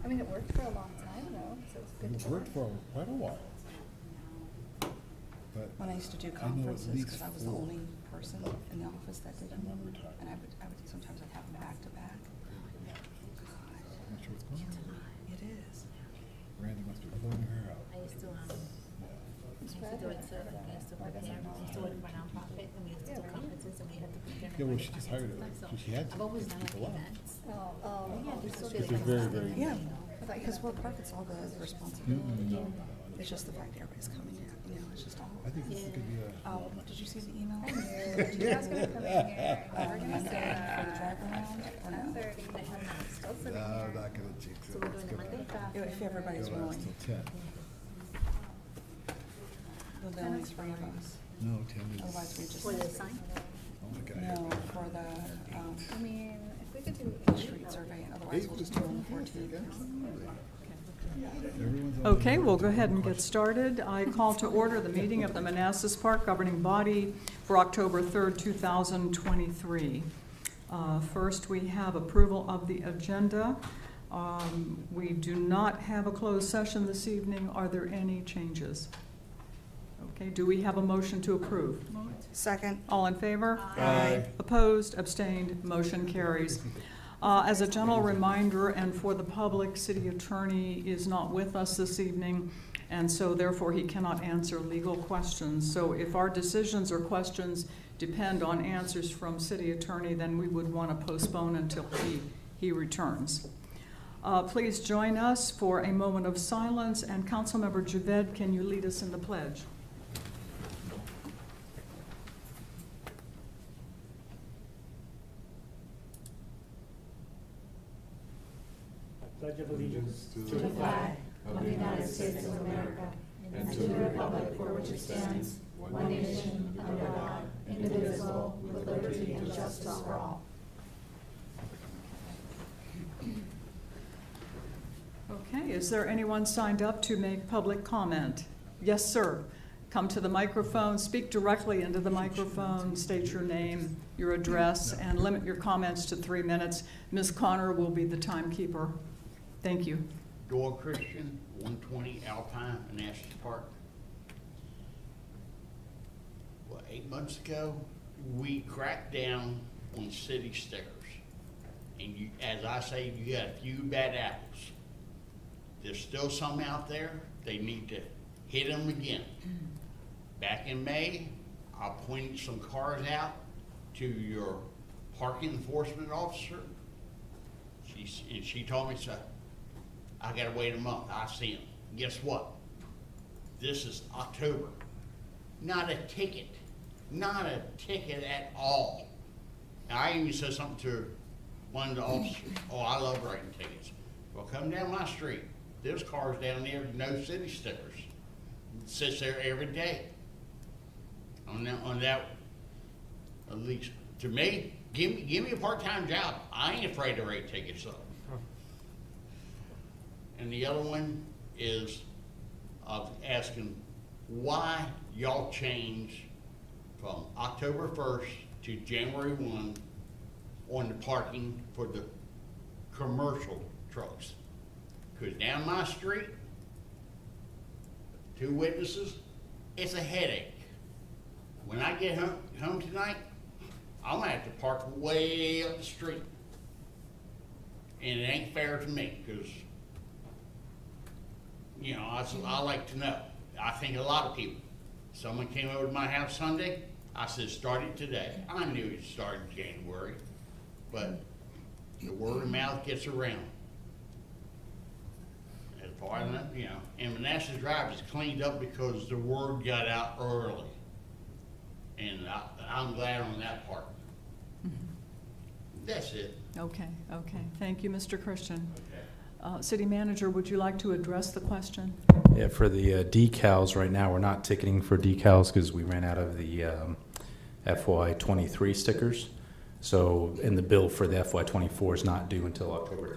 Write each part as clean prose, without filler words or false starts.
I mean, it worked for a long time though, so it's good. It worked for quite a while. But When I used to do I know at conferences, least because I was the 4 only person in the office that did them, when we retired. and I would sometimes I'd have them back to back. I'm not sure what's going on. It is. Randy must be pulling her out. I used to do it to prepare, I used to work for a nonprofit, and we used to do conferences, and we had to prepare. Yeah, well, she just hired her. She had to. I've always done like People out. events. Yeah, we still do Which is it. very, very. Yeah, because we're park, it's all the responsibility. No. It's just the fact that everybody's coming in, you know, it's just all. I think this could be a. Did you see the email? You guys gonna come in here, and we're gonna For the drive around, or no? 10:30. I have not. Still sitting No, here. not gonna jinx it. So we're It's doing it gonna Monday? If everybody's go last willing, till 10. there'll be only 3 of us. No, 10 is. Otherwise, we just. For the sign? Oh my God. No, for the, I mean, if we could do street survey, otherwise we'll just do it on the 14th. Everyone's on Okay, the- we'll go ahead and get started. I call to order the meeting of the Manassas Park Governing Body for October 3rd, 2023. First, we have approval of the agenda. We do not have a closed session this evening. Are there any changes? Okay, do we have a motion to approve? Second. All in favor? Aye. Opposed, abstained, motion carries. As a general reminder, and for the public, City Attorney is not with us this evening, and so therefore he cannot answer legal questions. So if our decisions or questions depend on answers from City Attorney, then we would want to postpone until he returns. Please join us for a moment of silence, and Councilmember Javed, can you lead us in the pledge? Pledge of allegiance To the flag of the United States of America and to the republic for which it stands, one nation, under God, indivisible, with liberty and justice for all. Okay, is there anyone signed up to make public comment? Yes, sir. Come to the microphone, speak directly into the microphone, state your name, your address, and limit your comments to 3 minutes. Ms. Connor will be the timekeeper. Thank you. Doyle Christian, 120 Alpine, Manassas Park. Well, 8 months ago, we cracked down on city stickers. And you, as I say, you got a few bad apples. There's still some out there. They need to hit them again. Back in May, I pointed some cars out to your parking enforcement officer. She told me, so I gotta wait a month. I see them. Guess what? This is October. Not a ticket. Not a ticket at all. And I even said something to one of the officers. Oh, I love writing tickets. Well, come down my street. There's cars down there, no city stickers. It sits there every day. On that, at least to me, give me a part-time job. I ain't afraid to write tickets up. And the other one is asking why y'all changed from October 1st to January 1 on the parking for the commercial trucks. Because down my street, 2 witnesses, it's a headache. When I get home tonight, I'm gonna have to park way up the street. And it ain't fair to me, because, you know, I like to know. I think a lot of people. Someone came over to my house Sunday, I said, start it today. I knew it started in January, but the word of mouth gets around. As far as I know, you know, and Manassas Drive is cleaned up because the word got out early. And I'm glad on that part. That's it. Okay, okay. Thank you, Mr. Christian. Okay. City Manager, would you like to address the question? Yeah, for the decals right now, we're not ticketing for decals because we ran out of the FY23 stickers. So, and the bill for the FY24 is not due until October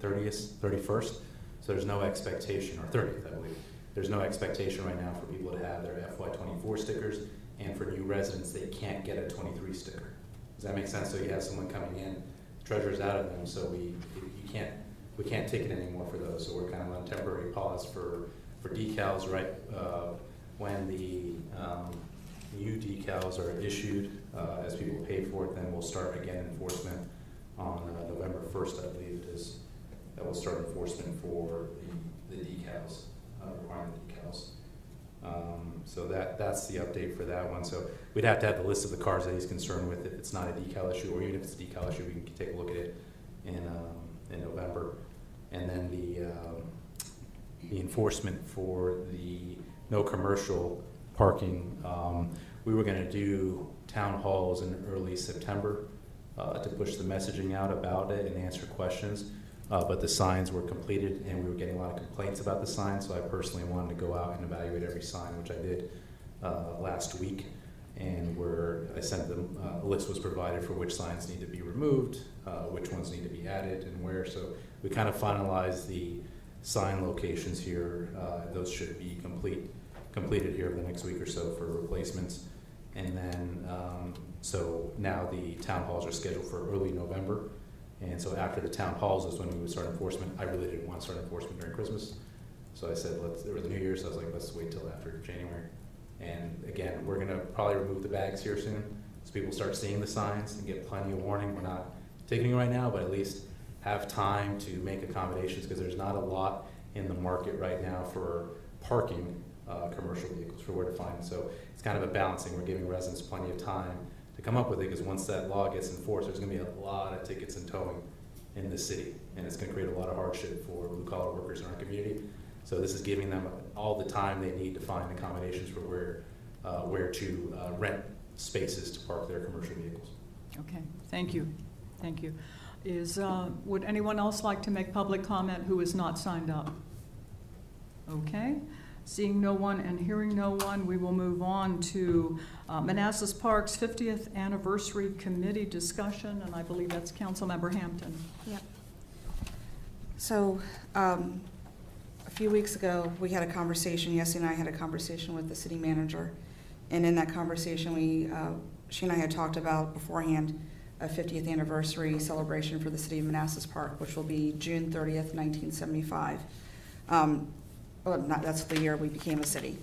31st. So there's no expectation, or 30th, I believe. There's no expectation right now for people to have their FY24 stickers, and for new residents, they can't get a 23 sticker. Does that make sense? So you have someone coming in, treasurer's out of them, so you can't we can't ticket anymore for those, so we're kind of on temporary pause for decals, right? When the new decals are issued, as people pay for it, then we'll start again enforcement on November 1st, I believe it is. That will start enforcement for the decals, requiring the decals. So that's the update for that one. So we'd have to have the list of the cars that he's concerned with. If it's not a decal issue, or even if it's a decal issue, we can take a look at it in November. And then the enforcement for the no commercial parking, we were going to do town halls in early September to push the messaging out about it and answer questions. But the signs were completed, and we were getting a lot of complaints about the signs, so I personally wanted to go out and evaluate every sign, which I did last week. And I sent them, a list was provided for which signs need to be removed, which ones need to be added, and where. So we kind of finalized the sign locations here. Those should be completed here over the next week or so for replacements. And then, so now the town halls are scheduled for early November. And so after the town halls is when we would start enforcement. I really didn't want to start enforcement during Christmas. So I said, or the New Year's, so I was like, let's wait till after January. And again, we're gonna probably remove the bags here soon, so people start seeing the signs and get plenty of warning. We're not ticketing right now, but at least have time to make accommodations, because there's not a lot in the market right now for parking commercial vehicles, for where to find. So it's kind of a balancing. We're giving residents plenty of time to come up with it, because once that law gets enforced, there's going to be a lot of tickets and towing in the city, and it's going to create a lot of hardship for blue-collar workers in our community. So this is giving them all the time they need to find accommodations for where to rent spaces to park their commercial vehicles. Okay, thank you. Thank you. Would anyone else like to make public comment who is not signed up? Okay. Seeing no one and hearing no one, we will move on to Manassas Park's 50th Anniversary Committee discussion, and I believe that's Councilmember Hampton. Yep. So a few weeks ago, we had a conversation, Yessie and I had a conversation with the city manager, and in that conversation, she and I had talked about beforehand a 50th anniversary celebration for the city of Manassas Park, which will be June 30th, 1975. Well, that's the year we became a city.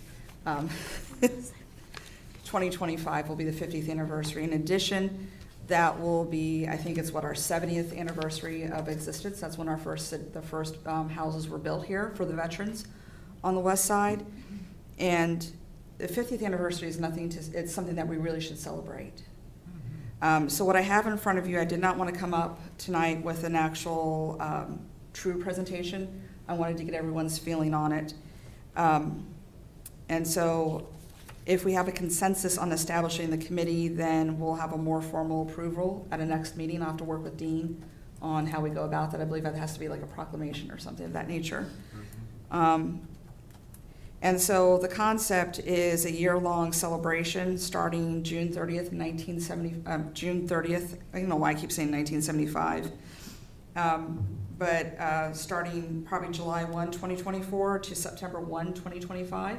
2025 will be the 50th anniversary. In addition, that will be, I think it's our 70th anniversary of existence. That's when the first houses were built here for the veterans on the west side. And the 50th anniversary is it's something that we really should celebrate. So what I have in front of you, I did not want to come up tonight with an actual true presentation. I wanted to get everyone's feeling on it. And so if we have a consensus on establishing the committee, then we'll have a more formal approval at a next meeting. I'll have to work with Dean on how we go about that. I believe that has to be like a proclamation or something of that nature. And so the concept is a year-long celebration starting June 30th, June 30th. I don't know why I keep saying 1975. But starting probably July 1, 2024 to September 1, 2025.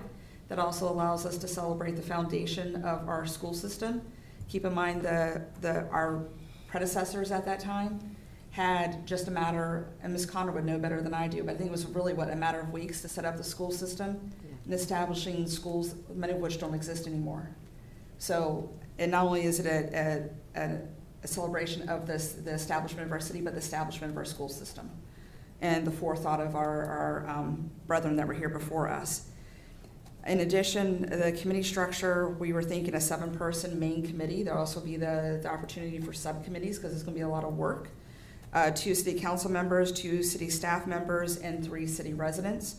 That also allows us to celebrate the foundation of our school system. Keep in mind our predecessors at that time had just a matter, and Ms. Connor would know better than I do, but I think it was really a matter of weeks to set up the school system and establishing schools, many of which don't exist anymore. So, and not only is it a celebration of the establishment of our city, but the establishment of our school system and the forethought of our brethren that were here before us. In addition, the committee structure, we were thinking a 7-person main committee. There'll also be the opportunity for subcommittees, because it's going to be a lot of work. 2 city council members, 2 city staff members, and 3 city residents.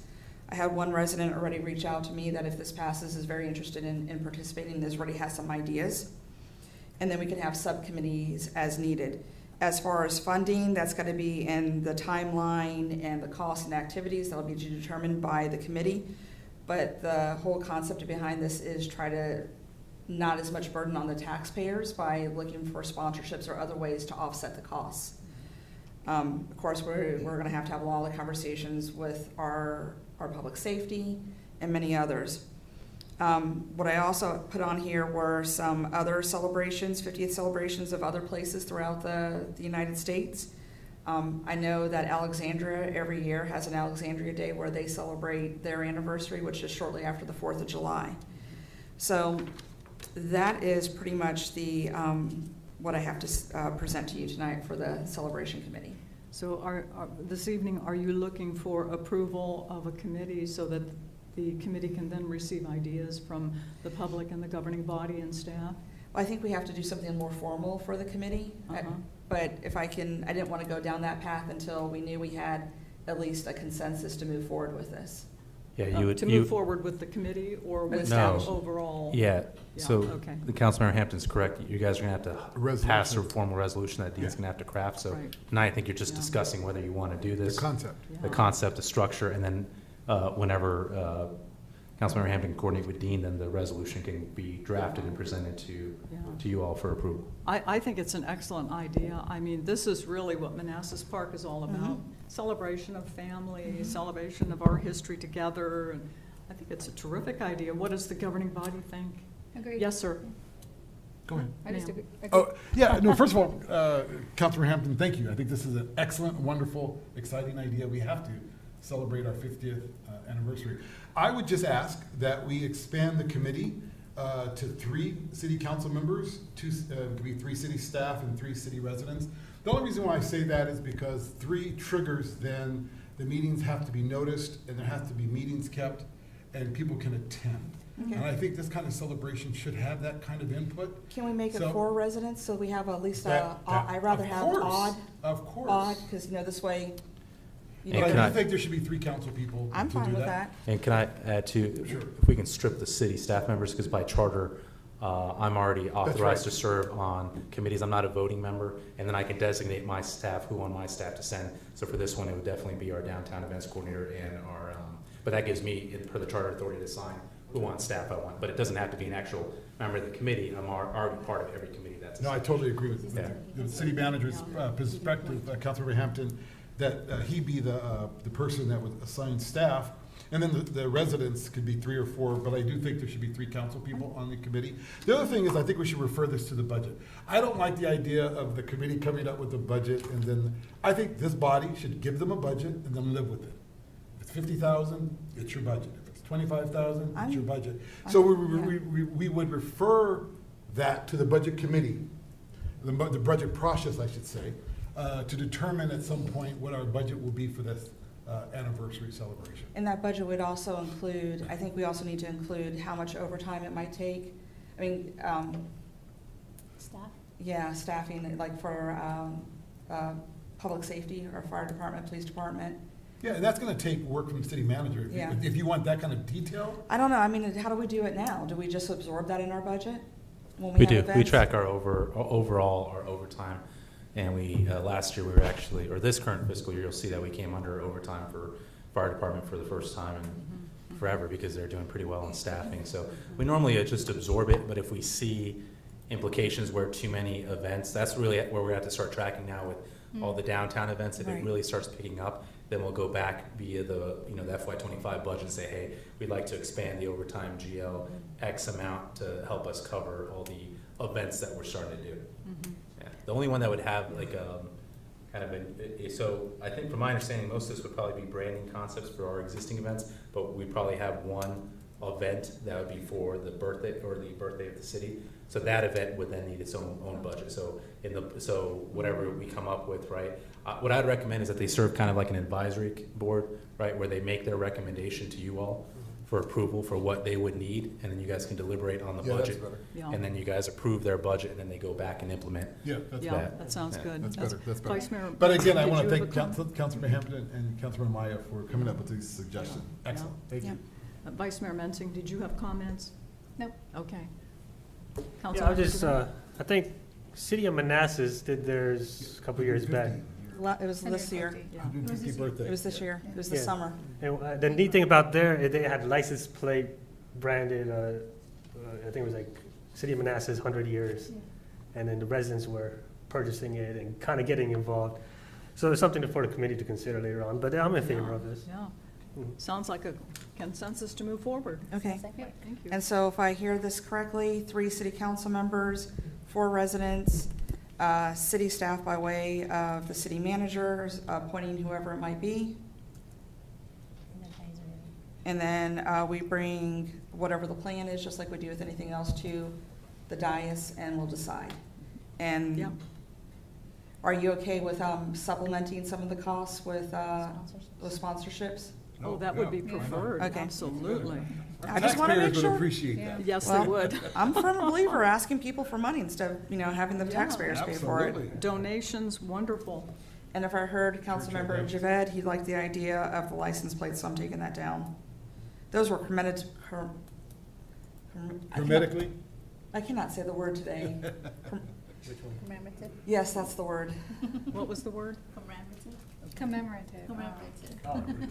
I had one resident already reach out to me that if this passes is very interested in participating, and already has some ideas. And then we can have subcommittees as needed. As far as funding, that's got to be in the timeline and the costs and activities that will be determined by the committee. But the whole concept behind this is try to not as much burden on the taxpayers by looking for sponsorships or other ways to offset the costs. Of course, we're going to have a lot of conversations with our public safety and many others. What I also put on here were some other celebrations, 50th celebrations of other places throughout the United States. I know that Alexandria every year has an Alexandria Day where they celebrate their anniversary, which is shortly after the 4th of July. So that is pretty much the, what I have to present to you tonight for the celebration committee. So this evening, are you looking for approval of a committee so that the committee can then receive ideas from the public and the governing body and staff? Well, I think we have to do something more formal for the committee. But if I didn't want to go down that path until we knew we had at least a consensus to move forward with this. Yeah, you would. To move forward with the committee or with No. staff overall? Yeah, so okay. the Councilmember Hampton's correct. You guys are gonna have to Resolution. pass a formal resolution that Dean's Yeah. gonna have to craft. So Right. tonight, I think you're just Yeah. discussing whether you want to do The this. concept. The Yeah. concept, the structure, and then whenever Councilmember Hampton can coordinate with Dean, then the resolution can be drafted and presented to you all for approval. I think it's an excellent idea. I mean, this is really what Manassas Park is all about. Celebration of family, celebration of our history together. And I think it's a terrific idea. What does the governing body think? Agreed. Yes, sir. Go ahead. I just Ma'am. agree. Oh, yeah, no, first of all, Councilmember Hampton, thank you. I think this is an excellent, wonderful, exciting idea. We have to celebrate our 50th anniversary. I would just ask that we expand the committee to 3 city council members, could be 3 city staff and 3 city residents. The only reason why I say that is because 3 triggers then the meetings have to be noticed and there has to be meetings kept and people can attend. Okay. And I think this kind of celebration should have that kind of input. Can we make it So- 4 residents so we have at least I'd rather have odd, Of course. odd, because this way, you And know, But can I I- do think there should be 3 council people I'm to do fine with that. And can I add to, Sure. if we can strip the city staff members, because by charter, I'm already authorized right. to serve on committees. I'm not a voting member, and then I can designate my staff, who on my staff to send. So for this one, it would definitely be our downtown events coordinator and our, but that gives me, per the charter, authority to assign who on staff I want. But it doesn't have to be an actual member of the committee. I'm already part of every committee that's. No, I totally agree with Yeah. the city manager's perspective, Councilmember Hampton, that he be the person that would assign staff. And then the residents could be 3 or 4, but I do think there should be 3 council people on the committee. The other thing is I think we should refer this to the budget. I don't like the idea of the committee coming up with a budget and then, I think this body should give them a budget and then live with it. If it's 50,000, it's your budget. If it's 25,000, it's your budget. So we would refer that to the budget committee, the budget process, I should say, to determine at some point what our budget will be for this anniversary celebration. And that budget would also include, I think we also need to include how much overtime it might take. I mean, Staff? yeah, staffing, like for public safety or fire department, police department. Yeah, and that's gonna take work from the city manager. Yeah. If you want that kind of detail, I don't know, I mean, how do we do it now? Do we just absorb that in our budget? When We have do. We events? track our overall, our overtime. And we, last year, we were actually, or this current fiscal year, you'll see that we came under overtime for fire department for the first time in forever because they're doing pretty well in staffing. So we normally just absorb it, but if we see implications where too many events, that's really where we have to start tracking now with all the downtown events. If it Right. really starts picking up, then we'll go back via the, the FY25 budget and say, hey, we'd like to expand the overtime GL X amount to help us cover all the events that we're starting to do. Yeah. The only one that would have like kind of so I think from my understanding, most of this would probably be branding concepts for our existing events, but we probably have one event that would be for the birthday or the birthday of the city. So that event would then need its own budget. So so whatever we come up with, right? What I'd recommend is that they serve kind of like an advisory board, right, where they make their recommendation to you all for approval for what they would need, and then you guys can deliberate on the yeah, that's budget. better. Yeah. And then you guys approve their budget, and then they go back and implement. Yeah, that's Yeah, better. that sounds Yeah, good. That's better, that's better. Vice Mayor. But again, I did want you to have thank a comment? Councilman Hampton and Councilman Maya for coming up with these suggestions. Yeah. Excellent, thank you. Vice Mayor Mensing, did you have comments? Nope. Okay. Yeah, Councilman I'll just, Rivera? I think City of Manassas did theirs a couple years back. It was this year. 150. Yeah. 150th birthday. It was this year. It was the Yeah. summer. And the neat thing about there, they had license plate branded, I think it was like City of Manassas 100 years. Yeah. And then the residents were purchasing it and kind of getting involved. So it's something for the committee to consider later on, but I'm in favor of this. Yeah. Mhm. Sounds like a consensus to move forward. Okay. Second? Thank you. And so if I hear this correctly, 3 city council members, 4 residents, City staff by way of the city manager, appointing whoever it might be. And then we bring whatever the plan is, just like we do with anything else, to the dais, and we'll decide. And Yeah. are you okay with supplementing some of the costs with sponsorships? Oh, that would be Yeah, why not? preferred, Okay. absolutely. I just want to make Taxpayers would sure. appreciate that. Yes, they Well, would. I'm a firm believer asking people for money instead of, having the Yeah. taxpayers pay for it. Absolutely. Donations, wonderful. And if I heard Councilmember Appreciate Javed, he liked the idea of the license plates, so I'm taking that down. Those were Hermetically? I cannot say the word today. Commemorative. Yes, that's the word. What was the word? Commemorative. Commemorative.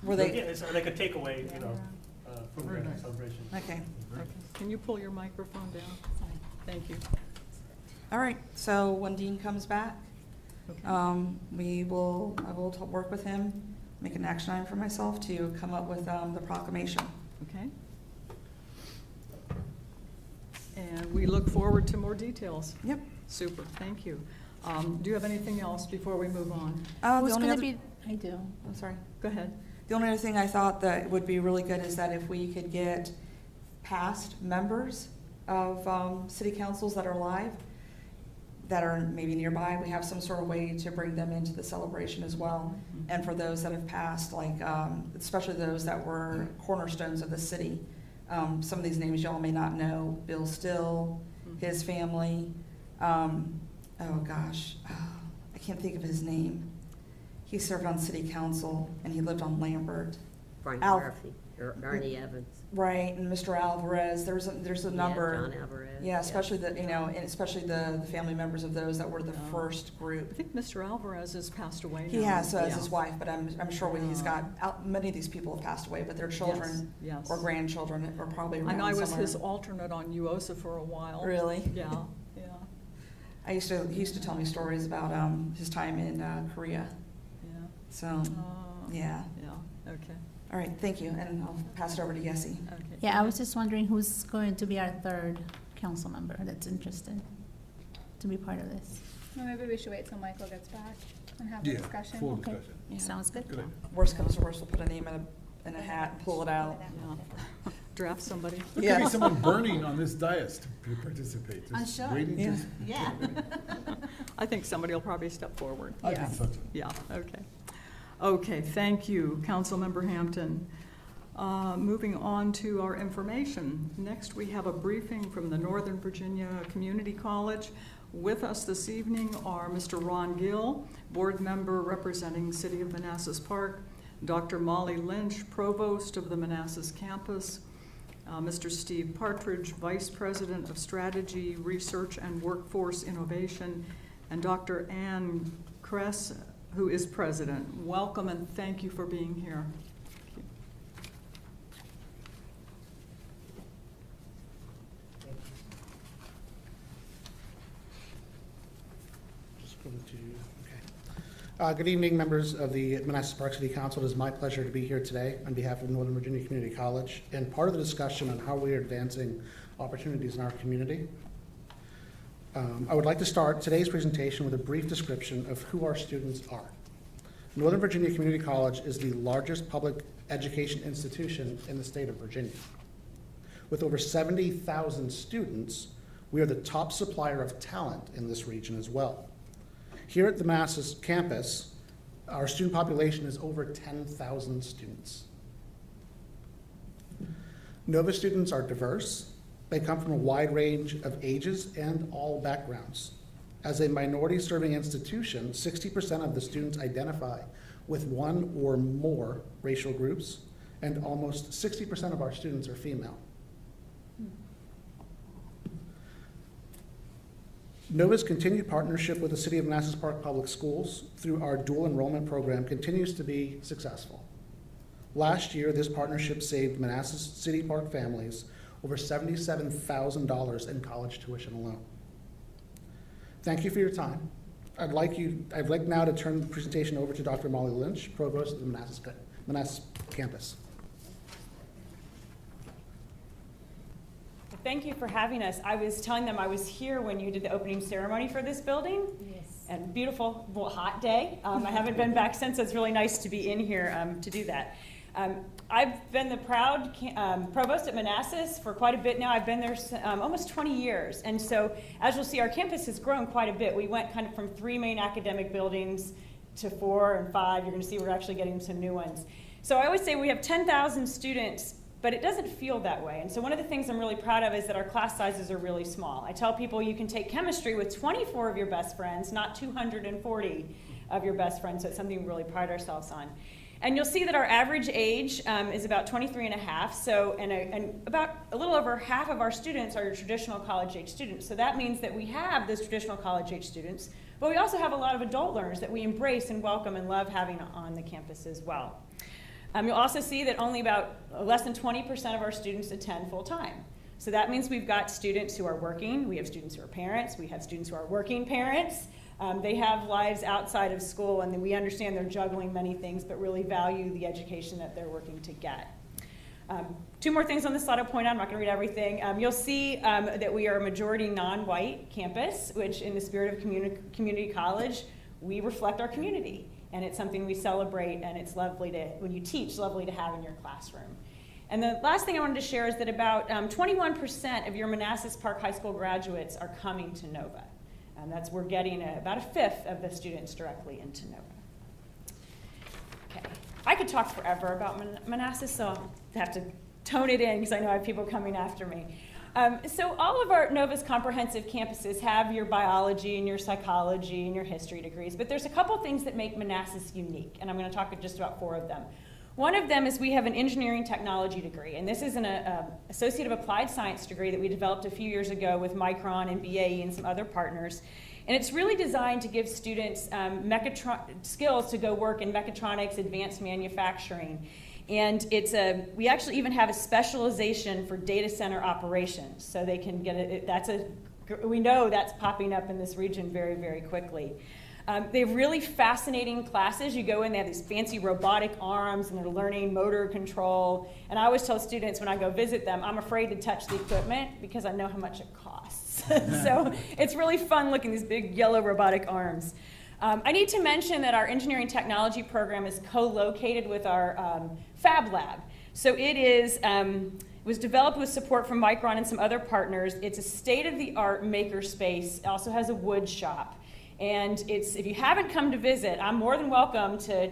Were Yeah, they, it's like a takeaway, you know, from Very the nice. celebration. okay. Okay. Can you pull your microphone down? Thank you. All right, so when Dean comes back, Okay. I will work with him, make an action item for myself to come up with the proclamation. Okay. And we look forward to more details. Yep. Super, thank you. Do you have anything else before we move on? The Who's only gonna other- be, I do. I'm sorry. Go ahead. The only other thing I thought that would be really good is that if we could get past members of city councils that are live, that are maybe nearby, we have some sort of way to bring them into the celebration as well. And for those that have passed, like, especially those that were cornerstones of the city, some of these names y'all may not know, Bill Still, his family, oh gosh, I can't think of his name. He served on city council and he lived on Lambert. Frank Al- Murphy, Ernie Evans. Right, and Mr. Alvarez, there's a number. Yeah, John Alvarez. Yeah, especially and especially the family members of those that were the first I group. think Mr. Alvarez has passed away now. He has, so has Yeah. his wife, but I'm sure when he's got, many of these people have passed away, but their children Yes, yes. or grandchildren are probably around I know I was somewhere. his alternate on UOSA for a while. Really? Yeah, yeah, He used to tell me stories about his time in Korea, yeah. so, yeah. Yeah, okay, All right, thank you, and I'll pass it over to Yessie. okay. Yeah, I was just wondering who's going to be our third council member that's interested to be part of this. Well, maybe we should wait till Michael gets back and have the Yeah, discussion. full Okay. discussion. Yeah. Sounds good. Good. Worst comes to worst, we'll put a name in a hat and pull it out. Yeah. Draft somebody. There could Yeah. be someone burning on this dais to participate. I'm just sure. waiting to- Yeah. Yeah. I think somebody will probably step forward. I Yeah. think so too. Yeah, okay. Okay, thank you, Councilmember Hampton. Moving on to our information. Next, we have a briefing from the Northern Virginia Community College. With us this evening are Mr. Ron Gill, board member representing City of Manassas Park, Dr. Molly Lynch, provost of the Manassas campus, Mr. Steve Partridge, vice president of strategy, research, and workforce innovation, and Dr. Ann Kress, who is president. Welcome and thank you for being here. Thank you. Just go to, okay. Good evening, members of the Manassas Park City Council. It is my pleasure to be here today on behalf of Northern Virginia Community College and part of the discussion on how we are advancing opportunities in our community. I would like to start today's presentation with a brief description of who our students are. Northern Virginia Community College is the largest public education institution in the state of Virginia. With over 70,000 students, we are the top supplier of talent in this region as well. Here at the Manassas campus, our student population is over 10,000 students. Nova students are diverse. They come from a wide range of ages and all backgrounds. As a minority-serving institution, 60% of the students identify with one or more racial groups, and almost 60% of our students are female. NOVA's continued partnership with the City of Manassas Park Public Schools through our dual enrollment program continues to be successful. Last year, this partnership saved Manassas City Park families over $77,000 in college tuition alone. Thank you for your time. I'd like now to turn the presentation over to Dr. Molly Lynch, Provost of the Manassas campus. Thank you for having us. I was telling them I was here when you did the opening ceremony for this building. Yes. And beautiful, well, hot day. I haven't been back since, so it's really nice to be in here to do that. I've been the proud provost at Manassas for quite a bit now. I've been there almost 20 years. And so, as you'll see, our campus has grown quite a bit. We went kind of from 3 main academic buildings to 4 and 5. You're going to see we're actually getting some new ones. So I always say we have 10,000 students, but it doesn't feel that way. And so one of the things I'm really proud of is that our class sizes are really small. I tell people you can take chemistry with 24 of your best friends, not 240 of your best friends. So it's something we really pride ourselves on. And you'll see that our average age is about 23 and a half. So, and about a little over half of our students are your traditional college age students. So that means that we have those traditional college age students, but we also have a lot of adult learners that we embrace and welcome and love having on the campus as well. You'll also see that only about less than 20% of our students attend full time. So that means we've got students who are working, we have students who are parents, we have students who are working parents. They have lives outside of school, and we understand they're juggling many things, but really value the education that they're working to get. 2 more things on this slide I'll point out. I'm not going to read everything. You'll see that we are a majority non-white campus, which in the spirit of community college, we reflect our community. And it's something we celebrate, and it's lovely to, when you teach, lovely to have in your classroom. And the last thing I wanted to share is that about 21% of your Manassas Park High School graduates are coming to Nova. And we're getting about a fifth of the students directly into Nova. Okay, I could talk forever about Manassas, so I'll have to tone it in because I know I have people coming after me. So all of our Nova's comprehensive campuses have your biology and your psychology and your history degrees, but there's a couple things that make Manassas unique, and I'm going to talk just about 4 of them. One of them is we have an engineering technology degree, and this is an Associate of Applied Science degree that we developed a few years ago with Micron and BAE and some other partners. And it's really designed to give students skills to go work in mechatronics, advanced manufacturing. And we actually even have a specialization for data center operations, so they can get it. We know that's popping up in this region very, very quickly. They have really fascinating classes. You go in, they have these fancy robotic arms, and they're learning motor control. And I always tell students when I go visit them, I'm afraid to touch the equipment because I know how much it costs. So it's really fun looking at these big yellow robotic arms. I need to mention that our engineering technology program is co-located with our Fab Lab. So it was developed with support from Micron and some other partners. It's a state-of-the-art maker space. It also has a wood shop. And if you haven't come to visit, I'm more than welcome to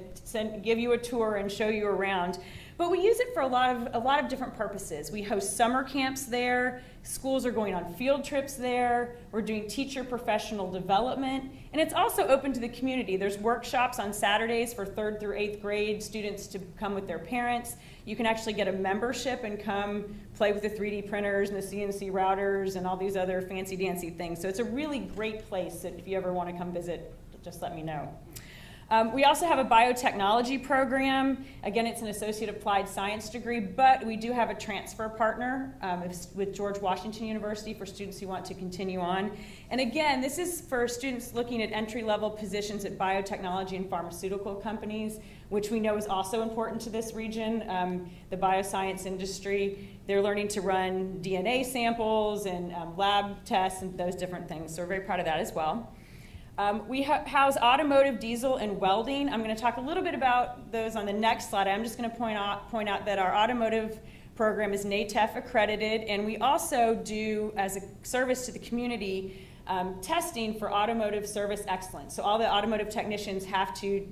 give you a tour and show you around. But we use it for a lot of different purposes. We host summer camps there. Schools are going on field trips there. We're doing teacher professional development. And it's also open to the community. There's workshops on Saturdays for 3rd through 8th grade students to come with their parents. You can actually get a membership and come play with the 3D printers and the CNC routers and all these other fancy-dancy things. So it's a really great place that if you ever want to come visit, just let me know. We also have a biotechnology program. Again, it's an Associate Applied Science degree, but we do have a transfer partner with George Washington University for students who want to continue on. And again, this is for students looking at entry-level positions at biotechnology and pharmaceutical companies, which we know is also important to this region, the bioscience industry. They're learning to run DNA samples and lab tests and those different things. So we're very proud of that as well. We house automotive, diesel, and welding. I'm going to talk a little bit about those on the next slide. I'm just going to point out that our automotive program is NATEF accredited, and we also do, as a service to the community, testing for automotive service excellence. So all the automotive technicians have to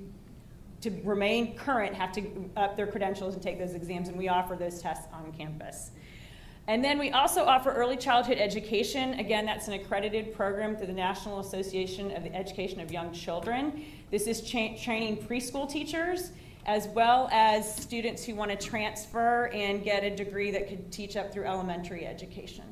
remain current, have to up their credentials and take those exams, and we offer those tests on campus. And then we also offer early childhood education. Again, that's an accredited program through the National Association of the Education of Young Children. This is training preschool teachers as well as students who want to transfer and get a degree that could teach up through elementary education.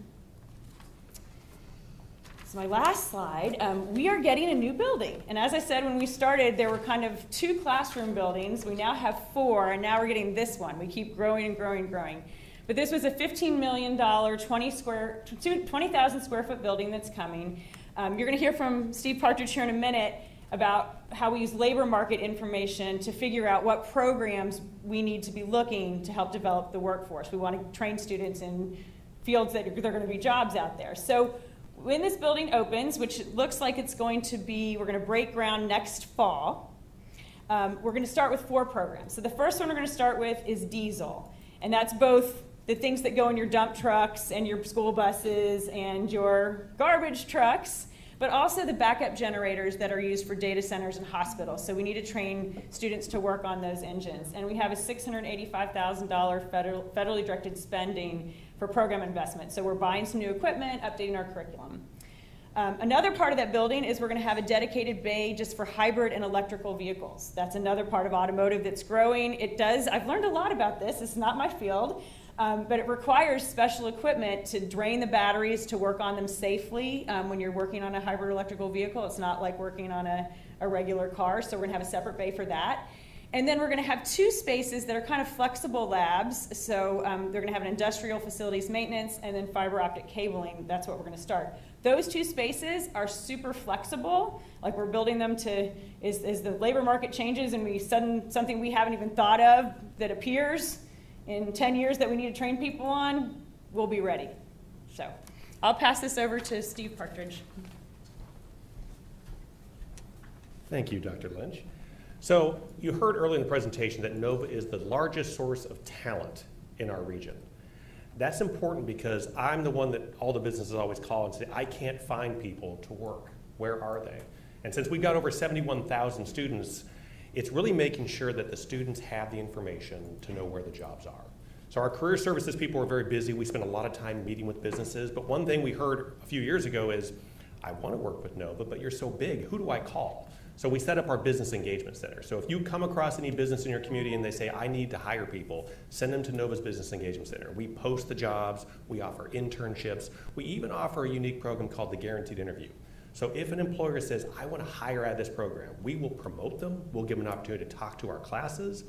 So my last slide, we are getting a new building. And as I said when we started, there were kind of 2 classroom buildings. We now have 4, and now we're getting this one. We keep growing and growing and growing. But this was a $15 million, 20,000 square foot building that's coming. You're going to hear from Steve Partridge here in a minute about how we use labor market information to figure out what programs we need to be looking to help develop the workforce. We want to train students in fields that there are going to be jobs out there. So when this building opens, which looks like it's going to be, we're going to break ground next fall, we're going to start with 4 programs. So the first one we're going to start with is diesel. And that's both the things that go in your dump trucks and your school buses and your garbage trucks, but also the backup generators that are used for data centers and hospitals. So we need to train students to work on those engines. And we have a $685,000 federally directed spending for program investment. So we're buying some new equipment, updating our curriculum. Another part of that building is we're going to have a dedicated bay just for hybrid and electrical vehicles. That's another part of automotive that's growing. I've learned a lot about this. It's not my field. But it requires special equipment to drain the batteries to work on them safely when you're working on a hybrid electrical vehicle. It's not like working on a regular car, so we're going to have a separate bay for that. And then we're going to have 2 spaces that are kind of flexible labs. So they're going to have an industrial facilities maintenance and then fiber optic cabling. That's what we're going to start. Those 2 spaces are super flexible. Like we're building them to, as the labor market changes and something we haven't even thought of that appears in 10 years that we need to train people on, we'll be ready. So I'll pass this over to Steve Partridge. Thank you, Dr. Lynch. So you heard earlier in the presentation that NOVA is the largest source of talent in our region. That's important because I'm the one that all the businesses always call and say, I can't find people to work. Where are they? And since we've got over 71,000 students, it's really making sure that the students have the information to know where the jobs are. So our career services people are very busy. We spend a lot of time meeting with businesses. But one thing we heard a few years ago is, I want to work with NOVA, but you're so big. Who do I call? So we set up our business engagement center. So if you come across any business in your community and they say, I need to hire people, send them to NOVA's business engagement center. We post the jobs. We offer internships. We even offer a unique program called the Guaranteed Interview. So if an employer says, I want to hire out of this program, we will promote them. We'll give them an opportunity to talk to our classes.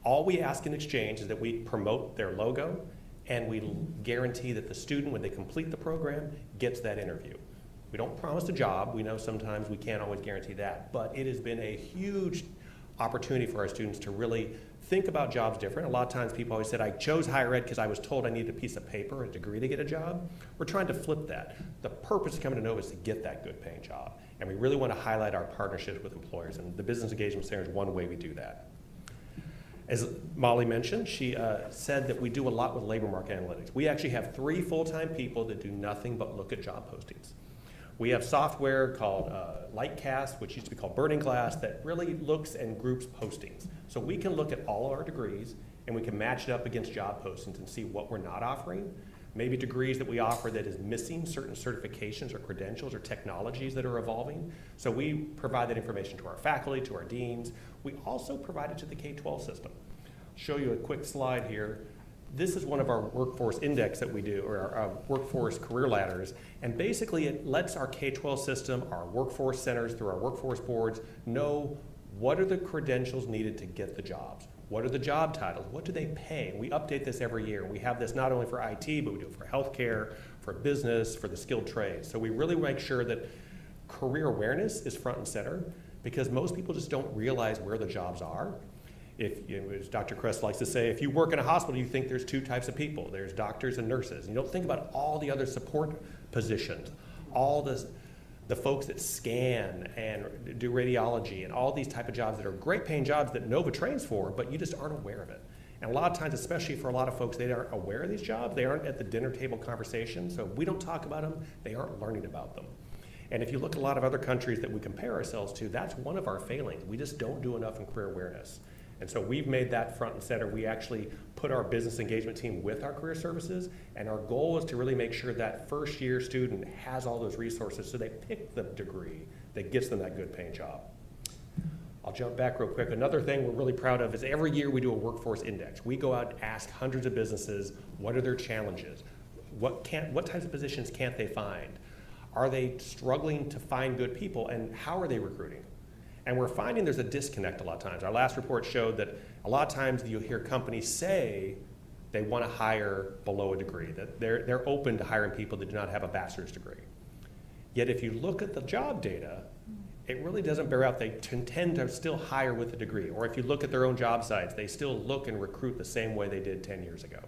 All we ask in exchange is that we promote their logo and we guarantee that the student, when they complete the program, gets that interview. We don't promise a job. We know sometimes we can't always guarantee that, but it has been a huge opportunity for our students to really think about jobs different. A lot of times people always said, I chose higher ed because I was told I needed a piece of paper, a degree to get a job. We're trying to flip that. The purpose of coming to NOVA is to get that good paying job. And we really want to highlight our partnerships with employers, and the Business Engagement Center is one way we do that. As Molly mentioned, she said that we do a lot with labor market analytics. We actually have 3 full-time people that do nothing but look at job postings. We have software called Lightcast, which used to be called Burning Glass, that really looks and groups postings. So we can look at all of our degrees and we can match it up against job postings and see what we're not offering. Maybe degrees that we offer that is missing certain certifications or credentials or technologies that are evolving. So we provide that information to our faculty, to our deans. We also provide it to the K-12 system. I'll show you a quick slide here. This is one of our workforce index that we do, or our workforce career ladders. And basically it lets our K-12 system, our workforce centers through our workforce boards know what are the credentials needed to get the jobs. What are the job titles? What do they pay? We update this every year. We have this not only for IT, but we do it for healthcare, for business, for the skilled trades. So we really make sure that career awareness is front and center because most people just don't realize where the jobs are. If, as Dr. Kress likes to say, if you work in a hospital, you think there's 2 types of people. There's doctors and nurses. You don't think about all the other support positions, all the folks that scan and do radiology and all these type of jobs that are great paying jobs that NOVA trains for, but you just aren't aware of it. And a lot of times, especially for a lot of folks, they aren't aware of these jobs. They aren't at the dinner table conversation. So if we don't talk about them, they aren't learning about them. And if you look at a lot of other countries that we compare ourselves to, that's one of our failings. We just don't do enough in career awareness. And so we've made that front and center. We actually put our business engagement team with our career services, and our goal is to really make sure that first year student has all those resources so they pick the degree that gets them that good paying job. I'll jump back real quick. Another thing we're really proud of is every year we do a workforce index. We go out and ask hundreds of businesses, what are their challenges? What types of positions can't they find? Are they struggling to find good people, and how are they recruiting? And we're finding there's a disconnect a lot of times. Our last report showed that a lot of times you'll hear companies say they want to hire below a degree, that they're open to hiring people that do not have a bachelor's degree. Yet if you look at the job data, it really doesn't bear out. They tend to still hire with a degree. Or if you look at their own job sites, they still look and recruit the same way they did 10 years ago.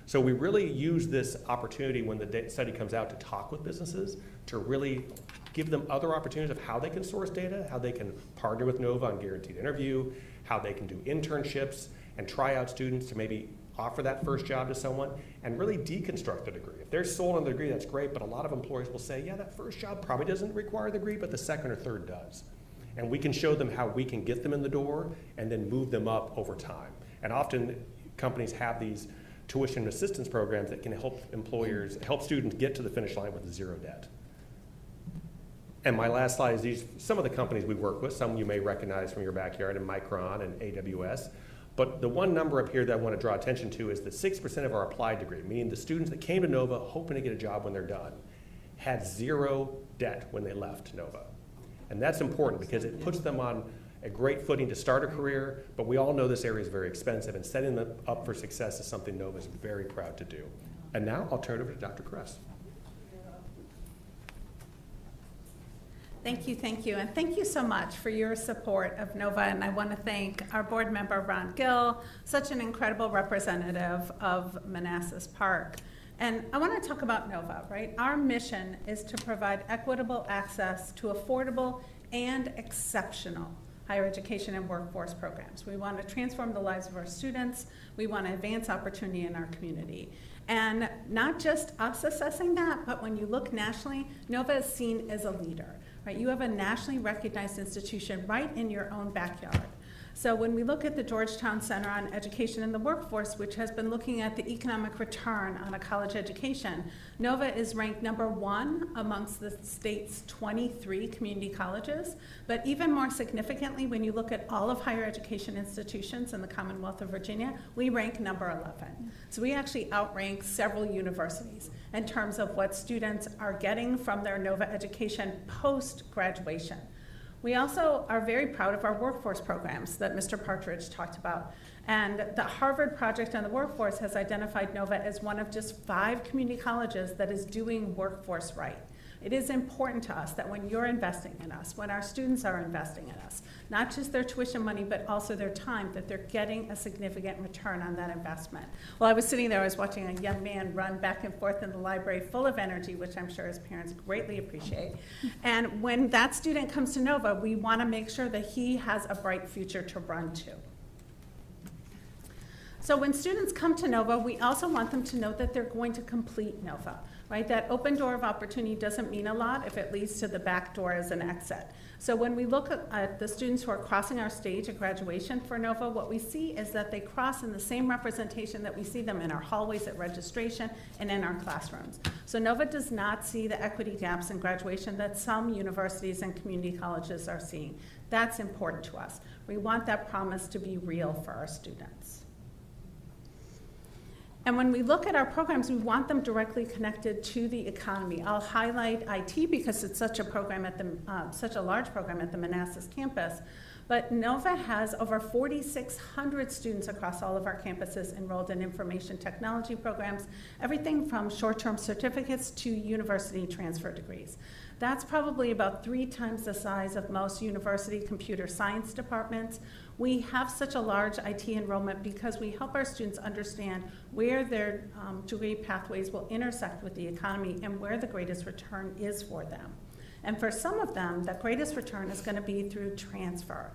So we really use this opportunity when the study comes out to talk with businesses, to really give them other opportunities of how they can source data, how they can partner with NOVA on guaranteed interview, how they can do internships and try out students to maybe offer that first job to someone, and really deconstruct the degree. If they're sold on the degree, that's great, but a lot of employers will say, yeah, that first job probably doesn't require the degree, but the second or third does. And we can show them how we can get them in the door and then move them up over time. And often companies have these tuition assistance programs that can help help students get to the finish line with zero debt. And my last slide is some of the companies we work with. Some you may recognize from your backyard, in Micron and AWS. But the one number up here that I want to draw attention to is that 6% of our applied degree, meaning the students that came to NOVA hoping to get a job when they're done, had zero debt when they left NOVA. And that's important because it puts them on a great footing to start a career, but we all know this area is very expensive, and setting them up for success is something NOVA is very proud to do. And now I'll turn it over to Dr. Kress. Thank you, and thank you so much for your support of NOVA, and I want to thank our board member, Ron Gill, such an incredible representative of Manassas Park. And I want to talk about NOVA, right? Our mission is to provide equitable access to affordable and exceptional higher education and workforce programs. We want to transform the lives of our students. We want to advance opportunity in our community. And not just us assessing that, but when you look nationally, NOVA is seen as a leader. Right? You have a nationally recognized institution right in your own backyard. So when we look at the Georgetown Center on Education and the Workforce, which has been looking at the economic return on a college education, NOVA is ranked #1 amongst the state's 23 community colleges. But even more significantly, when you look at all of higher education institutions in the Commonwealth of Virginia, we rank #11. So we actually outrank several universities in terms of what students are getting from their NOVA education post-graduation. We also are very proud of our workforce programs that Mr. Partridge talked about. And the Harvard Project on the Workforce has identified NOVA as one of just 5 community colleges that is doing workforce right. It is important to us that when you're investing in us, when our students are investing in us, not just their tuition money, but also their time, that they're getting a significant return on that investment. While I was sitting there, I was watching a young man run back and forth in the library full of energy, which I'm sure his parents greatly appreciate. And when that student comes to NOVA, we want to make sure that he has a bright future to run to. So when students come to NOVA, we also want them to know that they're going to complete NOVA, right? That open door of opportunity doesn't mean a lot if it leads to the back door as an exit. So when we look at the students who are crossing our stage at graduation for NOVA, what we see is that they cross in the same representation that we see them in our hallways at registration and in our classrooms. So NOVA does not see the equity gaps in graduation that some universities and community colleges are seeing. That's important to us. We want that promise to be real for our students. And when we look at our programs, we want them directly connected to the economy. I'll highlight IT because it's such a program at the such a large program at the Manassas campus. But NOVA has over 4,600 students across all of our campuses enrolled in information technology programs, everything from short-term certificates to university transfer degrees. That's probably about 3 times the size of most university computer science departments. We have such a large IT enrollment because we help our students understand where their degree pathways will intersect with the economy and where the greatest return is for them. And for some of them, the greatest return is going to be through transfer.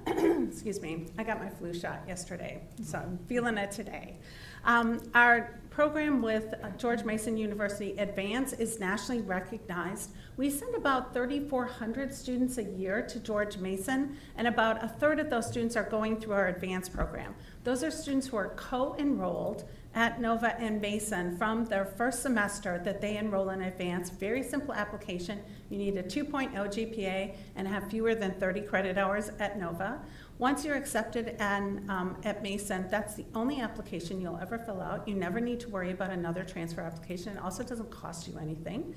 Excuse me, I got my flu shot yesterday, so I'm feeling it today. Our program with George Mason University Advance is nationally recognized. We send about 3,400 students a year to George Mason, and about 1/3 of those students are going through our Advance program. Those are students who are co-enrolled at NOVA and Mason from their first semester that they enroll in Advance. Very simple application. You need a 2.0 GPA and have fewer than 30 credit hours at NOVA. Once you're accepted at Mason, that's the only application you'll ever fill out. You never need to worry about another transfer application. It also doesn't cost you anything.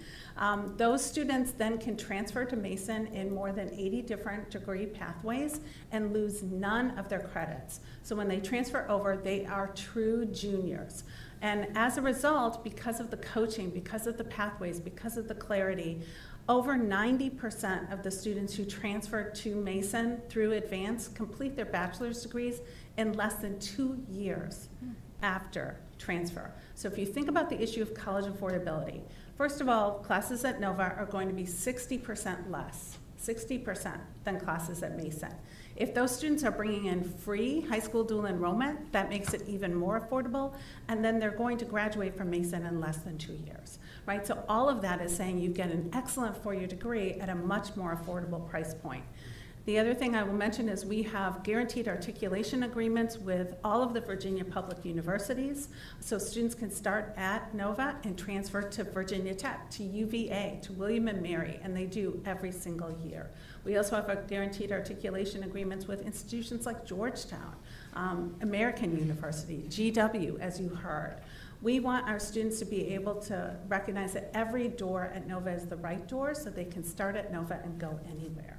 Those students then can transfer to Mason in more than 80 different degree pathways and lose none of their credits. So when they transfer over, they are true juniors. And as a result, because of the coaching, because of the pathways, because of the clarity, over 90% of the students who transfer to Mason through Advance complete their bachelor's degrees in less than 2 years. after transfer. So if you think about the issue of college affordability, first of all, classes at Nova are going to be 60% less, 60% than classes at Mason. If those students are bringing in free high school dual enrollment, that makes it even more affordable, and then they're going to graduate from Mason in less than 2 years, right? So all of that is saying you get an excellent four-year degree at a much more affordable price point. The other thing I will mention is we have guaranteed articulation agreements with all of the Virginia public universities, so students can start at Nova and transfer to Virginia Tech, to UVA, to William & Mary, and they do every single year. We also have a guaranteed articulation agreements with institutions like Georgetown, American University, GW, as you heard. We want our students to be able to recognize that every door at Nova is the right door, so they can start at Nova and go anywhere.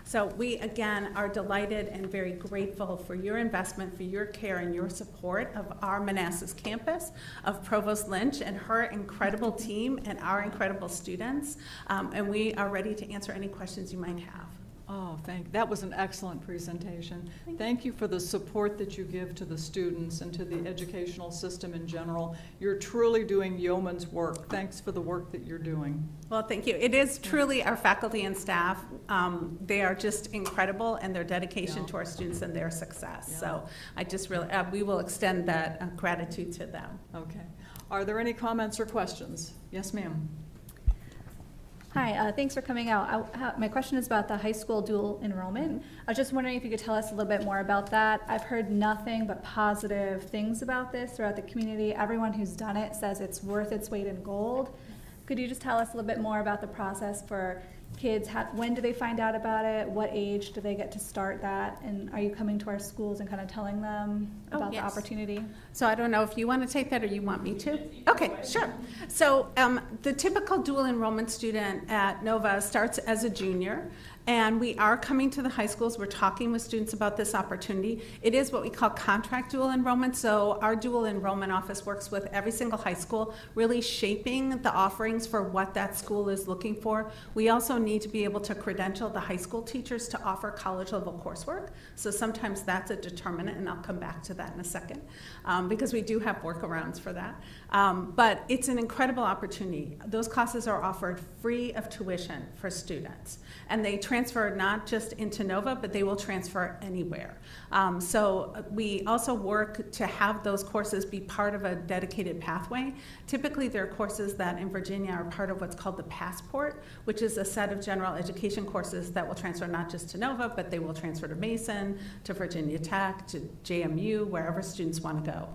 So we, again, are delighted and very grateful for your investment, for your care and your support of our Manassas campus, of Provost Lynch and her incredible team and our incredible students. And we are ready to answer any questions you might have. Oh, that was an excellent presentation. Thank you for the support that you give to the students and to the educational system in general. You're truly doing yeoman's work. Thanks for the work that you're doing. Well, thank you. It is truly our faculty and staff. They are just incredible, and their dedication to our students and their success. So I just really, we will extend that gratitude to them. Okay. Are there any comments or questions? Yes, ma'am. Hi, thanks for coming out. My question is about the high school dual enrollment. I was just wondering if you could tell us a little bit more about that. I've heard nothing but positive things about this throughout the community. Everyone who's done it says it's worth its weight in gold. Could you just tell us a little bit more about the process for kids? When do they find out about it? What age do they get to start that? And are you coming to our schools and kind of telling them about the opportunity? So I don't know if you want to take that or you want me to. Okay, sure. So the typical dual enrollment student at Nova starts as a junior, and we are coming to the high schools. We're talking with students about this opportunity. It is what we call contract dual enrollment. So our dual enrollment office works with every single high school, really shaping the offerings for what that school is looking for. We also need to be able to credential the high school teachers to offer college level coursework. So sometimes that's a determinant, and I'll come back to that in a second, because we do have workarounds for that. But it's an incredible opportunity. Those classes are offered free of tuition for students, and they transfer not just into Nova, but they will transfer anywhere. So we also work to have those courses be part of a dedicated pathway. Typically, there are courses that in Virginia are part of what's called the Passport, which is a set of general education courses that will transfer not just to Nova, but they will transfer to Mason, to Virginia Tech, to JMU, wherever students want to go.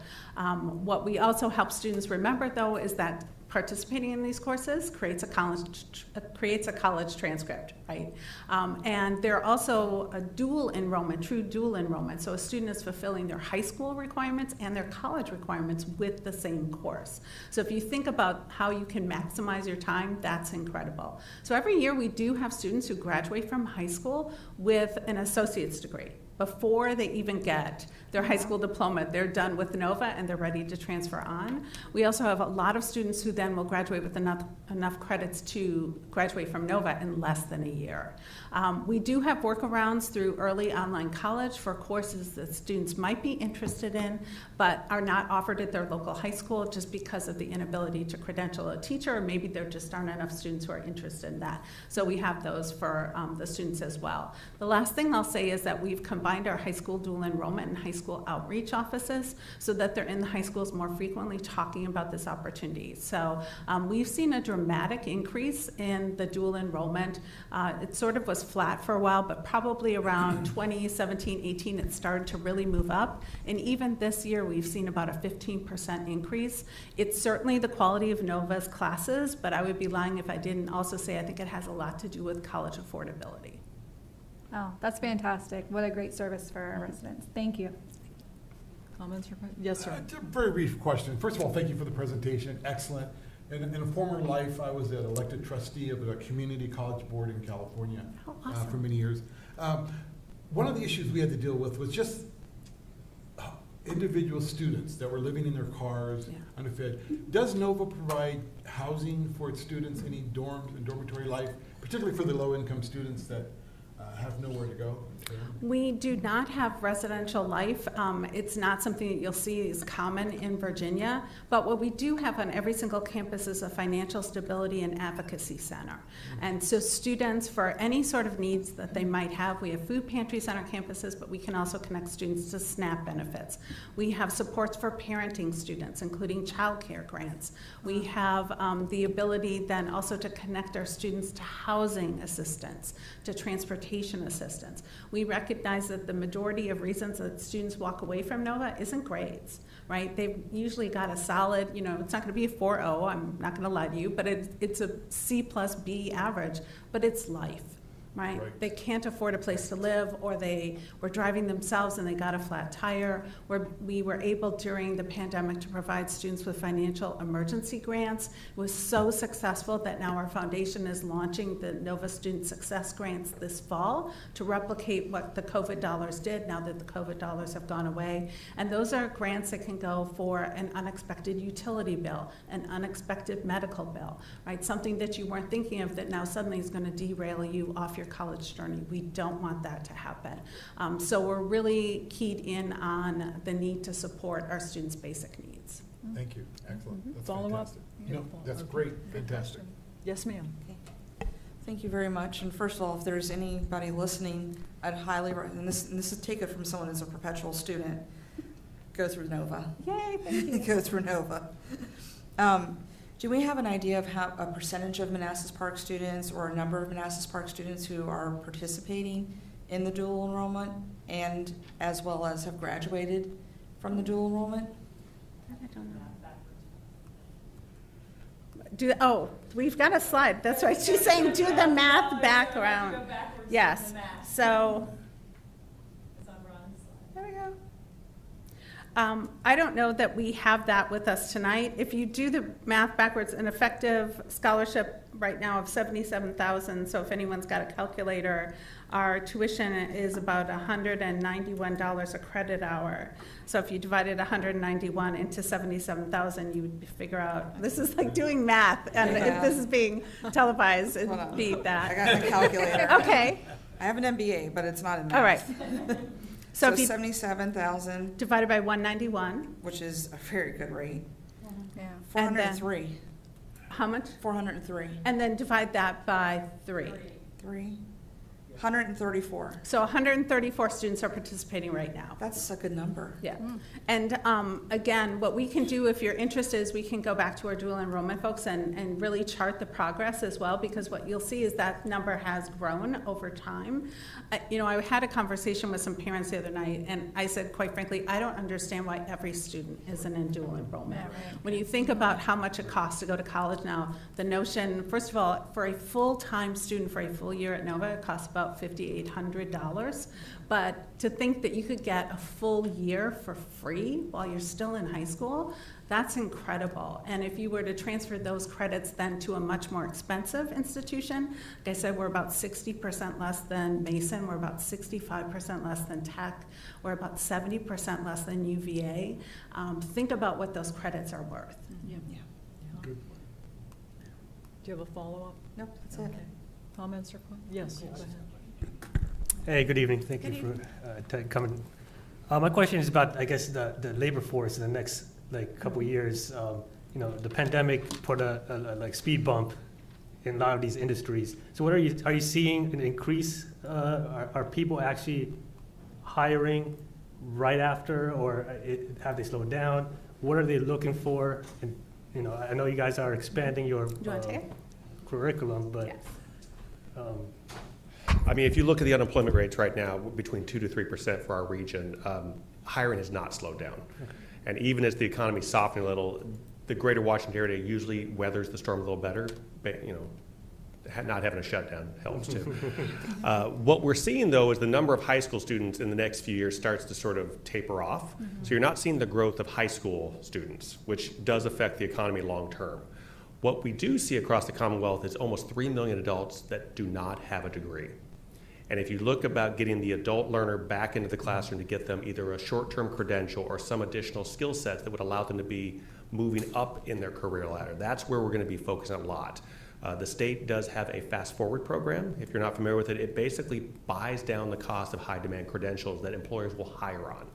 What we also help students remember, though, is that participating in these courses creates a college transcript, right? And they're also a dual enrollment, true dual enrollment. So a student is fulfilling their high school requirements and their college requirements with the same course. So if you think about how you can maximize your time, that's incredible. So every year we do have students who graduate from high school with an associate's degree. Before they even get their high school diploma, they're done with Nova and they're ready to transfer on. We also have a lot of students who then will graduate with enough credits to graduate from Nova in less than a year. We do have workarounds through early online college for courses that students might be interested in, but are not offered at their local high school just because of the inability to credential a teacher, or maybe there just aren't enough students who are interested in that. So we have those for the students as well. The last thing I'll say is that we've combined our high school dual enrollment and high school outreach offices so that they're in the high schools more frequently talking about this opportunity. So we've seen a dramatic increase in the dual enrollment. It sort of was flat for a while, but probably around 2017, 18, it started to really move up. And even this year, we've seen about a 15% increase. It's certainly the quality of Nova's classes, but I would be lying if I didn't also say I think it has a lot to do with college affordability. Oh, that's fantastic. What a great service for our residents. Thank you. Comments or questions? Yes, sir. A very brief question. First of all, thank you for the presentation. Excellent. In a former life, I was an elected trustee of a community college board in California for many years. One of the issues we had to deal with was just individual students that were living in their cars, unfed. Does Nova provide housing for its students, any dorms and dormitory life, particularly for the low-income students that have nowhere to go? We do not have residential life. It's not something that you'll see is common in Virginia, but what we do have on every single campus is a financial stability and advocacy center. And so students, for any sort of needs that they might have, we have food pantries on our campuses, but we can also connect students to SNAP benefits. We have supports for parenting students, including childcare grants. We have the ability then also to connect our students to housing assistance, to transportation assistance. We recognize that the majority of reasons that students walk away from NOVA isn't grades, right? They've usually got a solid, you know, it's not going to be a 4.0, I'm not going to lie to you, but it's a C plus B average, but it's life. Right? They can't afford a place to live, or they were driving themselves and they got a flat tire. We were able during the pandemic to provide students with financial emergency grants. It was so successful that now our foundation is launching the NOVA Student Success Grants this fall to replicate what the COVID dollars did now that the COVID dollars have gone away. And those are grants that can go for an unexpected utility bill, an unexpected medical bill, right? Something that you weren't thinking of that now suddenly is going to derail you off your college journey. We don't want that to happen. So we're really keyed in on the need to support our students' basic needs. Thank you. Excellent. That's Follow up? fantastic. No, that's great. Fantastic. Yes, ma'am. Okay. Thank you very much. And first of all, if there's anybody listening, I'd highly recommend, and this is take it from someone who's a perpetual student, go through NOVA. Yay, thank you. Go through NOVA. Do we have an idea of how a percentage of Manassas Park students or a number of Manassas Park students who are participating in the dual enrollment and as well as have graduated from the dual enrollment? I don't know. We've got a slide. That's right. She's saying do the math background. Yes. So there we go. I don't know that we have that with us tonight. If you do the math backwards, an effective scholarship right now of $77,000. So if anyone's got a calculator, our tuition is about $191 a credit hour. So if you divided 191 into 77,000, you would figure out, this is like doing math, and if this is being televised, it'd be that. I got my calculator. Okay. I have an MBA, but it's not in math. All right. So if you 77,000, divided by 191, which is a very good rate. Yeah. 403. how much? 403. And then divide that by 3. 134. So 134 students are participating right now. That's a good number. Yeah. And again, what we can do if you're interested is we can go back to our dual enrollment folks and really chart the progress as well, because what you'll see is that number has grown over time. You know, I had a conversation with some parents the other night, and I said, quite frankly, I don't understand why every student isn't in dual enrollment. Yeah, right. When you think about how much it costs to go to college now, the notion, first of all, for a full-time student for a full year at Nova, it costs about $5,800. But to think that you could get a full year for free while you're still in high school, that's incredible. And if you were to transfer those credits then to a much more expensive institution, like I said, we're about 60% less than Mason, we're about 65% less than Tech, we're about 70% less than UVA. Think about what those credits are worth. Yeah. Good. Do you have a follow-up? Nope, that's it. Okay. Comments or questions? Yes, go ahead. Hey, good evening. Thank you for coming. My question is about, I guess, the labor force in the next couple years. You know, the pandemic put a speed bump in a lot of these industries. So, what are you seeing an increase? Are people actually hiring right after, or have they slowed down? What are they looking for? And you know, I know you guys are expanding your curriculum, but. Yes. I mean, if you look at the unemployment rates right now, between 2 to 3% for our region, hiring has not slowed down. Okay. And even as the economy is softening a little, the greater Washington area usually weathers the storm a little better. But, you know, not having a shutdown helps too. What we're seeing, though, is the number of high school students in the next few years starts to sort of taper off. Mm-hmm. So you're not seeing the growth of high school students, which does affect the economy long term. What we do see across the Commonwealth is almost 3 million adults that do not have a degree. And if you look about getting the adult learner back into the classroom to get them either a short-term credential or some additional skill sets that would allow them to be moving up in their career ladder, that's where we're going to be focusing a lot. The state does have a fast forward program. If you're not familiar with it, it basically buys down the cost of high demand credentials that employers will hire on.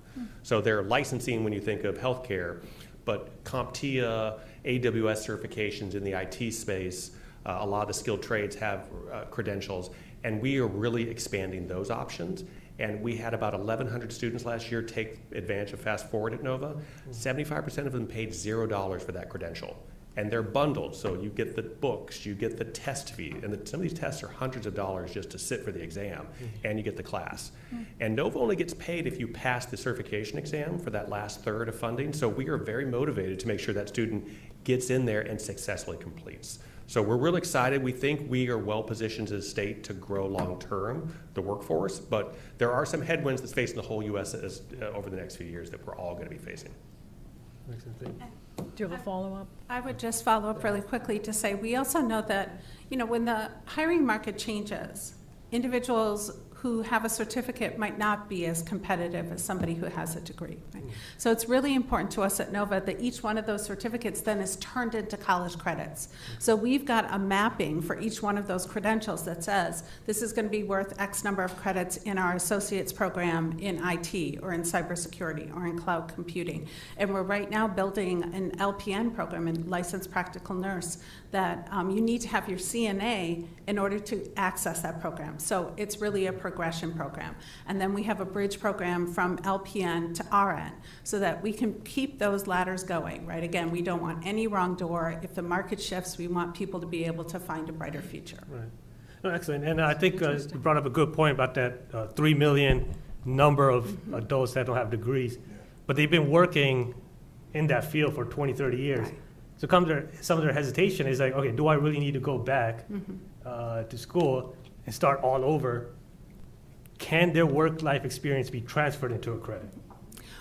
So they're licensing when you think of healthcare, but CompTIA, AWS certifications in the IT space, a lot of the skilled trades have credentials, and we are really expanding those options. And we had about 1,100 students last year take advantage of Fast Forward at Nova. 75% of them paid $0 for that credential. And they're bundled, so you get the books, you get the test fee, and some of these tests are hundreds of dollars just to sit for the exam, and you get the class. And Nova only gets paid if you pass the certification exam for that last third of funding, so we are very motivated to make sure that student gets in there and successfully completes. So we're really excited. We think we are well positioned as a state to grow long-term the workforce, but there are some headwinds that's facing the whole U.S. Over the next few years that we're all going to be facing. Do you have a follow-up? I would just follow up really quickly to say we also know that, when the hiring market changes, individuals who have a certificate might not be as competitive as somebody who has a degree. Right? So it's really important to us at Nova that each one of those certificates then is turned into college credits. So we've got a mapping for each one of those credentials that says this is going to be worth X number of credits in our associate's program in IT or in cybersecurity or in cloud computing. And we're right now building an LPN program, a licensed practical nurse, that you need to have your CNA in order to access that program. So it's really a progression program. And then we have a bridge program from LPN to RN so that we can keep those ladders going, right? Again, we don't want any wrong door. If the market shifts, we want people to be able to find a brighter future. Right. No, excellent. And I think you brought up a good point about that 3 million number of adults that don't have degrees. But they've been working in that field for 20, 30 years. Right. So some of their hesitation is like, okay, do I really need to go back to school and start all over? Can their work-life experience be transferred into a credit?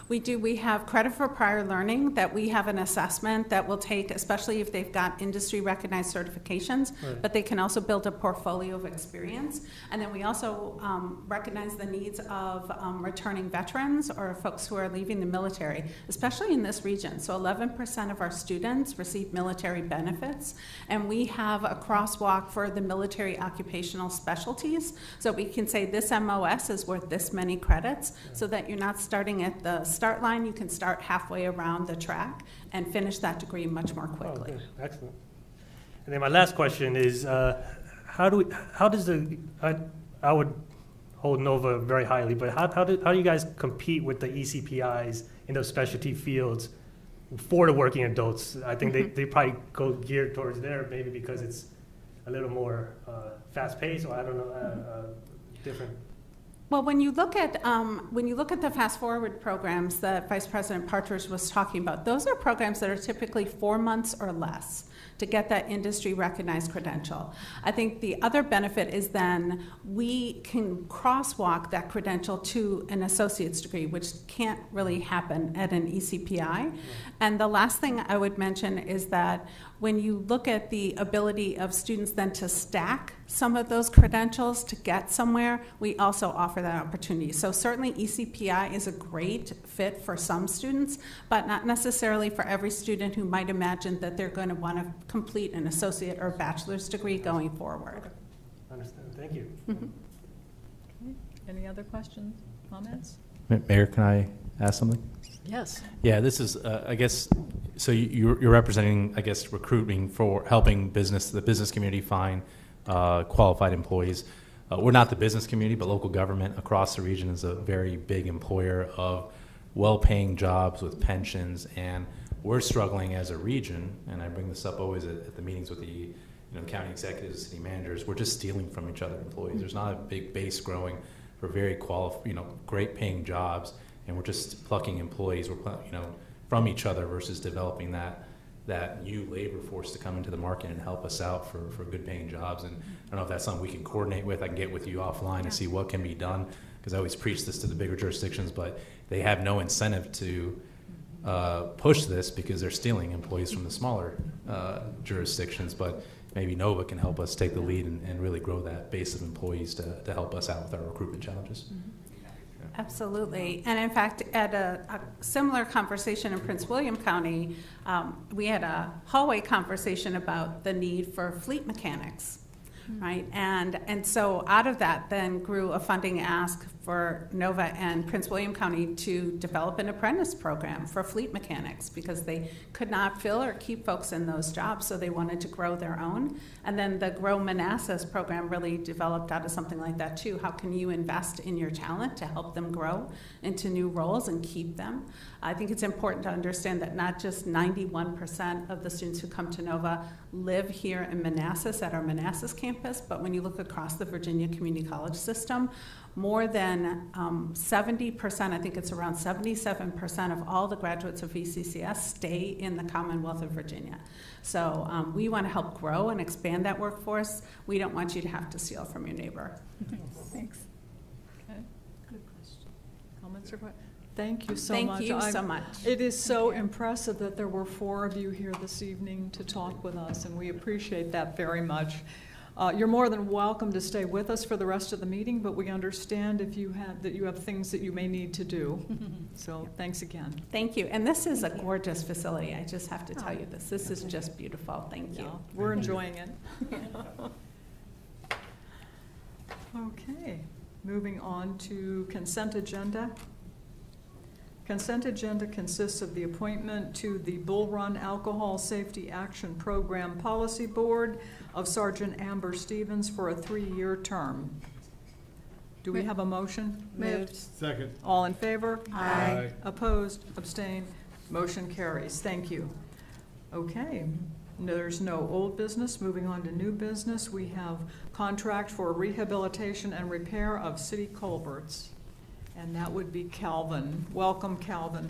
We do. We have credit for prior learning that we have an assessment that will take, especially if they've got industry-recognized certifications, Right. but they can also build a portfolio of experience. And then we also recognize the needs of returning veterans or folks who are leaving the military, especially in this region. So 11% of our students receive military benefits, and we have a crosswalk for the military occupational specialties. So we can say this MOS is worth this many credits, so that you're not starting at the start line. You can start halfway around the track and finish that degree much more quickly. Oh, good. Excellent. And then my last question is, I would hold Nova very highly, but how do you guys compete with the ECPIs in those specialty fields for the working adults? I think they probably go geared towards there, maybe because it's a little more fast-paced, or I don't know, different. Well, when you look at the Fast Forward programs that Vice President Partridge was talking about, those are programs that are typically 4 months or less to get that industry recognized credential. I think the other benefit is then we can crosswalk that credential to an associate's degree, which can't really happen at an ECPI. And the last thing I would mention is that when you look at the ability of students then to stack some of those credentials to get somewhere, we also offer that opportunity. So certainly ECPI is a great fit for some students, but not necessarily for every student who might imagine that they're going to want to complete an associate or bachelor's degree going forward. Okay. Understand. Thank you. Okay. Any other questions, comments? Mayor, can I ask something? Yes. Yeah, this is, I guess, so you're representing, I guess, recruiting for helping the business community find qualified employees. We're not the business community, but local government across the region is a very big employer of well-paying jobs with pensions, and we're struggling as a region, and I bring this up always at the meetings with the county executives, city managers. We're just stealing from each other employees. There's not a big base growing for very great paying jobs, and we're just plucking employees from each other versus developing that new labor force to come into the market and help us out for good paying jobs. And I don't know if that's something we can coordinate with. I can get with you offline and see what can be done, because I always preach this to the bigger jurisdictions, but they have no incentive to push this because they're stealing employees from the smaller jurisdictions. But maybe Nova can help us take the lead and really grow that base of employees to help us out with our recruitment challenges. Absolutely. And in fact, at a similar conversation in Prince William County, we had a hallway conversation about the need for fleet mechanics, right? And so out of that then grew a funding ask for Nova and Prince William County to develop an apprentice program for fleet mechanics because they could not fill or keep folks in those jobs, so they wanted to grow their own. And then the Grow Manassas program really developed out of something like that too. How can you invest in your talent to help them grow into new roles and keep them? I think it's important to understand that not just 91% of the students who come to Nova live here in Manassas at our Manassas campus, but when you look across the Virginia Community College system, more than 70%, I think it's around 77% of all the graduates of VCCS stay in the Commonwealth of Virginia. So we want to help grow and expand that workforce. We don't want you to have to steal from your neighbor. Thanks. Okay, good question. Comments or questions? Thank you so much. Thank you so much. It is so impressive that there were 4 of you here this evening to talk with us, and we appreciate that very much. You're more than welcome to stay with us for the rest of the meeting, but we understand if you have things that you may need to do. So thanks again. Thank you. And this is a gorgeous facility. I just have to tell you this. This is just beautiful. Thank you. Yeah, we're enjoying it. Okay, moving on to consent agenda. Consent agenda consists of the appointment to the Bull Run Alcohol Safety Action Program Policy Board of Sergeant Amber Stevens for a 3-year term. Do we have a motion? Moved. Second. All in favor? Aye. Opposed? Abstained? Motion carries. Thank you. Okay, there's no old business. Moving on to new business, we have contract for rehabilitation and repair of city culverts. And that would be Calvin. Welcome, Calvin.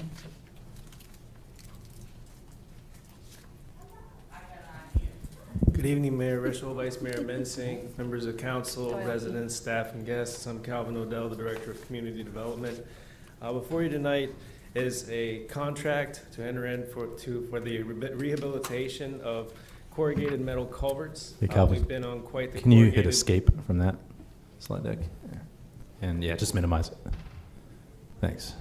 Good evening, Mayor Rishel, Vice Mayor Mensing, members of council, residents, staff, and guests. I'm Calvin Odell, the Director of Community Development. Before you tonight is a contract to enter in for the rehabilitation of corrugated metal culverts. Hey, Calvin, we've been on quite the can you hit escape from that slide deck? And yeah, just minimize it. Thanks.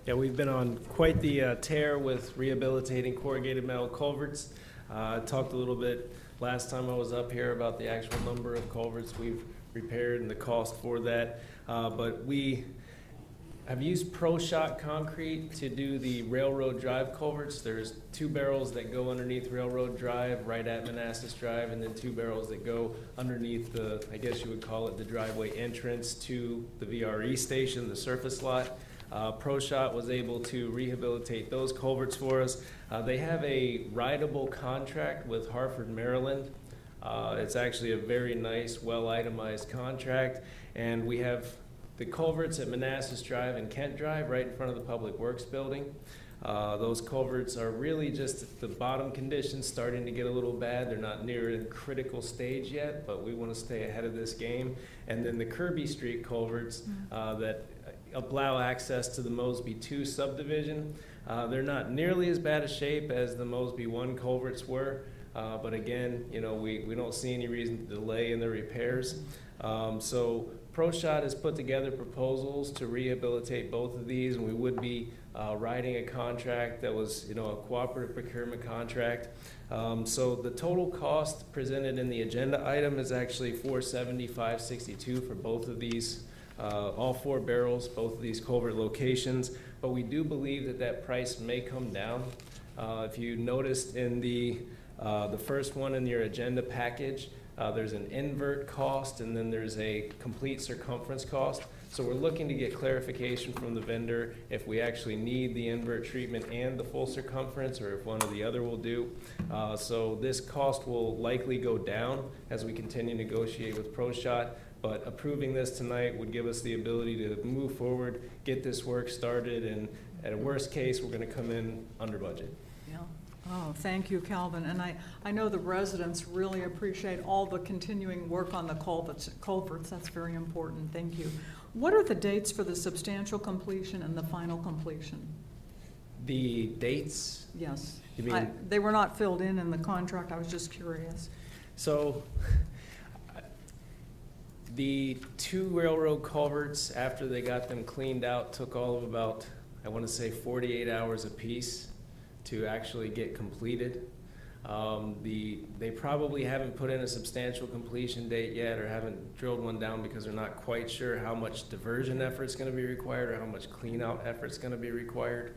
Yeah, we've been on quite the tear with rehabilitating corrugated metal culverts. I talked a little bit last time I was up here about the actual number of culverts we've repaired and the cost for that. But we have used Pro-Shot concrete to do the Railroad Drive culverts. There's 2 barrels that go underneath Railroad Drive right at Manassas Drive, and then 2 barrels that go underneath the, I guess you would call it the driveway entrance to the VRE station, the surface lot. Pro-Shot was able to rehabilitate those culverts for us. They have a rideable contract with Hartford, Maryland. It's actually a very nice, well-itemized contract, and we have the culverts at Manassas Drive and Kent Drive right in front of the Public Works building. Those culverts are really just at the bottom conditions starting to get a little bad. They're not near a critical stage yet, but we want to stay ahead of this game. And then the Kirby Street culverts that allow access to the Mosby 2 subdivision. They're not nearly as bad a shape as the Mosby 1 culverts were, but again, you know, we don't see any reason to delay in the repairs. So Pro-Shot has put together proposals to rehabilitate both of these, and we would be writing a contract that was, you know, a cooperative procurement contract. So the total cost presented in the agenda item is actually $475.62 for both of these, all 4 barrels, both of these culvert locations. But we do believe that that price may come down. If you noticed in the first one in your agenda package, there's an invert cost, and then there's a complete circumference cost. So we're looking to get clarification from the vendor if we actually need the invert treatment and the full circumference, or if one or the other will do. So this cost will likely go down as we continue to negotiate with Pro-Shot, but approving this tonight would give us the ability to move forward, get this work started, and at a worst case, we're going to come in under budget. Yeah. Oh, thank you, Calvin. And I know the residents really appreciate all the continuing work on the culverts. That's very important. Thank you. What are the dates for the substantial completion and the final completion? The dates? Yes. You mean- They were not filled in the contract, I was just curious. So, the 2 railroad culverts, after they got them cleaned out, took all of about, I want to say 48 hours apiece to actually get completed. They probably haven't put in a substantial completion date yet, or haven't drilled one down because they're not quite sure how much diversion effort's going to be required or how much clean out effort's going to be required.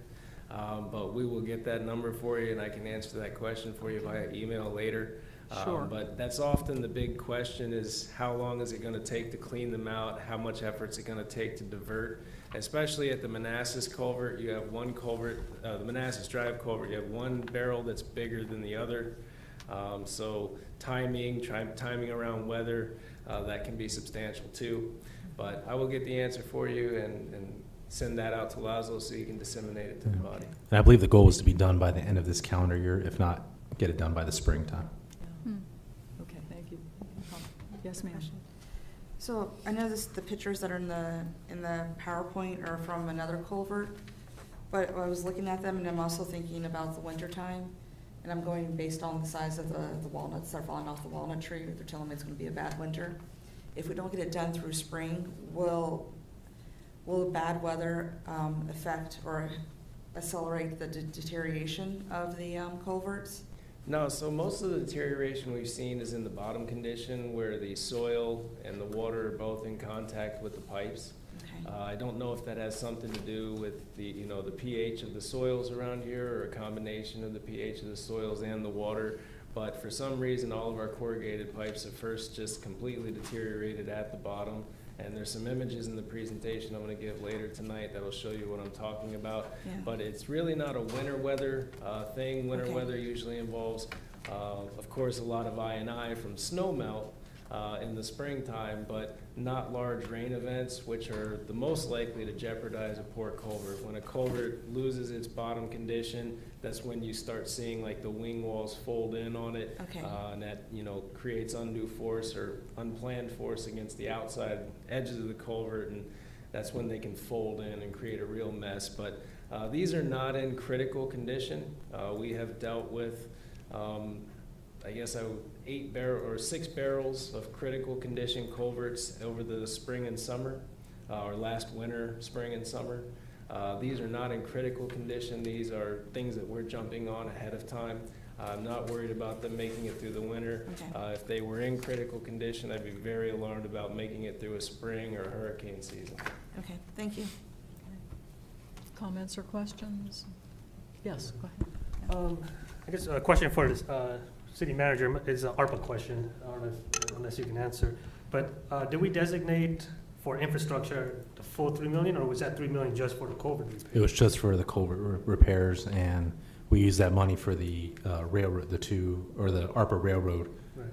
But we will get that number for you, and I can answer that question for you via email later. Sure. But that's often the big question, is how long is it going to take to clean them out? How much effort is it going to take to divert? Especially at the Manassas culvert, you have one culvert, the Manassas Drive culvert, you have one barrel that's bigger than the other. So timing around weather, that can be substantial too. But I will get the answer for you and send that out to Laszlo so you can disseminate it to the body. And I believe the goal is to be done by the end of this calendar year, if not, get it done by the springtime. Okay, thank you. Yes, ma'am. So I know the pictures that are in the PowerPoint are from another culvert, but I was looking at them and I'm also thinking about the winter time, and I'm going based on the size of the walnuts that are falling off the walnut tree. They're telling me it's going to be a bad winter. If we don't get it done through spring, will bad weather affect or accelerate the deterioration of the culverts? No, so most of the deterioration we've seen is in the bottom condition, where the soil and the water are both in contact with the pipes. Okay. I don't know if that has something to do with the pH of the soils around here, or a combination of the pH of the soils and the water. But for some reason, all of our corrugated pipes have first just completely deteriorated at the bottom. And there's some images in the presentation I'm going to give later tonight that'll show you what I'm talking about. Yeah. But it's really not a winter weather thing. Winter Okay. weather usually involves, of course, a lot of I&I from snow melt in the springtime, but not large rain events, which are the most likely to jeopardize a poor culvert. When a culvert loses its bottom condition, that's when you start seeing like the wing walls fold in on it. Okay. And that, creates undue force or unplanned force against the outside edges of the culvert, and that's when they can fold in and create a real mess. But these are not in critical condition. We have dealt with, 6 barrels of critical condition culverts over the spring and summer, or last winter, spring and summer. These are not in critical condition. These are things that we're jumping on ahead of time. I'm not worried about them making it through the winter. Okay. If they were in critical condition, I'd be very alarmed about making it through a spring or hurricane season. Okay, thank you. Comments or questions? Yes, go ahead. I guess a question for the city manager is an ARPA question. I don't know unless you can answer. But did we designate for infrastructure the full $3 million, or was that $3 million just for the culvert repair? It was just for the culvert repairs, and we used that money for the railroad, the ARPA railroad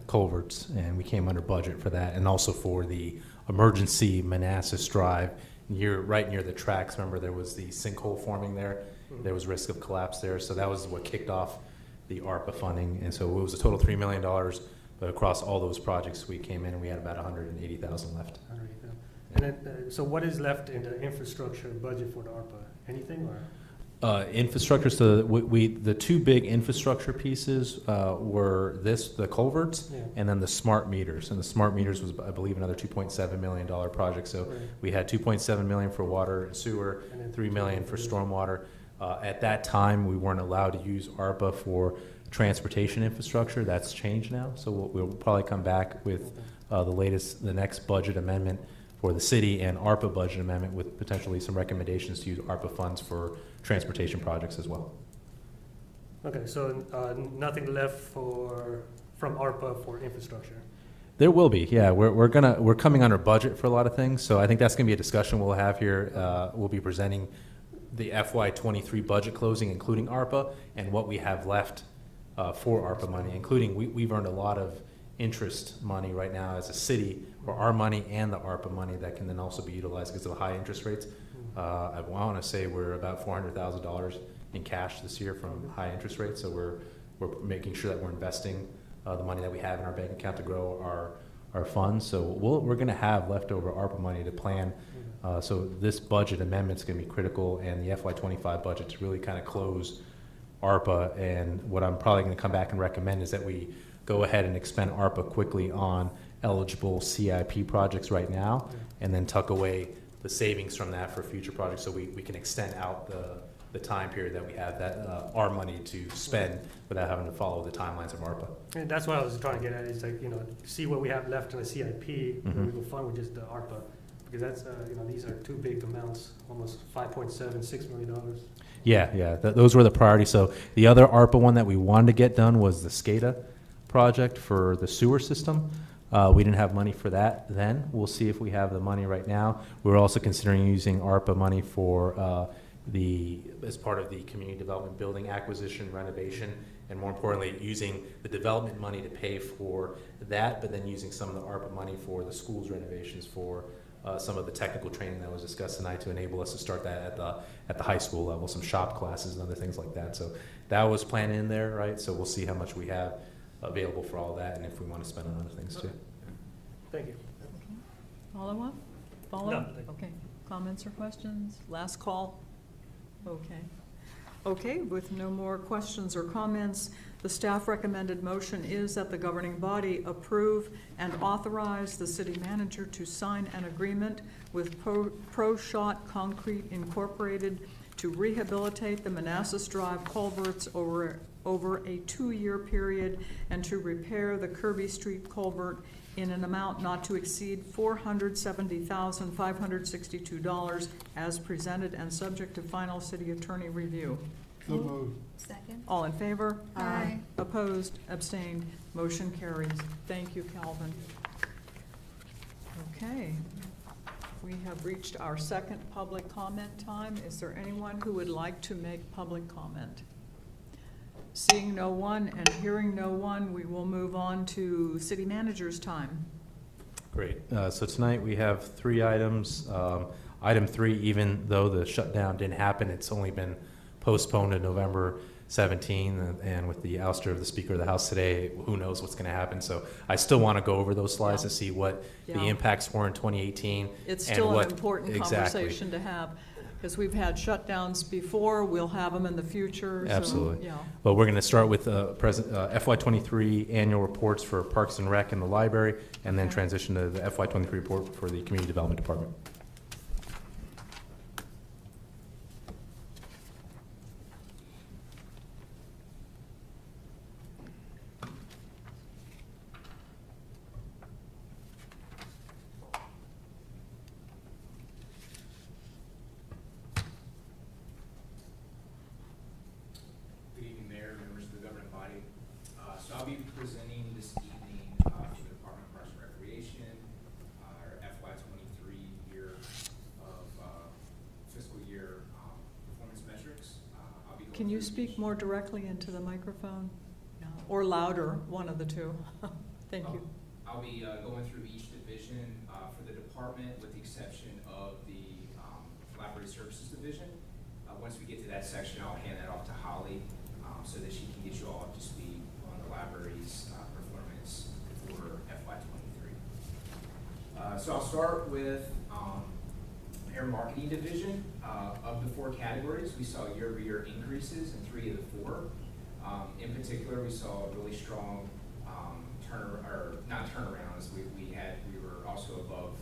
culverts, and we came under budget for that, and also for the emergency Manassas Drive, right near the tracks. Remember, there was the sinkhole forming there. There was risk of collapse there, so that was what kicked off the ARPA funding, and so it was a total $3 million, but across all those projects, we came in and we had about $180,000 left. And then, so what is left in the infrastructure budget for the ARPA? Anything, or? Infrastructure, so the 2 big infrastructure pieces were the culverts, Yeah. and then the smart meters. And the smart meters was, I believe, another $2.7 million project. So we had $2.7 million for water and sewer, And then $3 million for stormwater. At that time, we weren't allowed to use ARPA for transportation infrastructure. That's changed now. So we'll probably come back with the next budget amendment for the city, and ARPA budget amendment with potentially some recommendations to use ARPA funds for transportation projects as well. Okay, so nothing left from ARPA for infrastructure? There will be, yeah. We're coming under budget for a lot of things, so I think that's gonna be a discussion we'll have here. We'll be presenting the FY23 budget closing, including ARPA, and what we have left for ARPA money, including we've earned a lot of interest money right now as a city, for our money and the ARPA money that can then also be utilized because of the high interest rates. I want to say we're about $400,000 in cash this year from high interest rates, so we're making sure that we're investing the money that we have in our bank account to grow our funds. So we're going to have leftover ARPA money to plan So this budget amendment is going to be critical, and the FY25 budget to really kind of close ARPA. And what I'm probably going to come back and recommend is that we go ahead and expend ARPA quickly on eligible CIP projects right now, and then tuck away the savings from that for future projects, so we can extend out the time period that we have that our money to spend without having to follow the timelines of ARPA. And that's what I was trying to get at, is like, you know, see what we have left in the CIP, and we go fund with just the ARPA, because that's, you know, these are two big amounts, almost $5.76 million. Yeah, those were the priorities. So the other ARPA one that we wanted to get done was the SCADA project for the sewer system. We didn't have money for that then. We'll see if we have the money right now. We're also considering using ARPA money for as part of the community development building acquisition, renovation, and more importantly, using the development money to pay for that, but then using some of the ARPA money for the schools renovations for some of the technical training that was discussed tonight to enable us to start that at the high school level, some shop classes and other things like that. So that was planned in there, right? So we'll see how much we have available for all that, and if we want to spend on other things too. Thank you. Follow up? Follow No, up? thank you. Okay. Comments or questions? Last call? Okay. Okay, with no more questions or comments, the staff recommended motion is that the governing body approve and authorize the city manager to sign an agreement with Pro Shot Concrete Incorporated to rehabilitate the Manassas Drive culverts over a 2-year period and to repair the Kirby Street culvert in an amount not to exceed $470,562 as presented and subject to final city attorney review. So moved. Second. All in favor? Aye. Opposed? Abstained? Motion carries. Thank you, Calvin. Okay. We have reached our second public comment time. Is there anyone who would like to make public comment? Seeing no one and hearing no one, we will move on to city manager's time. Great. So tonight we have 3 items. Item 3, even though the shutdown didn't happen, it's only been postponed to November 17, and with the ouster of the Speaker of the House today, who knows what's going to happen. So I still want to go over those slides to see what the impacts were in 2018. It's still an important conversation to have, because we've had shutdowns before, we'll have them in the future. Absolutely. So, yeah. Well, we're going to start with FY23 annual reports for Parks and Rec and the library, and then transition to the FY23 report for the Community Development Department. So I'll be presenting this evening for the Department of Parks and Recreation, our FY23 year of fiscal year performance metrics. I'll be Can you speak more directly into the microphone? No. Or louder, one of the two. Thank you. I'll be going through each division for the department, with the exception of the Library Services Division. Once we get to that section, I'll hand that off to Holly so that she can get you all up to speed on the library's performance for FY23. So I'll start with our marketing division. Of the 4 categories, we saw year-over-year increases in 3 of the 4. In particular, we saw a really strong turnarounds. We were also above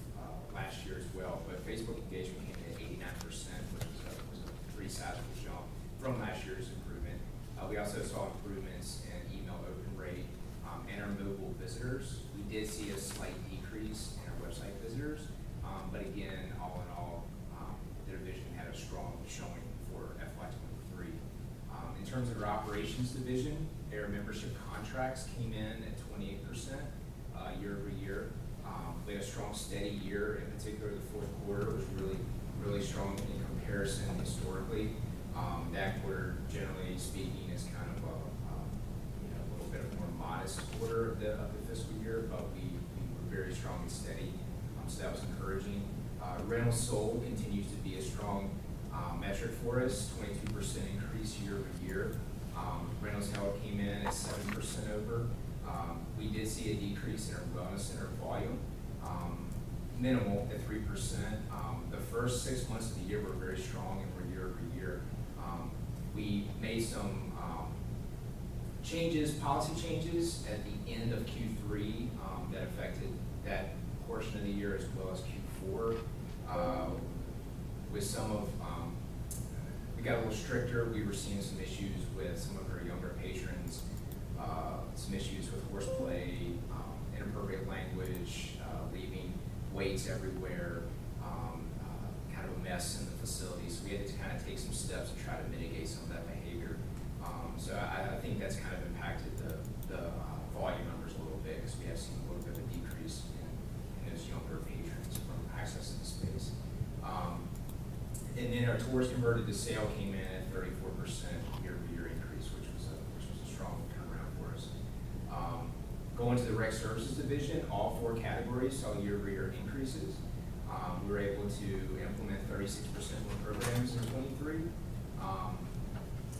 last year as well, but Facebook engagement came in at 89%, which was a pretty sizable jump from last year's improvement. We also saw improvements in email open rate and our mobile visitors. We did see a slight decrease in our website visitors, but again, all in all, the division had a strong showing for FY23. In terms of our operations division, our membership contracts came in at 28% year over year. We had a strong, steady year. In particular, the 4th quarter was really strong in comparison historically. That quarter, generally speaking, is kind of a little bit of a more modest quarter of the fiscal year, but we were very strong and steady, so that was encouraging. Rentals sold continues to be a strong metric for us, 22% increase year over year. Rentals held came in at 7% over. We did see a decrease in our bonus center volume. minimal at 3%. The first 6 months of the year were very strong and were year over year. We made some policy changes at the end of Q3 that affected that portion of the year as well as Q4. With some of, we got a little stricter. We were seeing some issues with some of our younger patrons, some issues with horseplay, inappropriate language, leaving weights everywhere, kind of a mess in the facility. So we had to kind of take some steps to try to mitigate some of that behavior. So I think that's kind of impacted the volume numbers a little bit because we have seen a little bit of a decrease in those younger patrons from accessing the space. And then our tours converted to sale came in at 34% year-over-year increase, which was a strong turnaround for us. Going to the rec services division, all 4 categories saw year-over-year increases. We were able to implement 36% more programs in 23.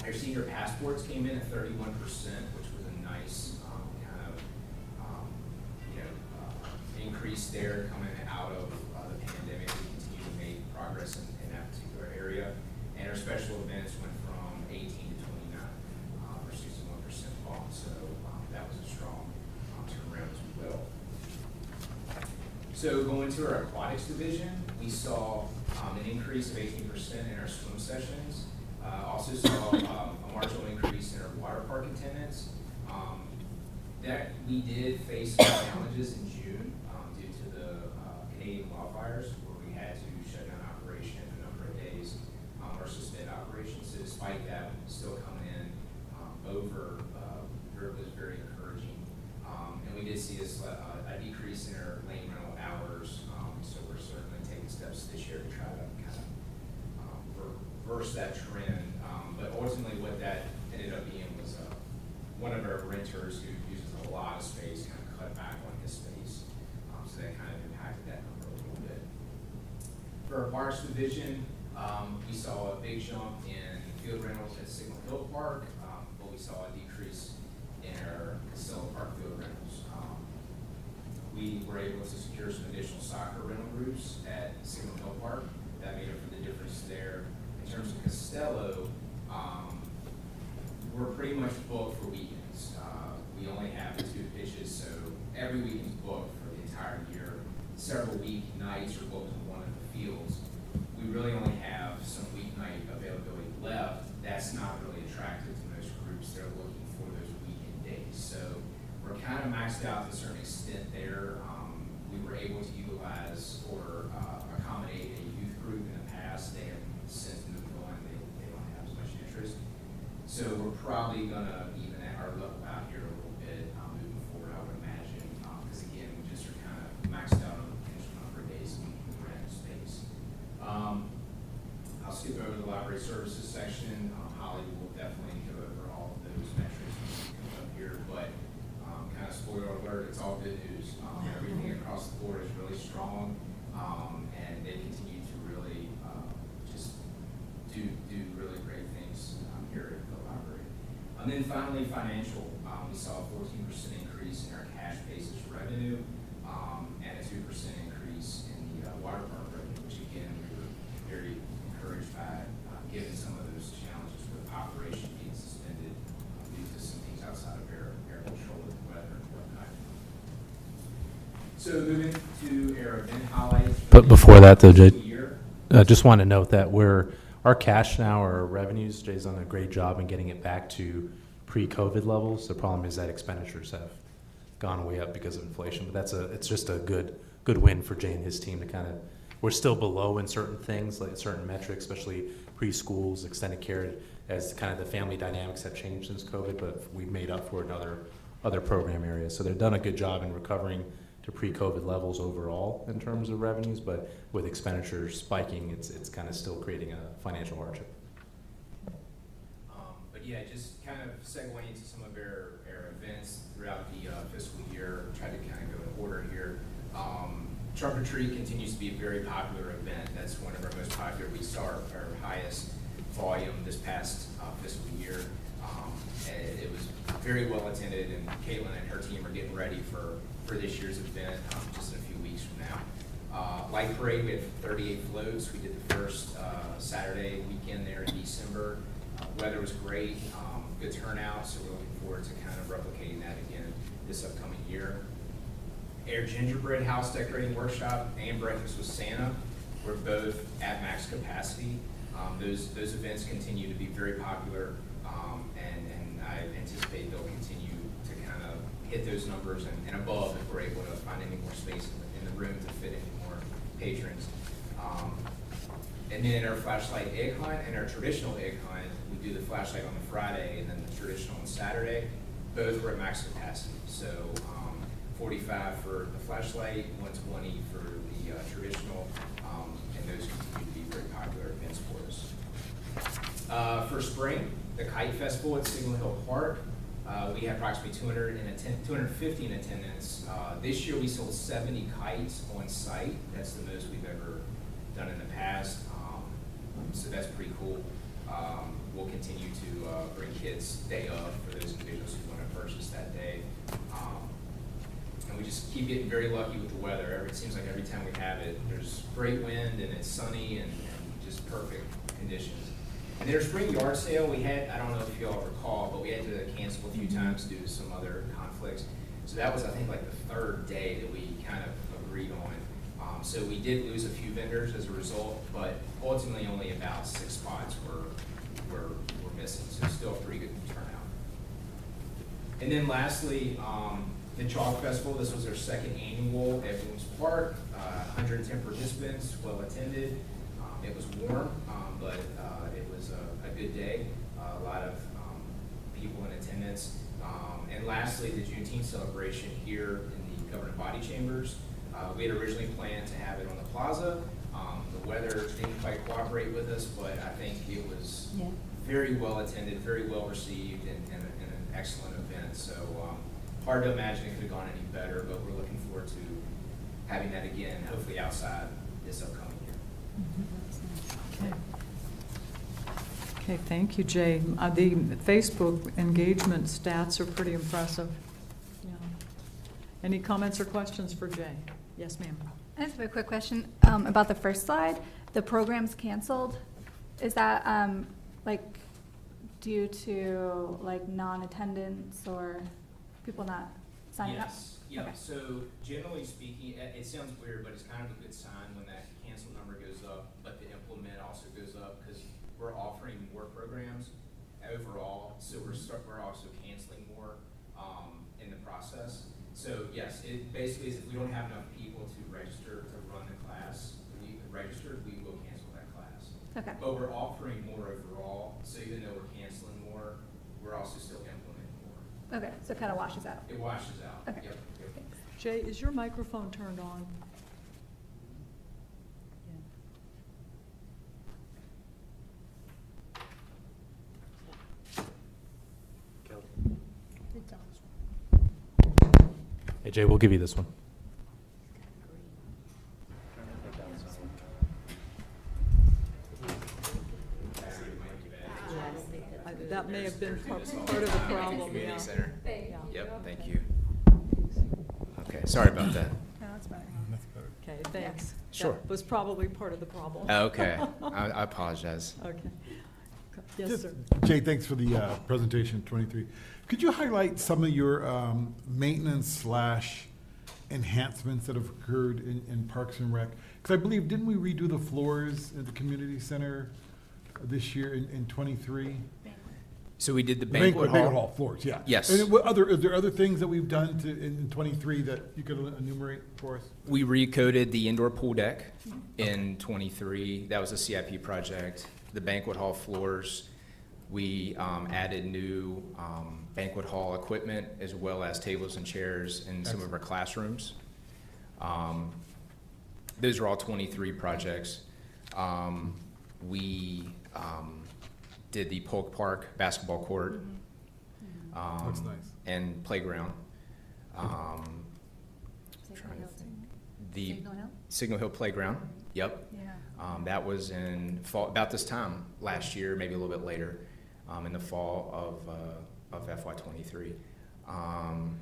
Our senior passports came in at 31%, which was a nice kind of increase there coming out of the pandemic. We continue to make progress in that particular area. And our special events went from 18 to 29, or 61% off. So that was a strong turnaround as well. So going to our aquatics division, we saw an increase of 18% in our swim sessions. Also saw a marginal increase in our water park attendance. That we did face some challenges in June due to the Canadian wildfires, where we had to shut down operation a number of days or suspend operations. So despite that, still coming in over was very encouraging. And we did see a decrease in our lane rental hours. So we're certainly taking steps this year to try to kind of reverse that trend. But ultimately what that ended up being was one of our renters who uses a lot of space kind of cut back on his space. So that kind of impacted that number a little bit. For our parks division, we saw a big jump in field rentals at Signal Hill Park, but we saw a decrease in our Casella Park field rentals. We were able to secure some additional soccer rental routes at Signal Hill Park. That made up for the difference there. In terms of Costello, we're pretty much booked for weekends. We only have 2 pitches, so every weekend's booked for the entire year. Several weeknights are booked in one of the fields. We really only have some weeknight availability left. That's not really attractive to most groups. They're looking for those weekend days. So we're kind of maxed out to a certain extent there. We were able to utilize or accommodate a youth group in the past. They have since moved on. They don't have as much interest. So we're probably going to even at our level out here a little bit moving forward, I would imagine. Because again, we just are kind of maxed out on the potential number of days we can rent space. I'll skip over the library services section. Holly will definitely go over all of those metrics when we come up here. But kind of spoiler alert, it's all good news. Everything across the board is really strong, and they continue to really just do really great things here at the library. And then finally, financial. We saw a 14% increase in our cash basis revenue and a 2% increase in the water park revenue, which again, we were very encouraged by, given some of those challenges with operation being suspended due to some things outside of air control with the weather and whatnot. So moving to our event highlights. But before that, though, Jay, just want to note that our cash now, our revenues, Jay's done a great job in getting it back to pre-COVID levels. The problem is that expenditures have gone way up because of inflation. But it's just a good win for Jay and his team to kind of. We're still below in certain things, like certain metrics, especially preschools, extended care, as kind of the family dynamics have changed since COVID. But we've made up for it in other program areas. So they've done a good job in recovering to pre-COVID levels overall in terms of revenues, but with expenditures spiking, it's kind of still creating a financial hardship. But yeah, just kind of segueing into some of our events throughout the fiscal year, try to kind of go in order here. Trunk or Treat continues to be a very popular event. That's one of our most popular. We saw our highest volume this past fiscal year. It was very well attended, and Caitlin and her team are getting ready for this year's event just in a few weeks from now. Light parade, we had 38 floats. We did the first Saturday weekend there in December. Weather was great, good turnout, so we're looking forward to kind of replicating that again this upcoming year. Air Gingerbread House Decorating Workshop and Breakfast with Santa were both at max capacity. Those events continue to be very popular, and I anticipate they'll continue to kind of hit those numbers and above if we're able to find any more space in the room to fit any more patrons. And then our flashlight egg hunt and our traditional egg hunt, we do the flashlight on the Friday and then the traditional on Saturday. Both were at max capacity. So 45 for the flashlight, 120 for the traditional, and those continue to be very popular events for us. For spring, the Kite Festival at Signal Hill Park, we had approximately 250 in attendance. This year we sold 70 kites on site. That's the most we've ever done in the past. So that's pretty cool. We'll continue to bring kids day of for those individuals who want to purchase that day. And we just keep getting very lucky with the weather. It seems like every time we have it, there's great wind and it's sunny and just perfect conditions. And then our spring yard sale, we had, I don't know if you all recall, but we had to cancel a few times due to some other conflicts. So that was, I think, like the third day that we kind of agreed on. So we did lose a few vendors as a result, but ultimately only about 6 spots were missing. So still a pretty good turnout. And then lastly, the Chalk Festival. This was our second annual at Williams Park. 110 participants, well attended. It was warm, but it was a good day. A lot of people in attendance. And lastly, the Juneteenth celebration here in the governing body chambers. We had originally planned to have it on the plaza. The weather didn't quite cooperate with us, but I think it was very well attended, very well received, and an excellent event. So hard to imagine it could have gone any better, but we're looking forward to having that again, hopefully outside this upcoming year. Okay, thank you, Jay. The Facebook engagement stats are pretty impressive. Yeah. Any comments or questions for Jay? Yes, ma'am. I just have a quick question about the first slide. The program's canceled. Is that like due to like non-attendance or people not signing up? Yeah. Okay. So generally speaking, it sounds weird, but it's kind of a good sign when that cancel number goes up, but the implement also goes up because we're offering more programs overall. So we're also canceling more in the process. So yes, it basically is if we don't have enough people to register to run the class, we will cancel that class. Okay. But we're offering more overall, so even though we're canceling more, we're also still implementing more. Okay, so it kind of washes out. It washes out. Okay. Yep. Thanks. Jay, is your microphone turned on? Hey, Jay, we'll give you this one. That may have been part of the problem, Community yeah. Center. Yeah. Yep, thank you. Okay, sorry about that. No, that's better. Okay, thanks. Sure. That was probably part of the problem. Okay, I apologize. Okay. Yes, Just- sir. Jay, thanks for the presentation, 23. Could you highlight some of your maintenance / enhancements that have occurred in Parks and Rec? Because I believe, didn't we redo the floors at the community center this year in 23? So we did the banquet hall. Floors, yeah. Yes. And is there other things that we've done in 23 that you could enumerate for us? We recoded the indoor pool deck in 23. That was a CIP project. The banquet hall floors, we added new banquet hall equipment as well as tables and chairs in some of our classrooms. Those are all 23 projects. We did the Polk Park basketball court. That's nice. And playground. The Signal Hill Playground, yep. Yeah. That was in fall, about this time last year, maybe a little bit later, in the fall of FY23. I'm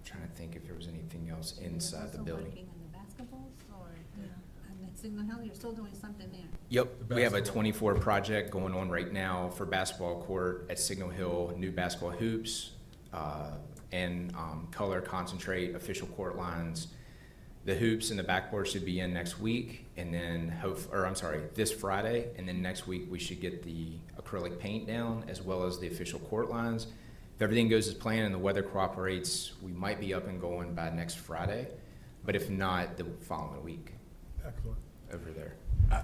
trying to think if there was anything else inside the building. Working on the basketballs or? Signal Hill, you're still doing something there. Yep, we have a 24 project going on right now for basketball court at Signal Hill, new basketball hoops, and color concentrate, official court lines. The hoops and the backboard should be in next week, and then this Friday, and then next week we should get the acrylic paint down as well as the official court lines. If everything goes as planned and the weather cooperates, we might be up and going by next Friday, but if not, the following week. Excellent. Over there.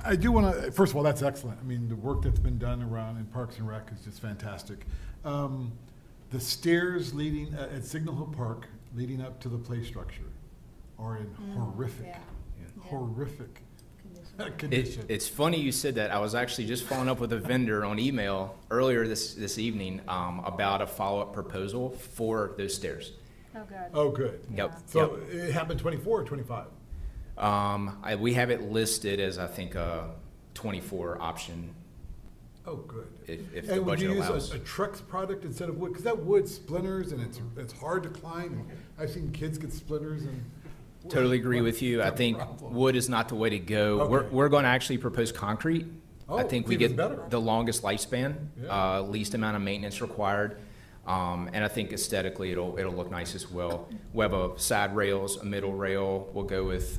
I do want to, first of all, that's excellent. I mean, the work that's been done around in Parks and Rec is just fantastic. The stairs leading at Signal Hill Park leading up to the play structure are in horrific condition. It's funny you said that. I was actually just following up with a vendor on email earlier this evening about a follow-up proposal for those stairs. Oh, good. Oh, good. Yep. So it happened 24 or 25? We have it listed as, I think, a 24 option. Oh, good. If the And would budget you allows. use a Trex product instead of wood? Because that wood splinters and it's hard to climb. And I've seen kids get splinters and. Totally agree with you. I That's a think problem. wood is not the way to go. Okay. We're going to actually propose concrete. Oh, I think we even get better. the longest lifespan, Yeah. least amount of maintenance required. And I think aesthetically it'll look nice as well. We have a side rails, a middle rail. We'll go with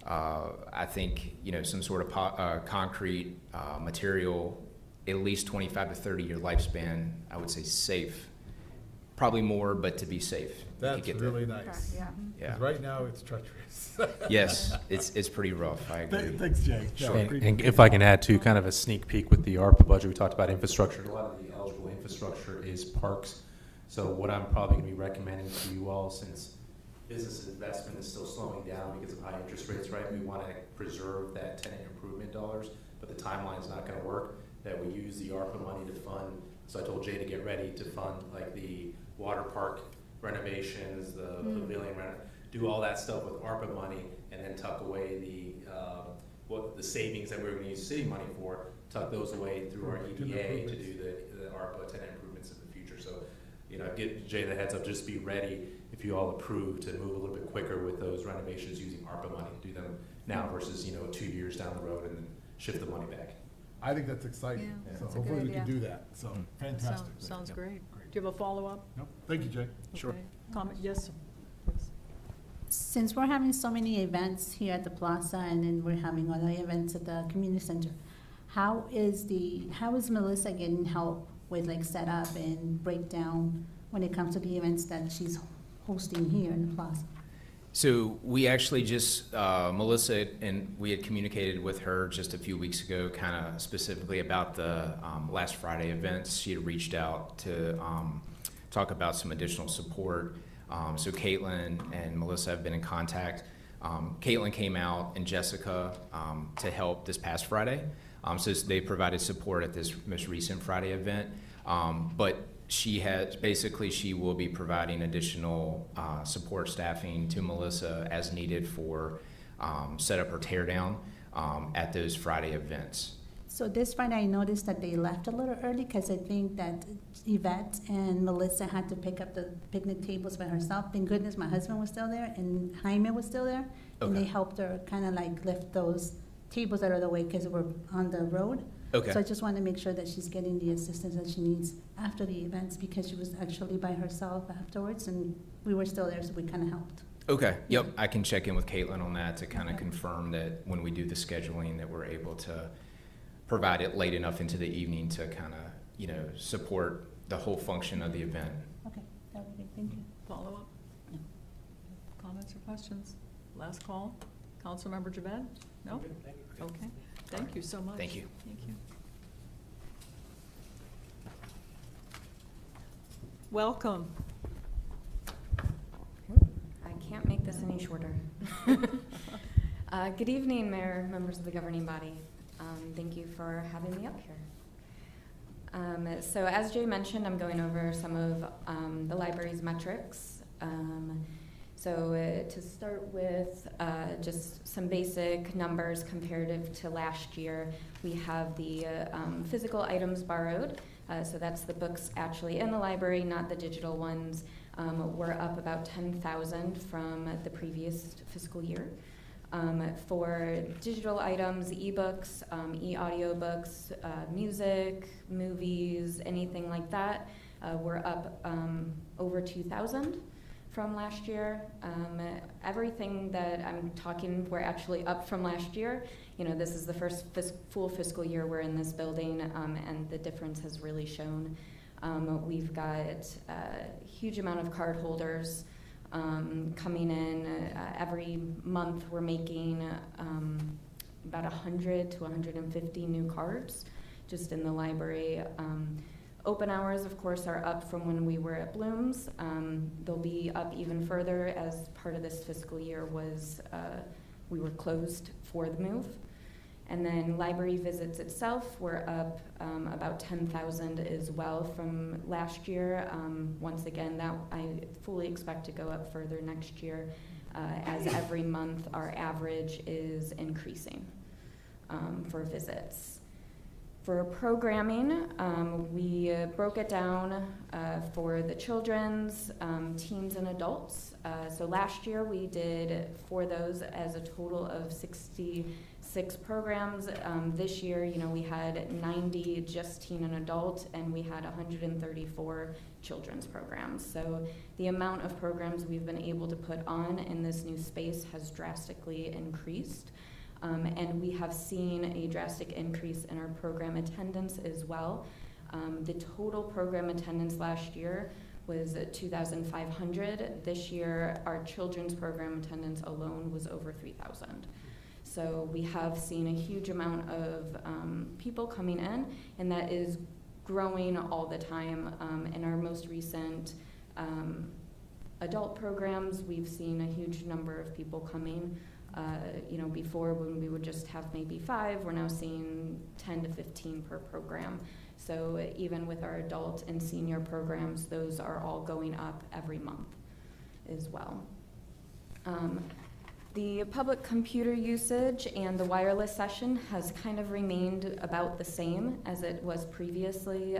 I think some sort of concrete material, at least 25 to 30 year lifespan. I would say safe, probably more, but to be safe. we could That's get really there. nice. Yeah. 'Cause Yeah. right now it's treacherous. Yes, it's pretty rough. I agree. Thanks, Jay. Sure. And if I can add to kind of a sneak peek with the ARPA budget, we talked about infrastructure. A lot of the eligible infrastructure is parks. So what I'm probably going to be recommending to you all, since business investment is still slowing down because of high interest rates, right? We want to preserve that tenant improvement dollars, but the timeline is not going to work. That we use the ARPA money to fund. So I told Jay to get ready to fund like the water park renovations, the pavilion do all that stuff with ARPA money, and then tuck away the savings that we were going to use city money for, tuck those away through our EDA to do the ARPA tenant improvements in the future. So, give Jay the heads up, just be ready if you all approve to move a little bit quicker with those renovations using ARPA money. Do them now versus 2 years down the road and then shift the money back. I think that's exciting. Yeah, So that's a good hopefully we can idea. do that. So fantastic. Sounds Yeah. great. Do you have a follow-up? Nope. Thank you, Jay. Sure. Okay. Comment? Yes, please. Since we're having so many events here at the plaza and then we're having other events at the community center, how is Melissa getting help with like setup and breakdown when it comes to the events that she's hosting here in the plaza? So we actually just, Melissa, and we had communicated with her just a few weeks ago, kind of specifically about the last Friday events. She had reached out to talk about some additional support. So Caitlin and Melissa have been in contact. Caitlin came out and Jessica to help this past Friday. So they provided support at this most recent Friday event. But she will be providing additional support staffing to Melissa as needed for setup or tear down at those Friday events. So this Friday, I noticed that they left a little early because I think that Yvette and Melissa had to pick up the picnic tables by herself. Thank goodness my husband was still there and Jaime was still there. And they Okay. helped her kind of like lift those tables out of the way because we're on the road. Okay. So I just want to make sure that she's getting the assistance that she needs after the events because she was actually by herself afterwards and we were still there, so we kind of helped. Okay, yep, I can check in with Caitlin on that to kind of confirm that when we do the scheduling that we're able to provide it late enough into the evening to kind of, support the whole function of the event. Okay, that would be, thank you. Follow-up? No. Comments or questions? Last call. Councilmember Jabed? No? Okay. Thank you so much. Thank you. Thank you. Welcome. I can't make this any shorter. Good evening, Mayor, members of the governing body. Thank you for having me up here. So as Jay mentioned, I'm going over some of the library's metrics. So to start with just some basic numbers comparative to last year, we have the physical items borrowed. So that's the books actually in the library, not the digital ones. We're up about 10,000 from the previous fiscal year. For digital items, ebooks, e-audiobooks, music, movies, anything like that, we're up over 2,000 from last year. Everything that I'm talking, we're actually up from last year. You know, this is the first full fiscal year we're in this building, and the difference has really shown. We've got a huge amount of card holders coming in. Every month we're making about 100 to 150 new cards just in the library. Open hours, of course, are up from when we were at Bloom's. They'll be up even further as part of this fiscal year was we were closed for the move. And then library visits itself were up about 10,000 as well from last year. Once again, that I fully expect to go up further next year as every month our average is increasing for visits. For programming, we broke it down for the children's, teens, and adults. So last year we did for those as a total of 66 programs. This year, you know, we had 90 just teen and adult, and we had 134 children's programs. So the amount of programs we've been able to put on in this new space has drastically increased. And we have seen a drastic increase in our program attendance as well. The total program attendance last year was 2,500. This year, our children's program attendance alone was over 3,000. So we have seen a huge amount of people coming in, and that is growing all the time. In our most recent adult programs, we've seen a huge number of people coming. You know, before when we would just have maybe 5, we're now seeing 10 to 15 per program. So even with our adult and senior programs, those are all going up every month as well. The public computer usage and the wireless session has kind of remained about the same as it was previously,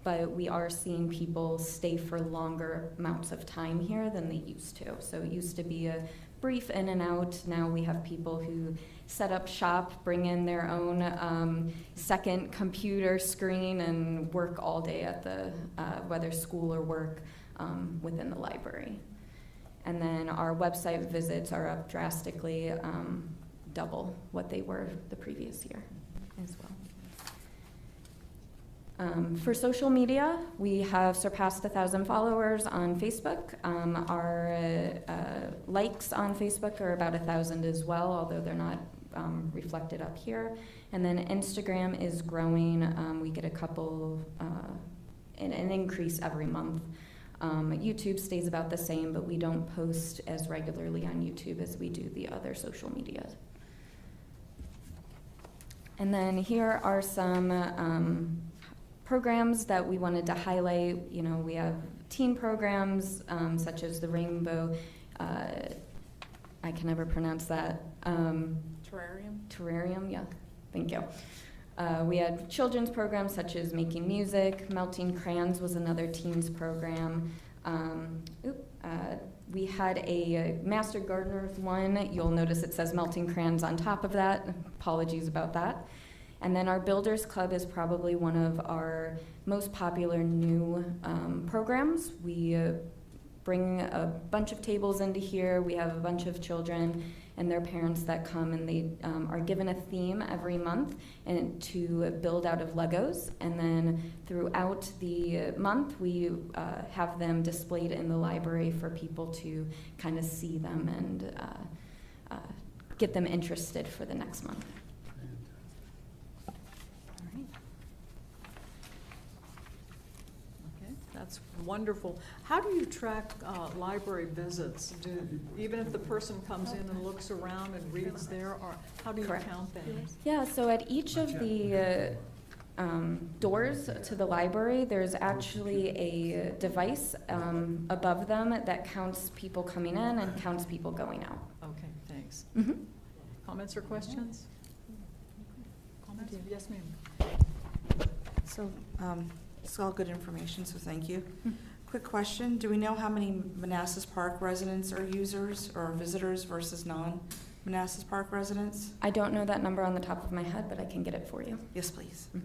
but we are seeing people stay for longer amounts of time here than they used to. So it used to be a brief in and out. Now we have people who set up shop, bring in their own second computer screen and work all day at the, whether school or work, within the library. And then our website visits are up drastically, double what they were the previous year as well. For social media, we have surpassed 1,000 followers on Facebook. Our likes on Facebook are about 1,000 as well, although they're not reflected up here. And then Instagram is growing. We get a couple, an increase every month. YouTube stays about the same, but we don't post as regularly on YouTube as we do the other social media. And then here are some programs that we wanted to highlight. You know, we have teen programs such as the Rainbow, I can never pronounce that. Terrarium? Terrarium, yeah, thank you. We had children's programs such as Making Music, Melting Crayons was another teens program. We had a Master Gardeners one. You'll notice it says Melting Crayons on top of that. Apologies about that. And then our Builders Club is probably one of our most popular new programs. We bring a bunch of tables into here. We have a bunch of children and their parents that come, and they are given a theme every month and to build out of Legos. And then throughout the month, we have them displayed in the library for people to kind of see them and get them interested for the next month. That's wonderful. How do you track library visits? Even if the person comes in and looks around and reads there, or how do you count them? Yeah, so at each of the doors to the library, there's actually a device above them that counts people coming in and counts people going out. Okay, thanks. Mm-hmm. Comments or questions? Comments? Yes, ma'am. So, it's all good information, so thank you. Quick question, do we know how many Manassas Park residents are users or visitors versus non? Manassas Park residents? I don't know that number on the top of my head, but I can get it for you. Yes, please. Mhm.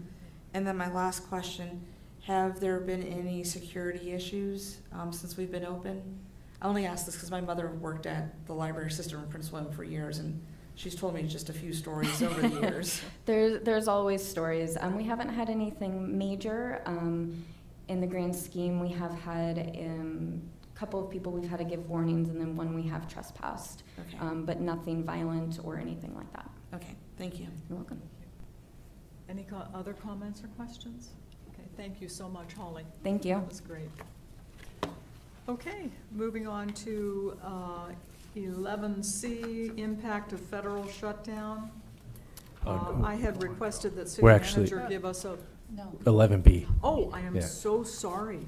And then my last question, have there been any security issues since we've been open? I only ask this because my mother worked at the library system in Prince William for years, and she's told me just a few stories over the years. There's always stories. We haven't had anything major. In the grand scheme, we have had a couple of people we've had to give warnings, and then one we have trespassed, Okay. but nothing violent or anything like that. Okay, thank you. You're welcome. Any other comments or questions? Okay, thank you so much, Holly. Thank you. That was great. Okay, moving on to 11C, impact of federal shutdown. I had requested that city We're actually- manager give us a, No. 11B. oh, I am Yeah. so sorry.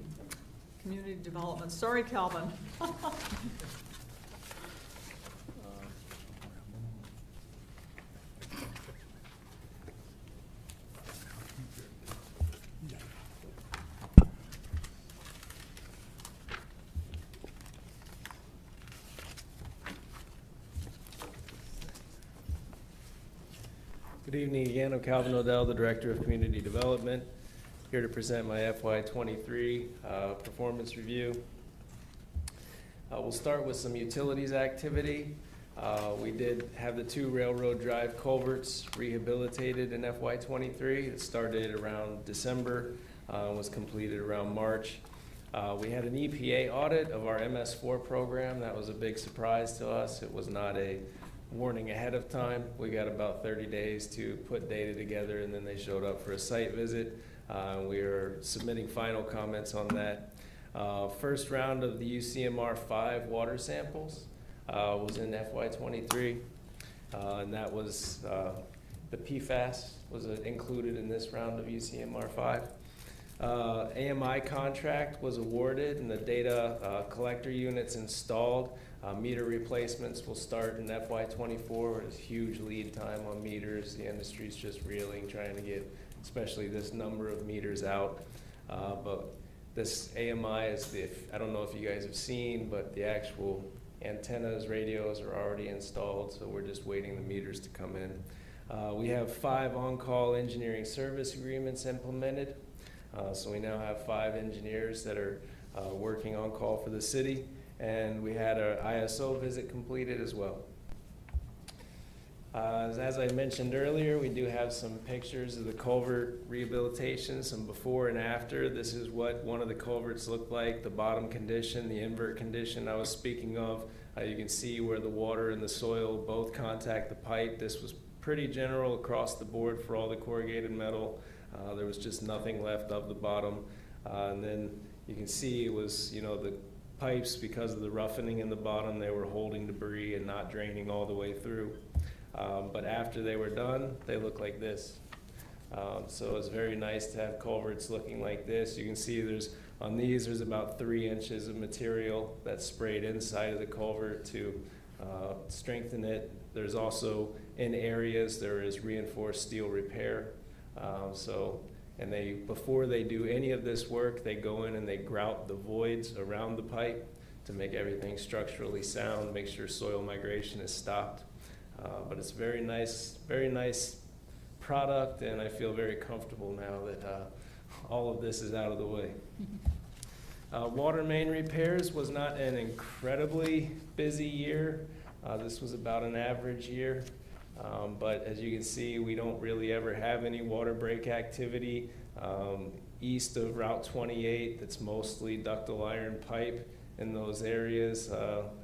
Community development, sorry, Calvin. Good evening again. I'm Calvin Odell, the Director of Community Development, here to present my FY23 performance review. We'll start with some utilities activity. We did have the 2 Railroad Drive culverts rehabilitated in FY23. It started around December, was completed around March. We had an EPA audit of our MS4 program. That was a big surprise to us. It was not a warning ahead of time. We got about 30 days to put data together, and then they showed up for a site visit. We are submitting final comments on that. First round of the UCMR 5 water samples was in FY23, and that was the PFAS was included in this round of UCMR 5. AMI contract was awarded and the data collector units installed. Meter replacements will start in FY24. There's huge lead time on meters. The industry's just reeling, trying to get especially this number of meters out. But this AMI is I don't know if you guys have seen, but the actual antennas, radios are already installed, so we're just waiting the meters to come in. We have 5 on-call engineering service agreements implemented. So we now have 5 engineers that are working on call for the city, and we had our ISO visit completed as well. As I mentioned earlier, we do have some pictures of the culvert rehabilitation, some before and after. This is what one of the culverts looked like, the bottom condition, the invert condition I was speaking of. You can see where the water and the soil both contact the pipe. This was pretty general across the board for all the corrugated metal. There was just nothing left of the bottom. And then you can see it was, the pipes, because of the roughening in the bottom, they were holding debris and not draining all the way through. But after they were done, they look like this. So it's very nice to have culverts looking like this. You can see on these, there's about 3 inches of material that's sprayed inside of the culvert to strengthen it. There's also, in areas, there is reinforced steel repair. And before they do any of this work, they go in and they grout the voids around the pipe to make everything structurally sound, make sure soil migration is stopped. But it's very nice product, and I feel very comfortable now that all of this is out of the way. Water main repairs was not an incredibly busy year. This was about an average year. But as you can see, we don't really ever have any water break activity east of Route 28. That's mostly ductile iron pipe in those areas.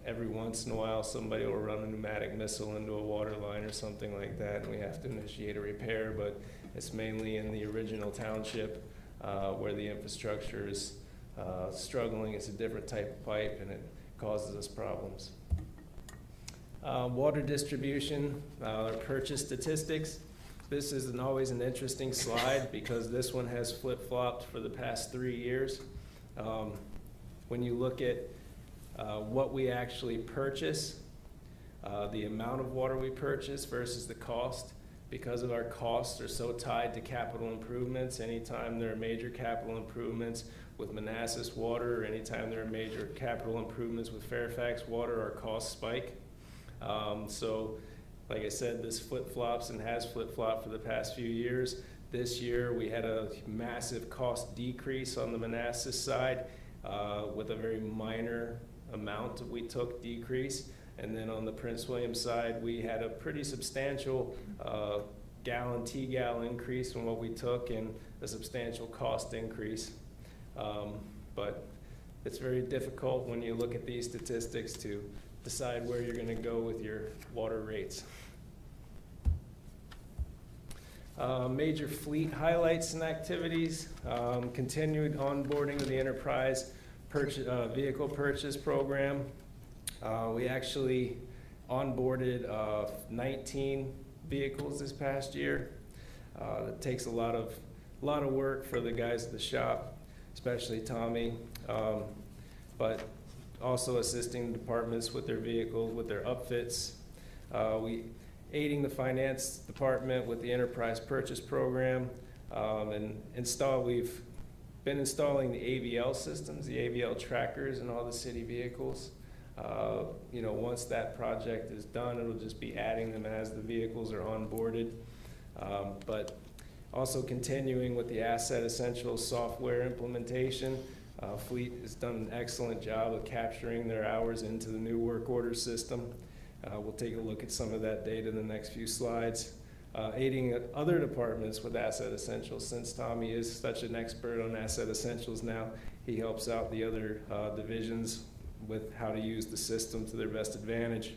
Every once in a while, somebody will run a pneumatic missile into a water line or something like that, and we have to initiate a repair, but it's mainly in the original township where the infrastructure is struggling. It's a different type of pipe, and it causes us problems. Water distribution, purchase statistics. This is always an interesting slide because this one has flip-flopped for the past 3 years. When you look at what we actually purchase, the amount of water we purchase versus the cost, because of our costs are so tied to capital improvements, anytime there are major capital improvements with Manassas Water, or anytime there are major capital improvements with Fairfax Water, our costs spike. So Like I said, this flip-flops and has flip-flopped for the past few years. This year, we had a massive cost decrease on the Manassas side with a very minor amount that we took decrease. And then on the Prince William side, we had a pretty substantial gallon, T-gallon increase from what we took and a substantial cost increase. But it's very difficult when you look at these statistics to decide where you're going to go with your water rates. Major fleet highlights and activities, continued onboarding of the enterprise vehicle purchase program. We actually onboarded 19 vehicles this past year. It takes a lot of work for the guys at the shop, especially Tommy, but also assisting departments with their vehicles, with their upfits. We aiding the finance department with the enterprise purchase program, and we've been installing the AVL systems, the AVL trackers in all the city vehicles. Once that project is done, it'll just be adding them as the vehicles are onboarded. But also continuing with the Asset Essentials software implementation. Fleet has done an excellent job of capturing their hours into the new work order system. We'll take a look at some of that data in the next few slides. Aiding other departments with Asset Essentials. Since Tommy is such an expert on Asset Essentials now, he helps out the other divisions with how to use the system to their best advantage.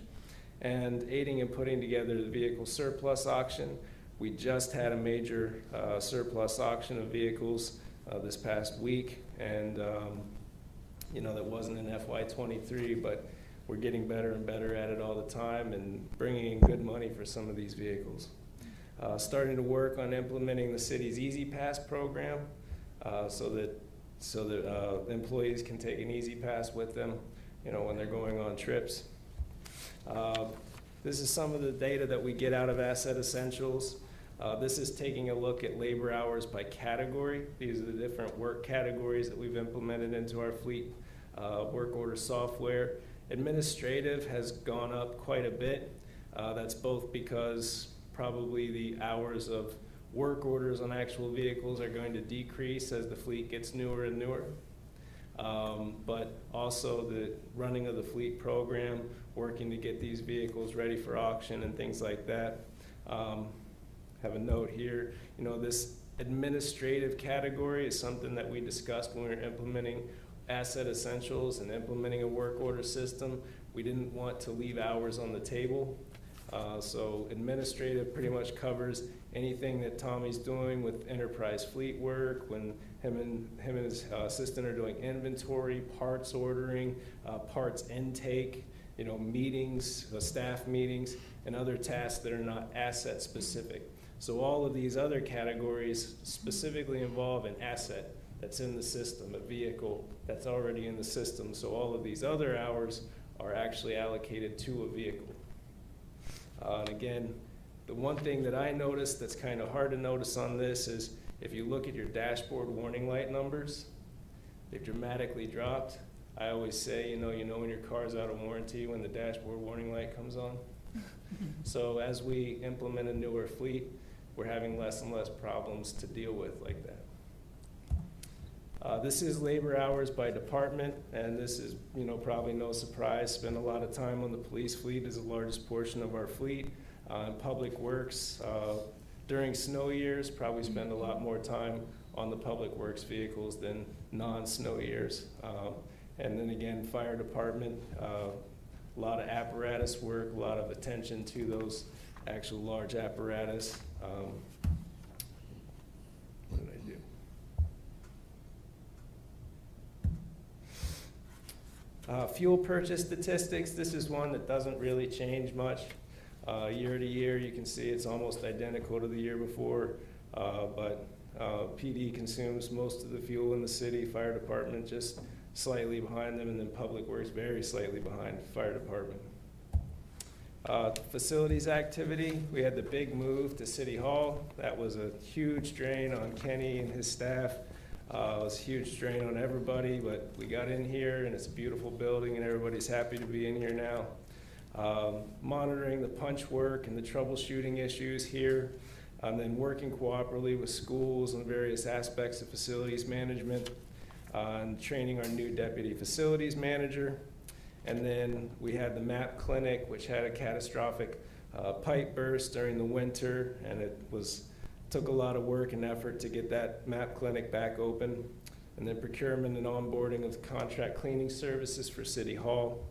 And aiding and putting together the vehicle surplus auction. We just had a major surplus auction of vehicles this past week, and that wasn't in FY23, but we're getting better and better at it all the time and bringing in good money for some of these vehicles. Starting to work on implementing the city's Easy Pass program so that employees can take an Easy Pass with them, when they're going on trips. This is some of the data that we get out of Asset Essentials. This is taking a look at labor hours by category. These are the different work categories that we've implemented into our fleet work order software. Administrative has gone up quite a bit. That's both because probably the hours of work orders on actual vehicles are going to decrease as the fleet gets newer and newer. But also the running of the fleet program, working to get these vehicles ready for auction and things like that. Have a note here, this administrative category is something that we discussed when we were implementing Asset Essentials and implementing a work order system. We didn't want to leave hours on the table. So administrative pretty much covers anything that Tommy's doing with enterprise fleet work, when him and his assistant are doing inventory, parts ordering, parts intake, meetings, staff meetings, and other tasks that are not asset specific. So all of these other categories specifically involve an asset that's in the system, a vehicle that's already in the system. So all of these other hours are actually allocated to a vehicle. And again, the one thing that I noticed that's kind of hard to notice on this is if you look at your dashboard warning light numbers, they've dramatically dropped. I always say, you know when your car's out of warranty when the dashboard warning light comes on. So as we implement a newer fleet, we're having less and less problems to deal with like that. This is labor hours by department, and this is, probably no surprise. Spend a lot of time on the police fleet is the largest portion of our fleet. Public Works, during snow years, probably spend a lot more time on the Public Works vehicles than non-snow years. And then again, fire department, a lot of apparatus work, a lot of attention to those actual large apparatus. What did I do? Fuel purchase statistics, this is one that doesn't really change much. Year to year, you can see it's almost identical to the year before, but PD consumes most of the fuel in the city, fire department just slightly behind them, and then Public Works very slightly behind fire department. Facilities activity, we had the big move to City Hall. That was a huge drain on Kenny and his staff. It was a huge strain on everybody, but we got in here and it's a beautiful building and everybody's happy to be in here now. monitoring the punch work and the troubleshooting issues here, and then working cooperatively with schools on various aspects of facilities management, and training our new deputy facilities manager. And then we had the MAP clinic, which had a catastrophic pipe burst during the winter, and it took a lot of work and effort to get that MAP clinic back open. And then procurement and onboarding of contract cleaning services for City Hall.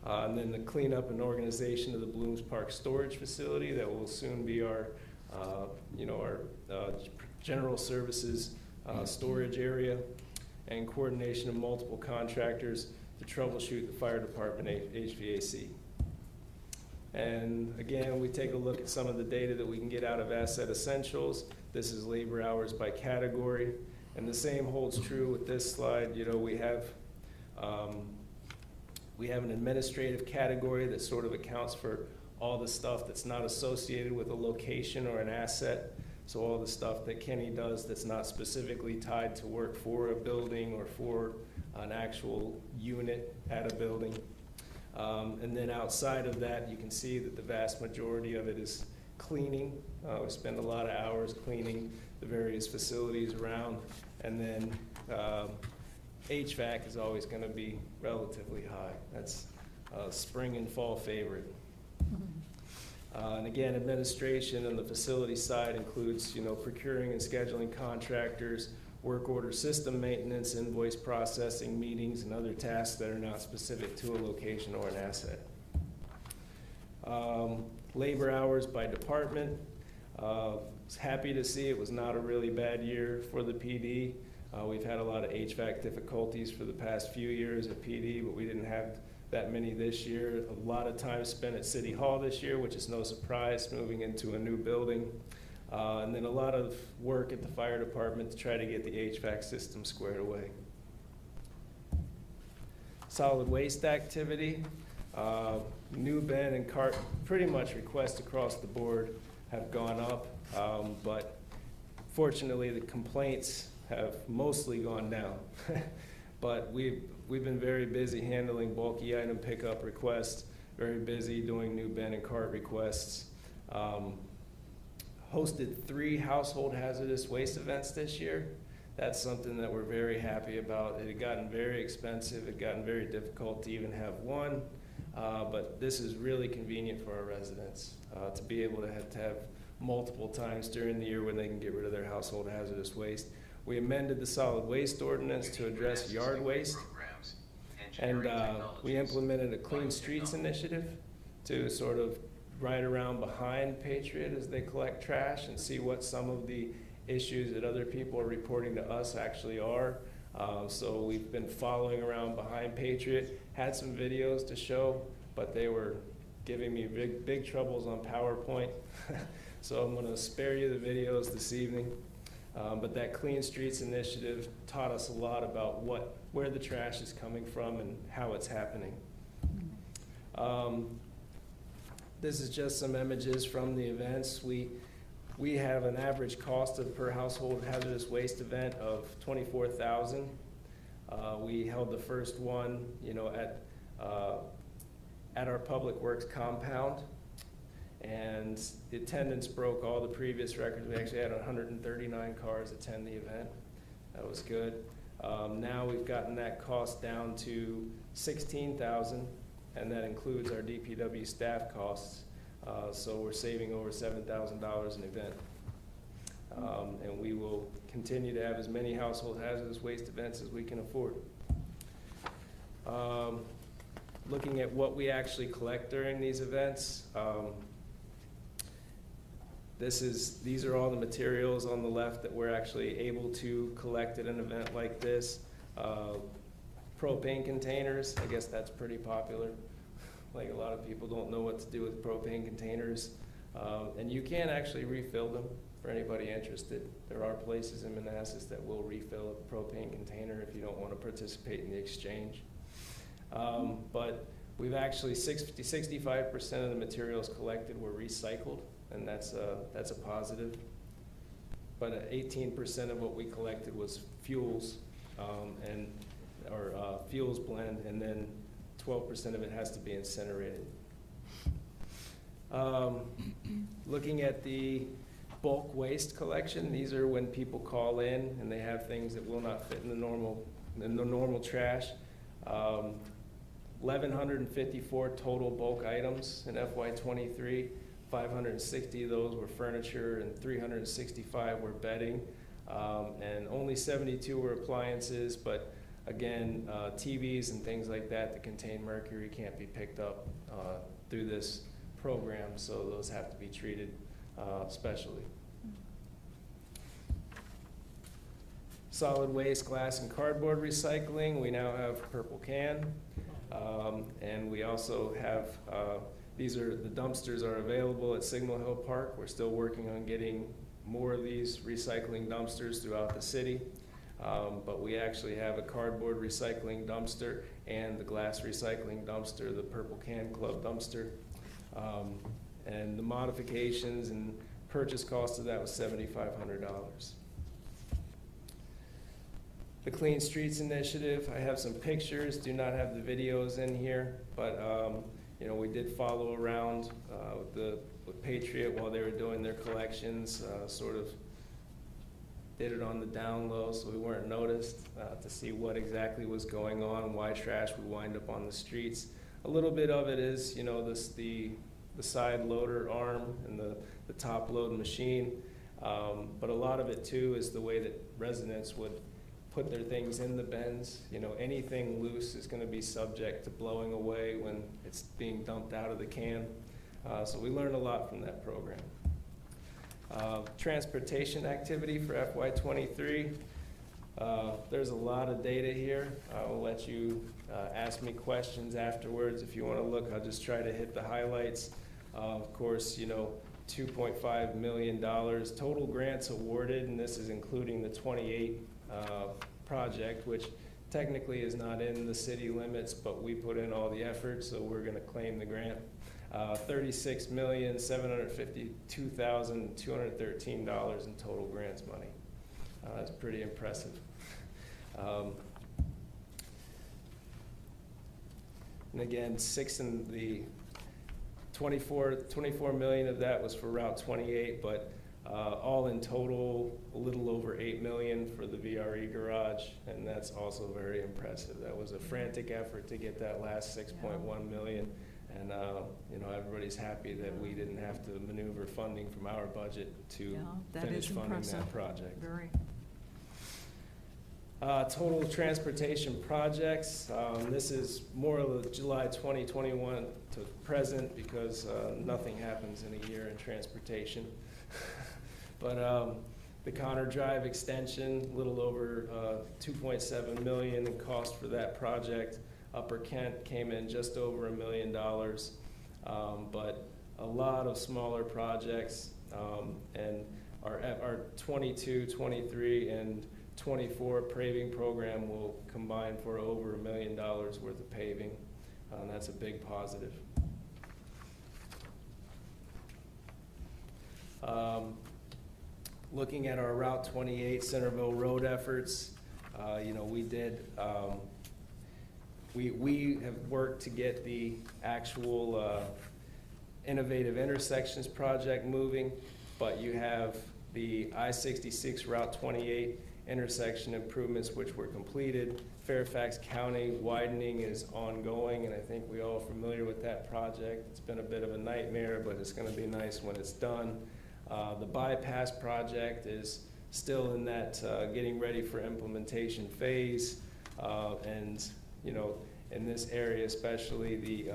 And then the cleanup and organization of the Blooms Park storage facility that will soon be our general services storage area, and coordination of multiple contractors to troubleshoot the fire department HVAC. And again, we take a look at some of the data that we can get out of Asset Essentials. This is labor hours by category. And the same holds true with this slide. You know, we have an administrative category that sort of accounts for all the stuff that's not associated with a location or an asset. So all the stuff that Kenny does that's not specifically tied to work for a building or for an actual unit at a building. And then outside of that, you can see that the vast majority of it is cleaning. We spend a lot of hours cleaning the various facilities around. And then HVAC is always going to be relatively high. That's a spring and fall favorite. And again, administration on the facility side includes, procuring and scheduling contractors, work order system maintenance, invoice processing, meetings, and other tasks that are not specific to a location or an asset. Labor hours by department. Was happy to see it was not a really bad year for the PD. We've had a lot of HVAC difficulties for the past few years at PD, but we didn't have that many this year. A lot of time spent at City Hall this year, which is no surprise, moving into a new building. And then a lot of work at the fire department to try to get the HVAC system squared away. Solid waste activity. New bin and cart, pretty much requests across the board have gone up, but fortunately the complaints have mostly gone down. But we've been very busy handling bulky item pickup requests, very busy doing new bin and cart requests. Hosted 3 household hazardous waste events this year. That's something that we're very happy about. It had gotten very expensive. It had gotten very difficult to even have one. But this is really convenient for our residents to be able to have multiple times during the year when they can get rid of their household hazardous waste. We amended the solid waste ordinance to address yard waste. And we implemented a Clean Streets initiative to sort of ride around behind Patriot as they collect trash and see what some of the issues that other people are reporting to us actually are. So we've been following around behind Patriot, had some videos to show, but they were giving me big troubles on PowerPoint. So I'm gonna spare you the videos this evening. But that Clean Streets initiative taught us a lot about where the trash is coming from and how it's happening. This is just some images from the events. We have an average cost per household hazardous waste event of $24,000. We held the first one, at our Public Works compound, and the attendance broke all the previous records. We actually had 139 cars attend the event. That was good. Now we've gotten that cost down to $16,000, and that includes our DPW staff costs. So we're saving over $7,000 an event. And we will continue to have as many household hazardous waste events as we can afford. Looking at what we actually collect during these events, these are all the materials on the left that we're actually able to collect at an event like this. Propane containers, I guess that's pretty popular. Like, a lot of people don't know what to do with propane containers. And you can actually refill them for anybody interested. There are places in Manassas that will refill a propane container if you don't want to participate in the exchange. But we've actually 65% of the materials collected were recycled, and that's a positive. But 18% of what we collected was fuels, or fuels blend, and then 12% of it has to be incinerated. Looking at the bulk waste collection, these are when people call in and they have things that will not fit in the normal trash. 1,154 total bulk items in FY23. 560 of those were furniture and 365 were bedding. And only 72 were appliances, but again, TVs and things like that that contain mercury can't be picked up through this program, so those have to be treated specially. Solid waste, glass, and cardboard recycling, we now have Purple Can. And we also have, the dumpsters are available at Signal Hill Park. We're still working on getting more of these recycling dumpsters throughout the city. But we actually have a cardboard recycling dumpster and the glass recycling dumpster, the Purple Can Club dumpster. And the modifications and purchase cost of that was $7,500. The Clean Streets Initiative, I have some pictures, do not have the videos in here, but you know, we did follow around with Patriot while they were doing their collections, sort of did it on the down low so we weren't noticed, to see what exactly was going on, why trash would wind up on the streets. A little bit of it is, you know, the side loader arm and the top load machine, but a lot of it too is the way that residents would put their things in the bins. You know, anything loose is going to be subject to blowing away when it's being dumped out of the can. So we learned a lot from that program. Transportation activity for FY23. There's a lot of data here. I will let you ask me questions afterwards if you want to look. I'll just try to hit the highlights. Of course, you know, $2.5 million total grants awarded, and this is including the 28 project, which technically is not in the city limits, but we put in all the effort, so we're going to claim the grant. $36,752,213 in total grants money. That's pretty impressive. And again, 24 million of that was for Route 28, but all in total, a little over 8 million for the VRE garage, and that's also very impressive. That was a frantic effort to get that last 6.1 million, and you know, everybody's happy that we didn't have to maneuver funding from our budget to finish funding that project. Very. Total transportation projects. This is more of the July 2021 to present because nothing happens in a year in transportation. But the Connor Drive extension, a little over 2.7 million in cost for that project. Upper Kent came in just over $1 million, but a lot of smaller projects, and our 22, 23, and 24 paving program will combine for over $1 million worth of paving, and that's a big positive. Looking at our Route 28 Centerville Road efforts, you know, we did, we have worked to get the actual innovative intersections project moving, but you have the I-66 Route 28 intersection improvements which were completed. Fairfax County widening is ongoing, and I think we're all familiar with that project. It's been a bit of a nightmare, but it's going to be nice when it's done. The bypass project is still in that getting ready for implementation phase, and you know, in this area especially, the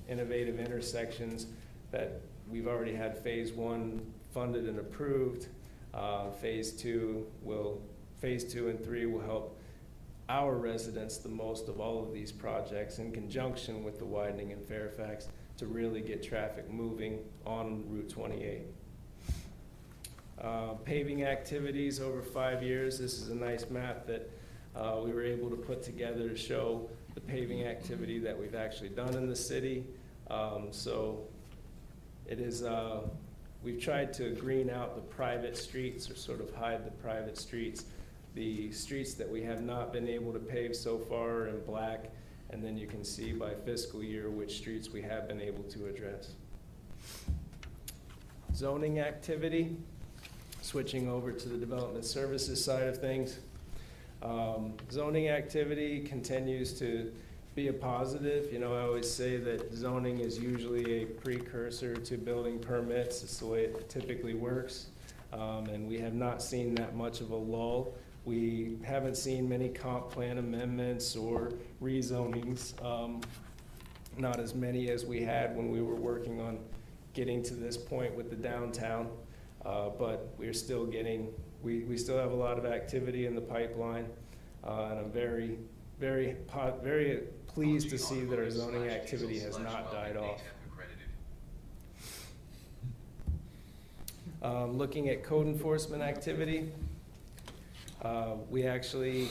innovative intersections that we've already had phase 1 funded and approved. Phase 2 and 3 will help our residents the most of all of these projects in conjunction with the widening in Fairfax to really get traffic moving on Route 28. Paving activities over 5 years. This is a nice map that we were able to put together to show the paving activity that we've actually done in the city. So it is, we've tried to green out the private streets, or sort of hide the private streets. The streets that we have not been able to pave so far are in black, and then you can see by fiscal year which streets we have been able to address. Zoning activity, switching over to the development services side of things. Zoning activity continues to be a positive. You know, I always say that zoning is usually a precursor to building permits. It's the way it typically works. And we have not seen that much of a lull. We haven't seen many comp plan amendments or rezonings, not as many as we had when we were working on getting to this point with the downtown. But we're still getting, we still have a lot of activity in the pipeline. And I'm very pleased to see that our zoning activity has not died off. Looking at code enforcement activity, we actually,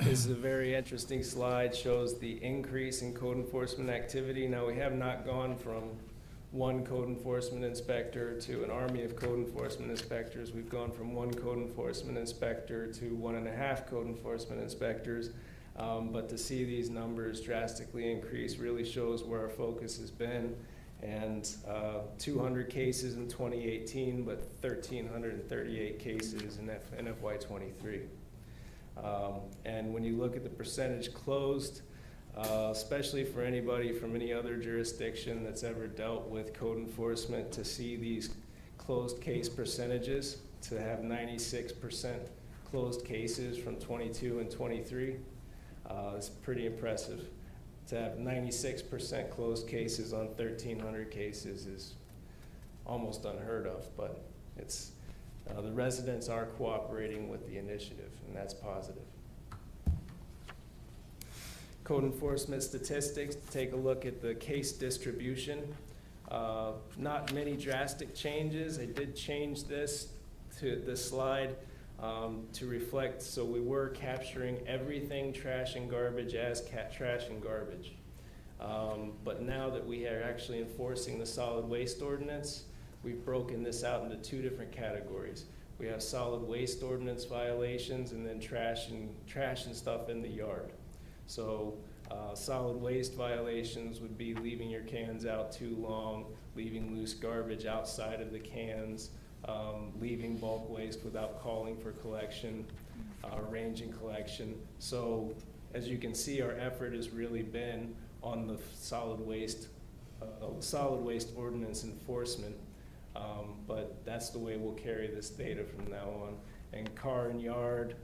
this is a very interesting slide, shows the increase in code enforcement activity. Now, we have not gone from one code enforcement inspector to an army of code enforcement inspectors. We've gone from one code enforcement inspector to 1.5 code enforcement inspectors. But to see these numbers drastically increase really shows where our focus has been. And 200 cases in 2018, but 1,338 cases in FY23. And when you look at the percentage closed, especially for anybody from any other jurisdiction that's ever dealt with code enforcement, to see these closed case percentages, to have 96% closed cases from 22 and 23, is pretty impressive. To have 96% closed cases on 1,300 cases is almost unheard of, but it's, the residents are cooperating with the initiative, and that's positive. Code enforcement statistics, take a look at the case distribution. Not many drastic changes. I did change this to this slide to reflect, so we were capturing everything trash and garbage as trash and garbage. But now that we are actually enforcing the solid waste ordinance, we've broken this out into 2 different categories. We have solid waste ordinance violations and then trash and stuff in the yard. So solid waste violations would be leaving your cans out too long, leaving loose garbage outside of the cans, leaving bulk waste without calling for collection, arranging collection. So as you can see, our effort has really been on the solid waste ordinance enforcement. But that's the way we'll carry this data from now on. And car and yard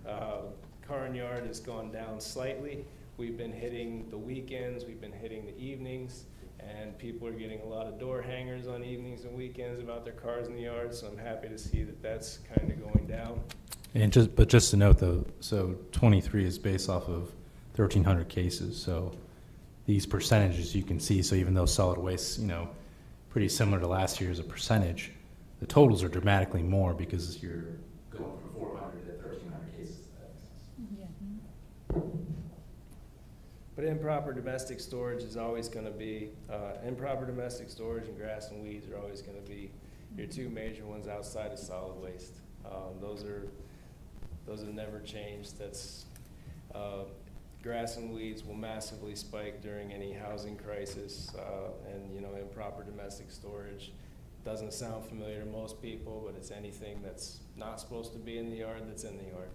has gone down slightly. We've been hitting the weekends, we've been hitting the evenings, and people are getting a lot of door hangers on evenings and weekends about their cars in the yard, so I'm happy to see that that's kind of going down. And just to note though, so 23 is based off of 1,300 cases, so these percentages you can see, so even though solid waste, you know, pretty similar to last year as a percentage, the totals are dramatically more because you're going from 400 to 1,300 cases. Yeah. But improper domestic storage is always going to be, improper domestic storage and grass and weeds are always going to be your 2 major ones outside of solid waste. Those have never changed. That's, grass and weeds will massively spike during any housing crisis, and you know, improper domestic storage doesn't sound familiar to most people, but it's anything that's not supposed to be in the yard that's in the yard.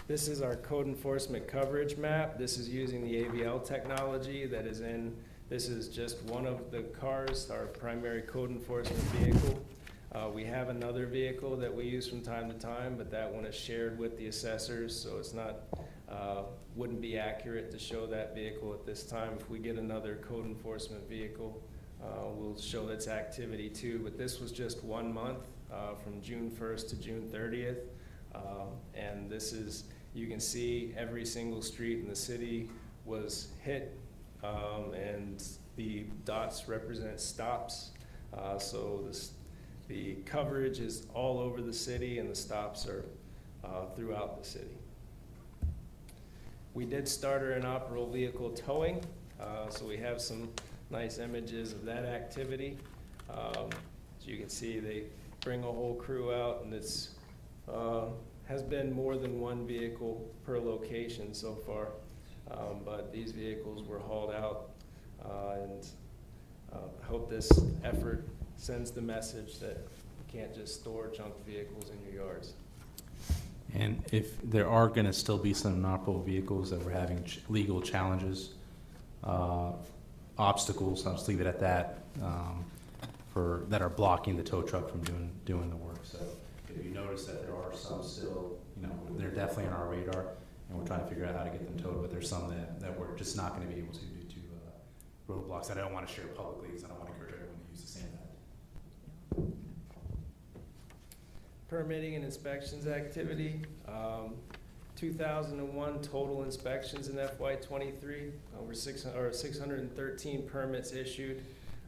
This is our code enforcement coverage map. This is using the AVL technology that is in, this is just one of the cars, our primary code enforcement vehicle. We have another vehicle that we use from time to time, but that one is shared with the assessors, so it's not, wouldn't be accurate to show that vehicle at this time. If we get another code enforcement vehicle, we'll show its activity too, but this was just 1 month, from June 1st to June 30th. And this is, you can see every single street in the city was hit, and the dots represent stops. So the coverage is all over the city and the stops are throughout the city. We did start our inoperable vehicle towing, so we have some nice images of that activity. As you can see, they bring a whole crew out, and it's has been more than 1 vehicle per location so far, but these vehicles were hauled out, and I hope this effort sends the message that you can't just store junk vehicles in your yards. And if there are going to still be some inoperable vehicles that we're having legal challenges, obstacles, I'll just leave it at that, that are blocking the tow truck from doing the work. So if you notice that there are some still, they're definitely on our radar, and we're trying to figure out how to get them towed, but there's some that we're just not going to be able to due to roadblocks that I don't want to share publicly because I don't want to encourage everyone to use the same method. Permitting and inspections activity, 2001 total inspections in FY23, over 613 permits issued,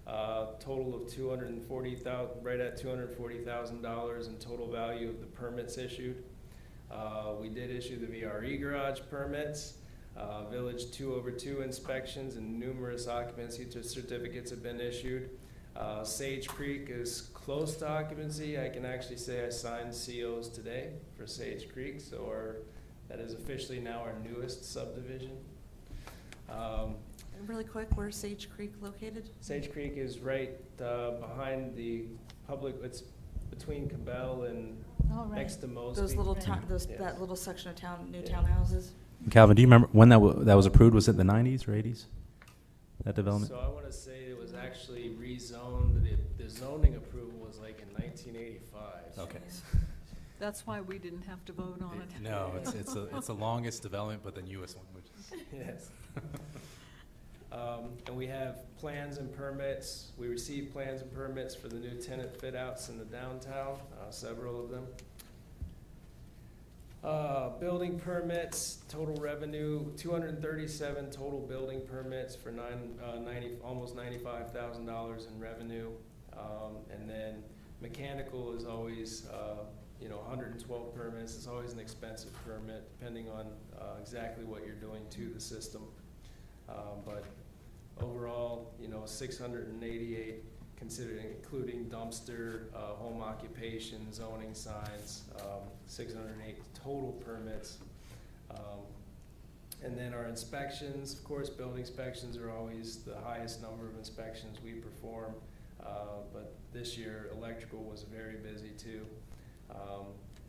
total of $240,000, right at $240,000 in total value of the permits issued. We did issue the VRE garage permits, Village 2/2 inspections, and numerous occupancy certificates have been issued. Sage Creek is close to occupancy. I can actually say I signed COs today for Sage Creek, so that is officially now our newest subdivision. And really quick, where's Sage Creek located? Sage Creek is right behind the public, it's between Cabell and next to Mosby. Those little Yes. that little section of town, new townhouses? Calvin, do you remember when that was approved? Was it the 90s or 80s? That development? So I want to say it was actually rezoned. The zoning approval was like in 1985. Okay. That's why we didn't have to vote on it. No, it's the longest development, but the newest one, which is. Yes. And we have plans and permits. We received plans and permits for the new tenant fit outs in the downtown, several of them. Building permits, total revenue, 237 total building permits for almost $95,000 in revenue. And then mechanical is always, 112 permits. It's always an expensive permit, depending on exactly what you're doing to the system. But overall, 688 including dumpster, home occupation, zoning signs, 608 total permits. And then our inspections, of course, building inspections are always the highest number of inspections we perform. But this year, electrical was very busy too.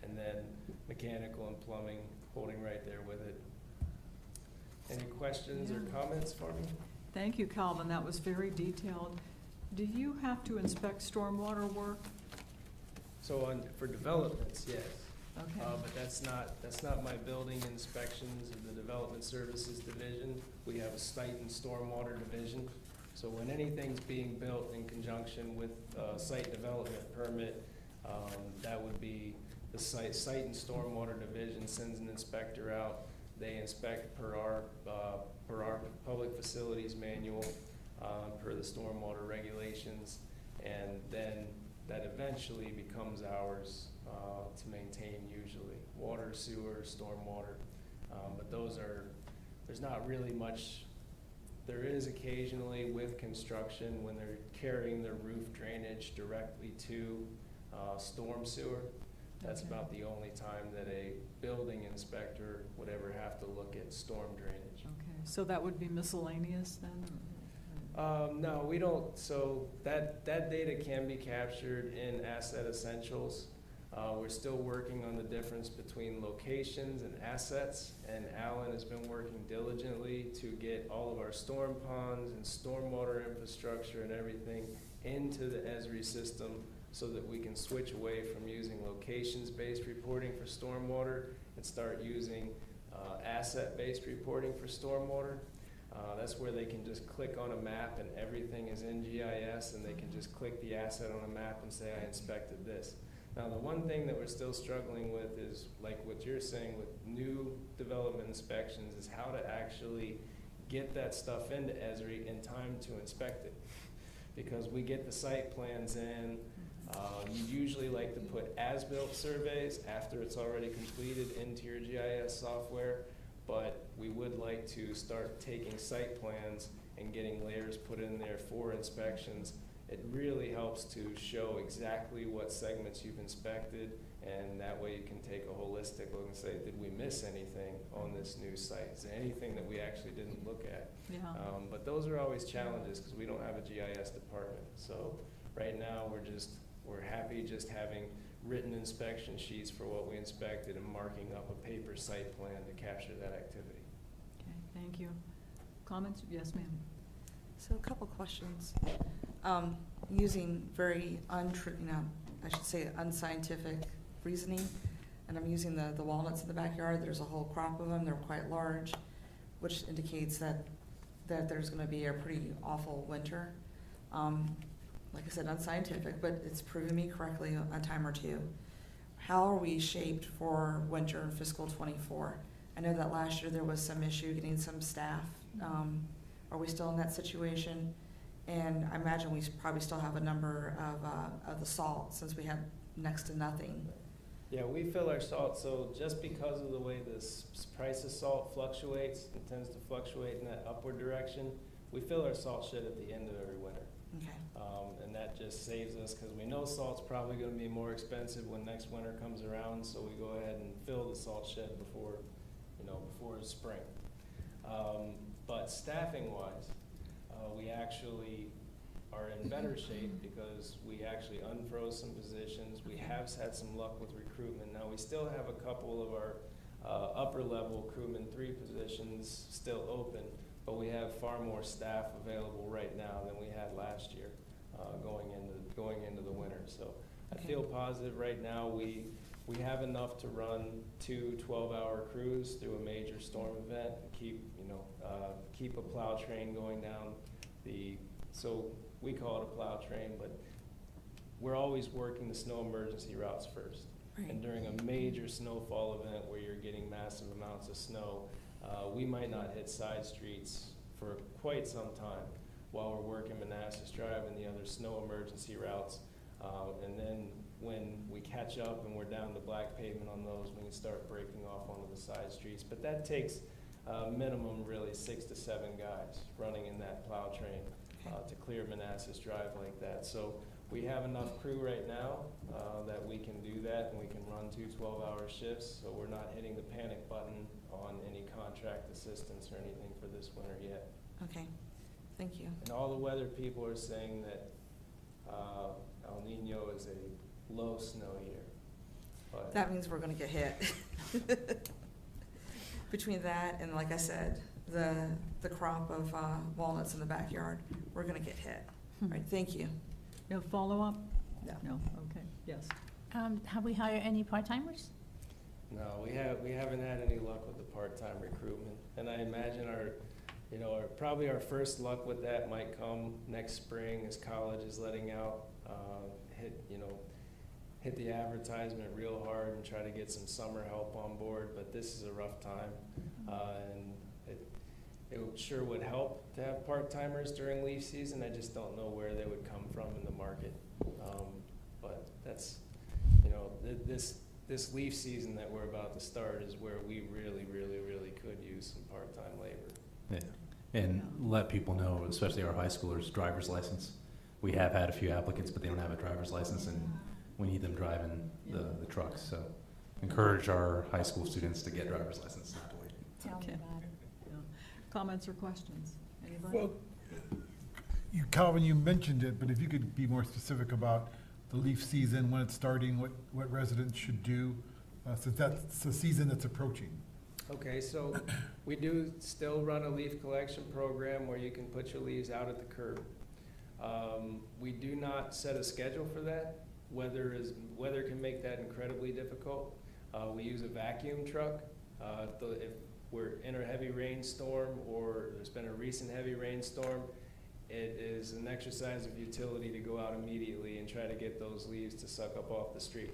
And then mechanical and plumbing holding right there with it. Any questions or comments for me? Thank you, Calvin. That was very detailed. Do you have to inspect stormwater work? So for developments, yes. Okay. But that's not my building inspections of the Development Services Division. We have a site and stormwater division. So when anything's being built in conjunction with site development permit, that would be the site and stormwater division sends an inspector out. They inspect per our public facilities manual, per the stormwater regulations, and then that eventually becomes ours to maintain usually. Water, sewer, stormwater. But there's not really much. There is occasionally with construction when they're carrying their roof drainage directly to storm sewer. That's about the only time that a building inspector would ever have to look at storm drainage. Okay, so that would be miscellaneous then? No, we don't. So that data can be captured in Asset Essentials. We're still working on the difference between locations and assets, and Alan has been working diligently to get all of our storm ponds and stormwater infrastructure and everything into the Esri system so that we can switch away from using locations-based reporting for stormwater and start using asset-based reporting for stormwater. That's where they can just click on a map and everything is in GIS, and they can just click the asset on a map and say, I inspected this. Now, the one thing that we're still struggling with is, like what you're saying with new development inspections, is how to actually get that stuff into Esri in time to inspect it. Because we get the site plans in, you usually like to put as-built surveys after it's already completed into your GIS software, but we would like to start taking site plans and getting layers put in there for inspections it really helps to show exactly what segments you've inspected, and that way you can take a holistic look and say, did we miss anything on this new site? Is there anything that we actually didn't look at? Yeah. But those are always challenges because we don't have a GIS department. So right now we're happy just having written inspection sheets for what we inspected and marking up a paper site plan to capture that activity. Okay, thank you. Comments? Yes, ma'am. So a couple questions. Using very I should say unscientific reasoning, and I'm using the walnuts in the backyard. There's a whole crop of them. They're quite large, which indicates that there's going to be a pretty awful winter. Like I said, unscientific, but it's proven me correctly a time or two. How are we shaped for winter in fiscal '24? I know that last year there was some issue getting some staff. Are we still in that situation? And I imagine we probably still have a number of the salt, since we had next to nothing. Yeah, we fill our salt, so just because of the way the price of salt fluctuates, it tends to fluctuate in that upward direction, we fill our salt shed at the end of every winter. Okay. And that just saves us, because we know salt's probably going to be more expensive when next winter comes around, so we go ahead and fill the salt shed before spring. But staffing-wise, we actually are in better shape because we actually unfroze some positions. We have had some luck with recruitment. Now, we still have a couple of our upper-level crewman 3 positions still open, but we have far more staff available right now than we had last year going into the winter. So I feel positive right now. We have enough to run 2 12-hour crews through a major storm event and keep a plow train going down so we call it a plow train, but we're always working the snow emergency routes first. Right. And during a major snowfall event where you're getting massive amounts of snow, we might not hit side streets for quite some time while we're working Manassas Drive and the other snow emergency routes. And then when we catch up and we're down to black pavement on those, we can start breaking off onto the side streets. But that takes minimum really 6 to 7 guys running in that plow train to clear Manassas Drive like that. So we have enough crew right now that we can do that, and we can run 2 12-hour shifts, so we're not hitting the panic button on any contract assistance or anything for this winter yet. Okay, thank you. And all the weather people are saying that El Nino is a low snow year. But that means we're going to get hit. Between that and, like I said, the crop of walnuts in the backyard, we're going to get hit. All right, thank you. No follow-up? No. No, okay, yes. Have we hired any part-timers? No, we haven't had any luck with the part-time recruitment, and I imagine probably our first luck with that might come next spring as college is letting out, hit the advertisement real hard and try to get some summer help on board. But this is a rough time, and it sure would help to have part-timers during leaf season. I just don't know where they would come from in the market. But that's, this leaf season that we're about to start is where we really, really, really could use some part-time labor. Yeah. And let people know, especially our high schoolers, driver's license. We have had a few applicants, but they don't have a driver's license, and we need them driving the trucks. So encourage our high school students to get driver's license, not to wait. Tell me about it. Yeah. Comments or questions? Anybody? Well, Calvin, you mentioned it, but if you could be more specific about the leaf season, when it's starting, what residents should do, since that's the season that's approaching. Okay, so we do still run a leaf collection program where you can put your leaves out at the curb. We do not set a schedule for that. Weather can make that incredibly difficult. We use a vacuum truck. If we're in a heavy rainstorm or there's been a recent heavy rainstorm, it is an exercise of utility to go out immediately and try to get those leaves to suck up off the street.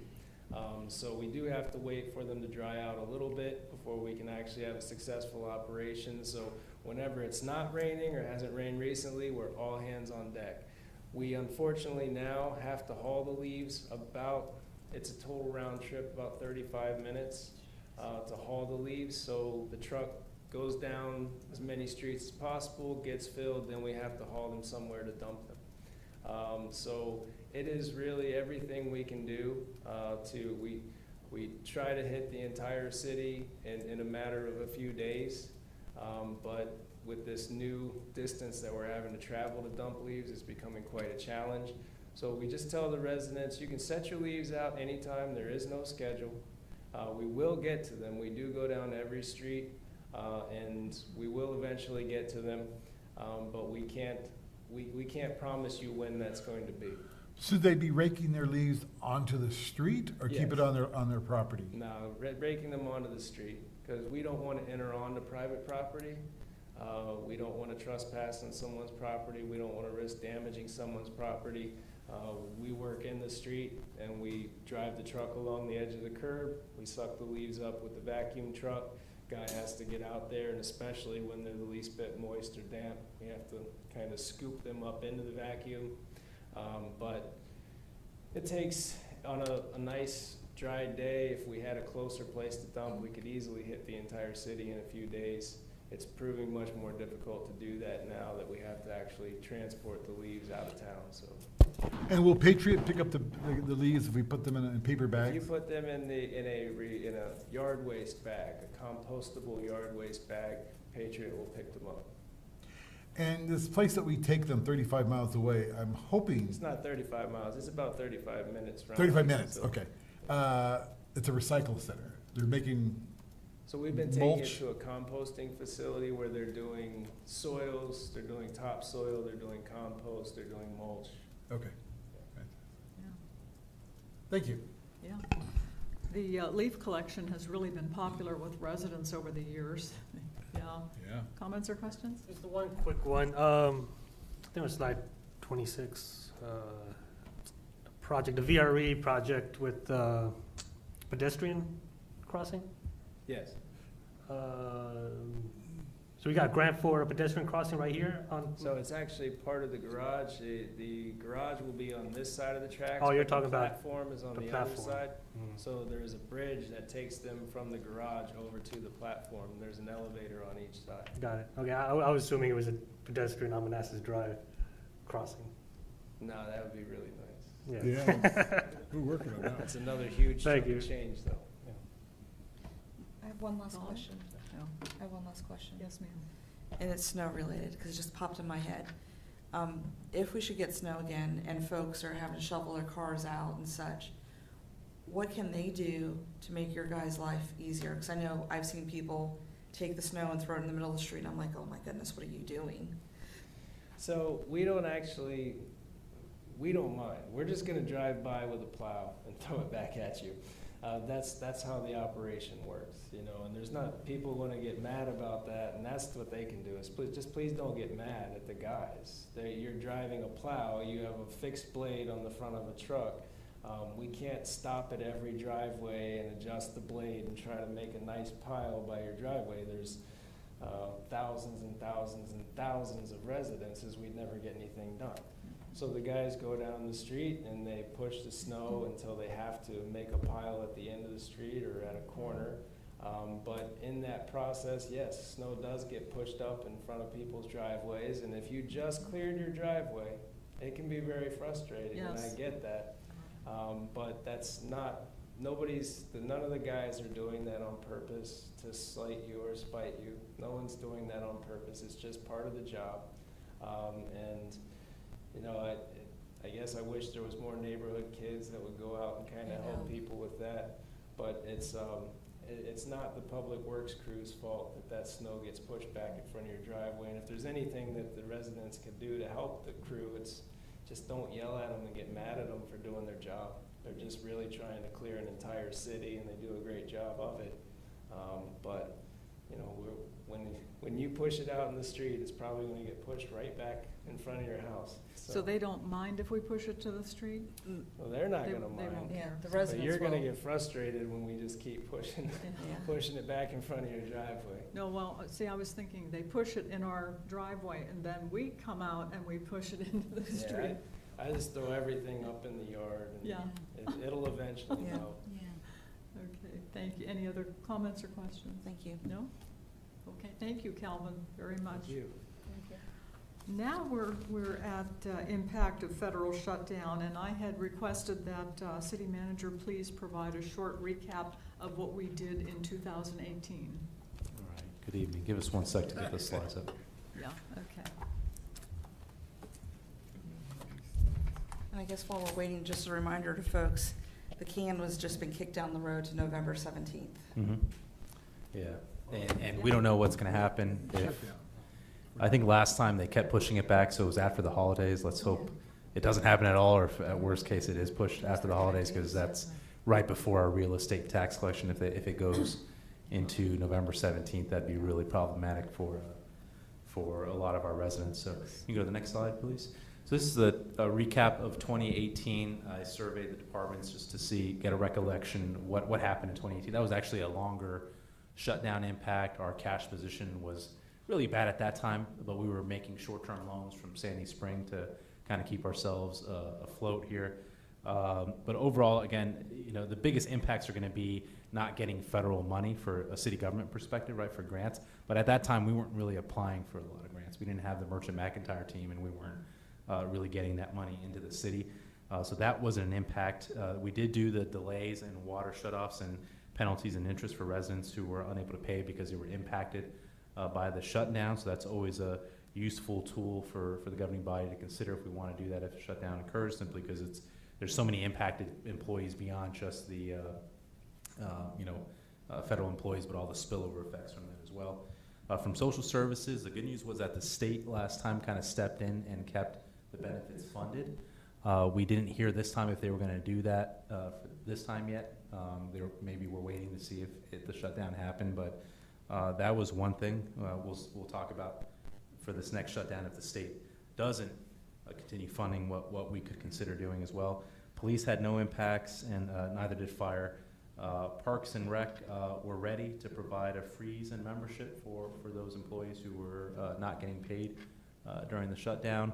So we do have to wait for them to dry out a little bit before we can actually have a successful operation. So whenever it's not raining or hasn't rained recently, we're all hands on deck. We unfortunately now have to haul the leaves it's a total round trip, about 35 minutes to haul the leaves. So the truck goes down as many streets as possible, gets filled, then we have to haul them somewhere to dump them. So it is really everything we can do we try to hit the entire city in a matter of a few days, but with this new distance that we're having to travel to dump leaves, it's becoming quite a challenge. So we just tell the residents, you can set your leaves out anytime, there is no schedule. We will get to them. We do go down every street, and we will eventually get to them, but we can't promise you when that's going to be. Should they be raking their leaves onto the street or keep Yes. it on their property? No, raking them onto the street, because we don't want to enter onto private property. We don't want to trespass on someone's property. We don't want to risk damaging someone's property. We work in the street and we drive the truck along the edge of the curb. We suck the leaves up with the vacuum truck. Guy has to get out there, and especially when they're the least bit moist or damp, we have to kind of scoop them up into the vacuum. But it takes, on a nice dry day, if we had a closer place to dump, we could easily hit the entire city in a few days. It's proving much more difficult to do that now that we have to actually transport the leaves out of town, so. And will Patriot pick up the leaves if we put them in paper If bags? you put them in a yard waste bag, a compostable yard waste bag, Patriot will pick them up. And this place that we take them 35 miles away, I'm hoping, It's not 35 miles, it's about 35 minutes from. 35 minutes, So- okay. It's a recycle center. They're making, So we've been taking it mulch. to a composting facility where they're doing soils, they're doing topsoil, they're doing compost, they're doing mulch. okay. Yeah. Thank you. Yeah. The leaf collection has really been popular with residents over the years. Yeah. Yeah. Comments or questions? Just the one quick one. I think it was slide 26. Project, the VRE project with pedestrian crossing. Yes. So we got a grant for a pedestrian crossing right here on. So it's actually part of the garage. The garage will be on this side of the tracks. Oh, you're but talking the about platform is on the the other platform. side. Mm. So there's a bridge that takes them from the garage over to the platform. There's an elevator on each side. Got it. Okay, I was assuming it was a pedestrian on Manassas Drive crossing. No, that would be really nice. Yeah. We're working on that. That's another huge Thank chunk you. of change, though. I have one last Dawn? question. No. I have one last question. Yes, ma'am. And it's snow related, because it just popped in my head. If we should get snow again and folks are having to shovel their cars out and such, what can they do to make your guys' life easier? Because I know I've seen people take the snow and throw it in the middle of the street, and I'm like, oh my goodness, what are you doing? So we don't mind. We're just gonna drive by with a plow and throw it back at you. That's how the operation works, you know, and there's not, people wanna get mad about that, and that's what they can do, is please don't get mad at the guys. You're driving a plow, you have a fixed blade on the front of a truck. We can't stop at every driveway and adjust the blade and try to make a nice pile by your driveway. There's thousands and thousands and thousands of residences, we'd never get anything done. So the guys go down the street and they push the snow until they have to make a pile at the end of the street or at a corner. But in that process, yes, snow does get pushed up in front of people's driveways, and if you just cleared your driveway, it can be very frustrating, and I Yes. get that. But that's not, none of the guys are doing that on purpose to slight you or spite you. No one's doing that on purpose, it's just part of the job. And you know, I guess I wish there was more neighborhood kids that would go out and kind of help people with that. But it's not the public works crew's fault that snow gets pushed back in front of your driveway. And if there's anything that the residents can do to help the crew, it's just don't yell at them and get mad at them for doing their job. They're just really trying to clear an entire city, and they do a great job of it. But you know, when you push it out in the street, it's probably going to get pushed right back in front of your house. So they don't mind if we push it to the street? Well, they're not They- going to they mind. won't Yeah, care. the But residents you're going to will. get frustrated when we just keep pushing, Yeah. pushing it back in front of your driveway. No, well, see, I was thinking they push it in our driveway and then we come out and we push it into the Yeah, street. I just throw everything up in the yard, and Yeah. it'll eventually Yeah. melt. Okay, thank you. Any other comments or questions? Thank you. No? Okay, thank you, Calvin, very much. Thank you. Now we're at impact of federal shutdown, and I had requested that city manager please provide a short recap of what we did in 2018. All right, good evening. Give us 1 sec to get the slides up. Yeah, okay. And I guess while we're waiting, just a reminder to folks, the can was just been kicked down the road to November 17th. Mm-hmm. Yeah, and we don't know what's going to happen. I think last time they kept pushing it back, so it was after the holidays. Let's hope it doesn't happen at all, or if at worst case it is pushed after the holidays, because that's right before our real estate tax collection. If it goes into November 17th, that'd be really problematic for a lot of our residents. So you can go to the next slide, please. So this is a recap of 2018. I surveyed the departments just to get a recollection what happened in 2018. That was actually a longer shutdown impact. Our cash position was really bad at that time, but we were making short-term loans from Sandy Spring to kind of keep ourselves afloat here. But overall, again, the biggest impacts are going to be not getting federal money for a city government perspective, right, for grants. But at that time, we weren't really applying for a lot of grants. We didn't have the Merchant McIntyre team, and we weren't really getting that money into the city. So that wasn't an impact. We did do the delays and water shutoffs and penalties and interest for residents who were unable to pay because they were impacted by the shutdown. So that's always a useful tool for the governing body to consider if we want to do that if a shutdown occurs, simply because there's so many impacted employees beyond just the federal employees, but all the spillover effects from that as well. From social services, the good news was that the state last time kind of stepped in and kept the benefits funded. We didn't hear this time if they were going to do that for this time yet. Maybe we're waiting to see if the shutdown happened, but that was one thing we'll talk about for this next shutdown if the state doesn't continue funding what we could consider doing as well. Police had no impacts, and neither did fire. Parks and Rec were ready to provide a freeze in membership for those employees who were not getting paid during the shutdown,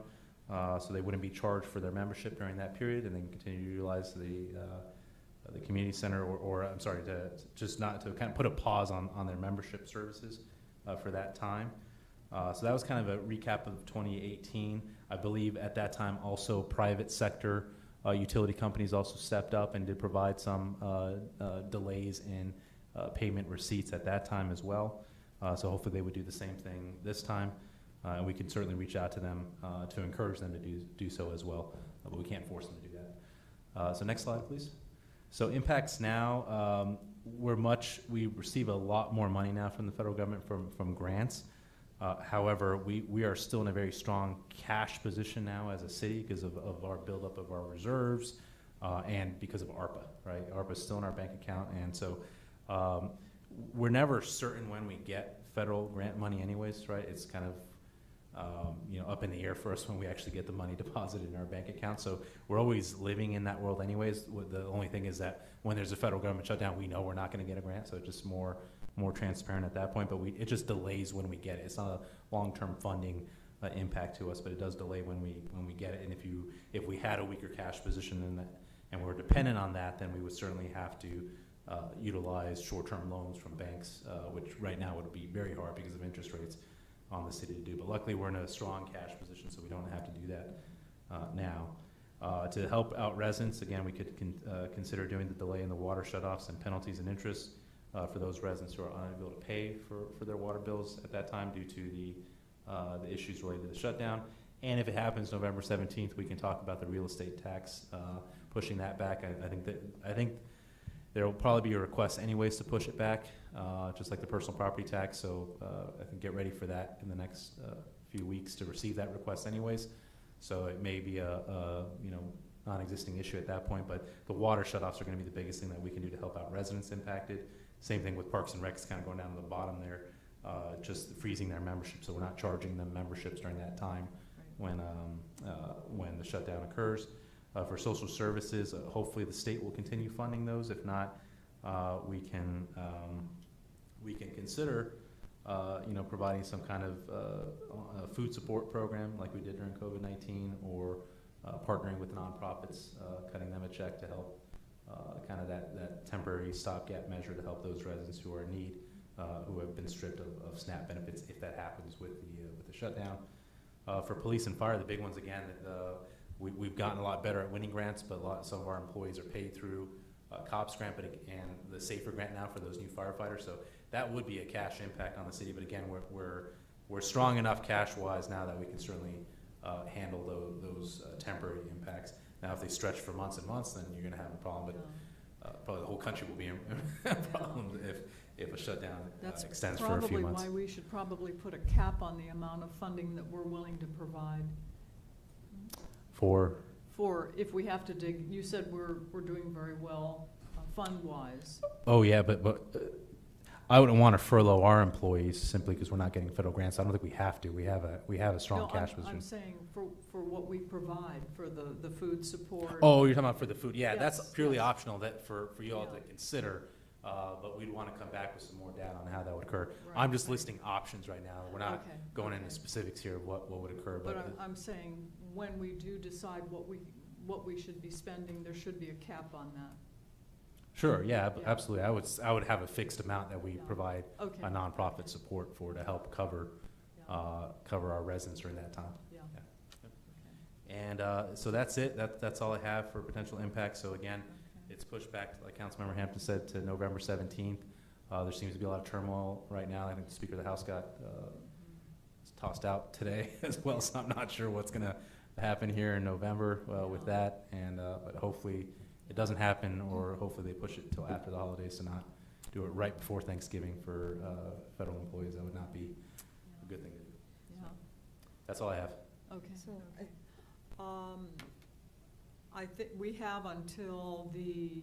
so they wouldn't be charged for their membership during that period, and they can continue to utilize the community center, or I'm sorry, to kind of put a pause on their membership services for that time. So that was kind of a recap of 2018. I believe at that time also private sector utility companies also stepped up and did provide some delays in payment receipts at that time as well. So hopefully they would do the same thing this time. And we can certainly reach out to them to encourage them to do so as well, but we can't force them to do that. So next slide, please. So impacts now, we receive a lot more money now from the federal government from grants. However, we are still in a very strong cash position now as a city because of our buildup of our reserves and because of ARPA, right? ARPA is still in our bank account, and so we're never certain when we get federal grant money anyways, right? It's kind of up in the air for us when we actually get the money deposited in our bank account. So we're always living in that world anyways. The only thing is that when there's a federal government shutdown, we know we're not going to get a grant, so it's just more transparent at that point, but it just delays when we get it. It's not a long-term funding impact to us, but it does delay when we get it. And if we had a weaker cash position and we're dependent on that, then we would certainly have to utilize short-term loans from banks, which right now would be very hard because of interest rates on the city to do. But luckily we're in a strong cash position, so we don't have to do that now. To help out residents, again, we could consider doing the delay in the water shutoffs and penalties and interest for those residents who are unable to pay for their water bills at that time due to the issues related to the shutdown. And if it happens November 17th, we can talk about the real estate tax, pushing that back. I think there will probably be a request anyways to push it back, just like the personal property tax. So I think get ready for that in the next few weeks to receive that request anyways. So it may be a non-existing issue at that point, but the water shutoffs are going to be the biggest thing that we can do to help out residents impacted. Same thing with Parks and Recs, kind of going down to the bottom there, just freezing their membership, so we're not charging them memberships during that time when the shutdown occurs. For social services, hopefully the state will continue funding those. If not, we can consider providing some kind of food support program like we did during COVID-19, or partnering with nonprofits, cutting them a check to help kind of that temporary stopgap measure to help those residents who are in need, who have been stripped of SNAP benefits if that happens with the shutdown. For police and fire, the big ones, again, we've gotten a lot better at winning grants, but some of our employees are paid through COPS grant and the SAFER grant now for those new firefighters. So that would be a cash impact on the city. But again, we're strong enough cash-wise now that we can certainly handle those temporary impacts. Now, if they stretch for months and months, then you're going to have a problem. But probably the whole country will be in a problem if a shutdown extends for a few months. That's probably why we should probably put a cap on the amount of funding that we're willing to provide. For if we have to dig, you said we're doing very well fund-wise. Oh yeah, but I wouldn't want to furlough our employees simply because we're not getting federal grants. I don't think we have to. We have a strong cash position. I'm saying for what we provide for the food support. Oh, you're talking about for the food? Yeah, Yes, that's purely yes. optional that for you all Yeah. to consider. But we'd want to come back with some more data on how that would occur. Right, I'm just right. listing options right now. We're not Okay, going okay. into specifics here of what would occur. But I'm saying when we do decide what we should be spending, there should be a cap on that. Sure, yeah, Yeah. absolutely. I would have a fixed amount that we Yeah. provide Okay. a nonprofit support for to help cover Yeah. cover our residents during that time. Yeah. Yeah. Okay. And so that's it. That's all I have for potential impacts. So again, Okay. it's pushed back, like Councilmember Hampton said, to November 17th. There seems to be a lot of turmoil right now. I think the Speaker of the House got tossed out today as well, so I'm not sure what's going to happen here in November with that. And but hopefully it doesn't happen, or hopefully they push it until after the holidays to not do it right before Thanksgiving for federal employees. That would not be a good thing to do. Yeah. That's all I have. Okay. So, Okay. I think we have until the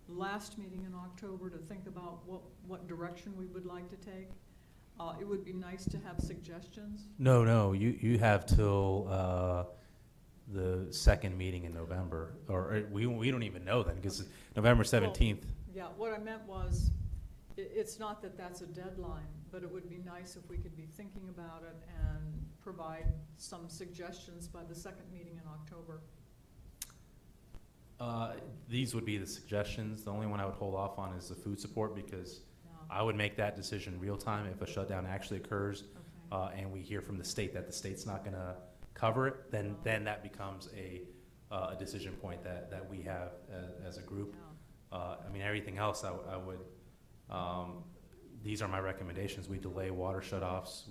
last meeting in October to think about what direction we would like to take. It would be nice to have suggestions. No, you have till the second meeting in November, or we don't even know then, because November 17th. Yeah, what I meant was, it's not that that's a deadline, but it would be nice if we could be thinking about it and provide some suggestions by the second meeting in October. These would be the suggestions. The only one I would hold off on is the food support, because Yeah. I would make that decision real time if a shutdown actually occurs, Okay. and we hear from the state that the state's not going to cover it, then that becomes a decision point that we have as a group. Yeah. I mean, everything else I would, these are my recommendations. We delay water shutoffs.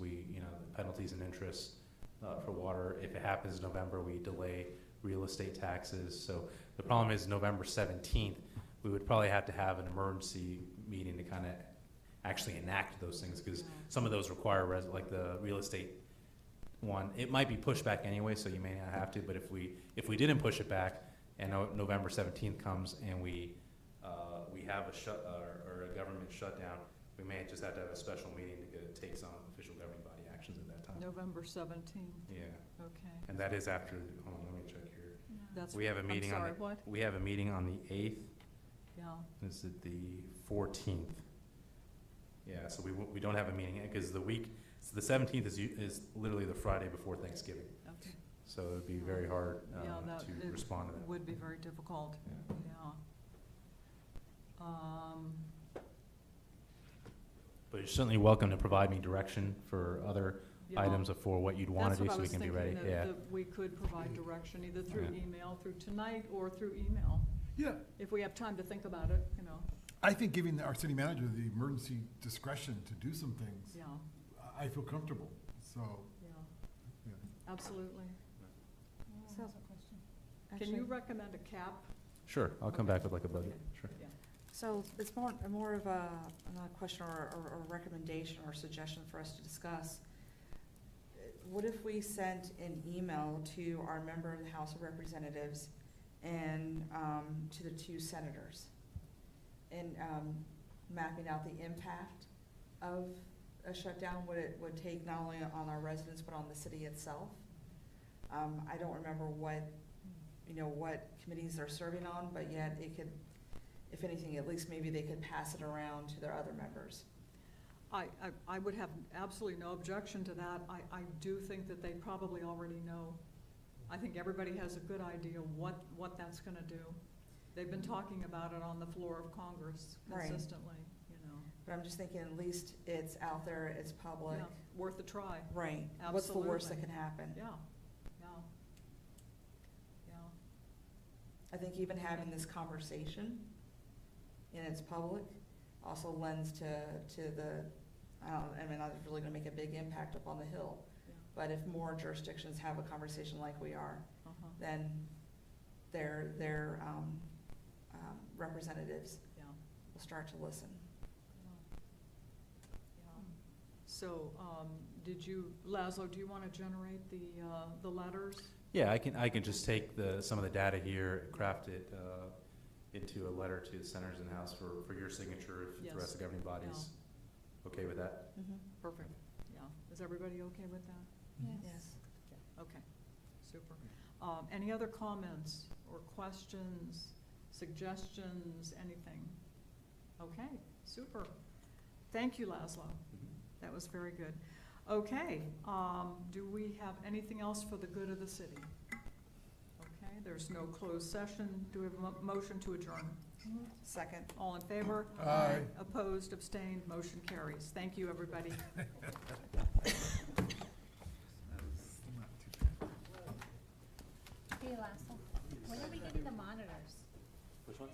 Penalties and interest for water. If it happens in November, we delay real estate taxes. So the problem is November 17th, we would probably have to have an emergency meeting to kind of actually enact those things, because some of those require, like the real estate one, it might be pushed back anyway, so you may not have to, but if we didn't push it back and November 17th comes and we have a government shutdown, we may just have to have a special meeting to take some official governing body actions at that time. November 17th, Yeah, okay. and that is after, hold on, let me check here. That's, We have a I'm meeting sorry, on what? we have a meeting on the 8th. Yeah, This is the 14th. Yeah, so we don't have a meeting, because the 17th is literally the Friday before Thanksgiving. okay. So it would be very hard Yeah, to respond to that. Would be very difficult, Yeah. yeah. But you're certainly welcome to provide me direction for other Yeah. items for what you'd want to do, That's so what we I can be was ready. thinking, Yeah. that we could provide direction, either through Yeah. email, through tonight, or through email, Yeah, if we have time to think about it, you know, I think giving our city manager the emergency discretion to do some things, yeah, I feel comfortable, so, yeah, yeah. absolutely. So, Can you recommend a cap? Sure, I'll come back with like a budget, sure. Yeah. So it's more of not a question or a recommendation or suggestion for us to discuss. What if we sent an email to our member in the House of Representatives and to the two senators, and mapping out the impact of a shutdown, what it would take not only on our residents but on the city itself? I don't remember what committees they're serving on, but yet it could, if anything, at least maybe they could pass it around to their other members. I would have absolutely no objection to that. I do think that they probably already know. I think everybody has a good idea what that's gonna do. They've been talking about it on the floor of Congress Right. consistently, you know. But I'm just thinking, at least it's out there, it's public. Yeah, worth a try. Right. What's the worst that Absolutely. can happen? Yeah, yeah, yeah. I think even having this conversation, and it's public, also lends to the, I mean, that's really gonna make a big impact up on the Hill. Yeah. But if more jurisdictions have a conversation like we are, Uh-huh. then their representatives Yeah. will start to listen. Yeah. So, did you, Laszlo, do you want to generate the letters? Yeah, I can just take some of the data here, craft it into a letter to the senators in the House for your signature if Yes. the rest of the governing body's okay with that. Perfect, yeah. Is everybody okay with that? Yes. Okay, super. Any other comments or questions, suggestions, anything? Okay, super. Thank you, Laszlo. That was very good. Okay, do we have anything else for the good of the city? Okay, there's no closed session. Do we have a motion to adjourn? Second. All in favor? Aye. Opposed, abstained, motion carries. Thank you, everybody. Hey, Lasso, when are we getting the monitors? Which ones?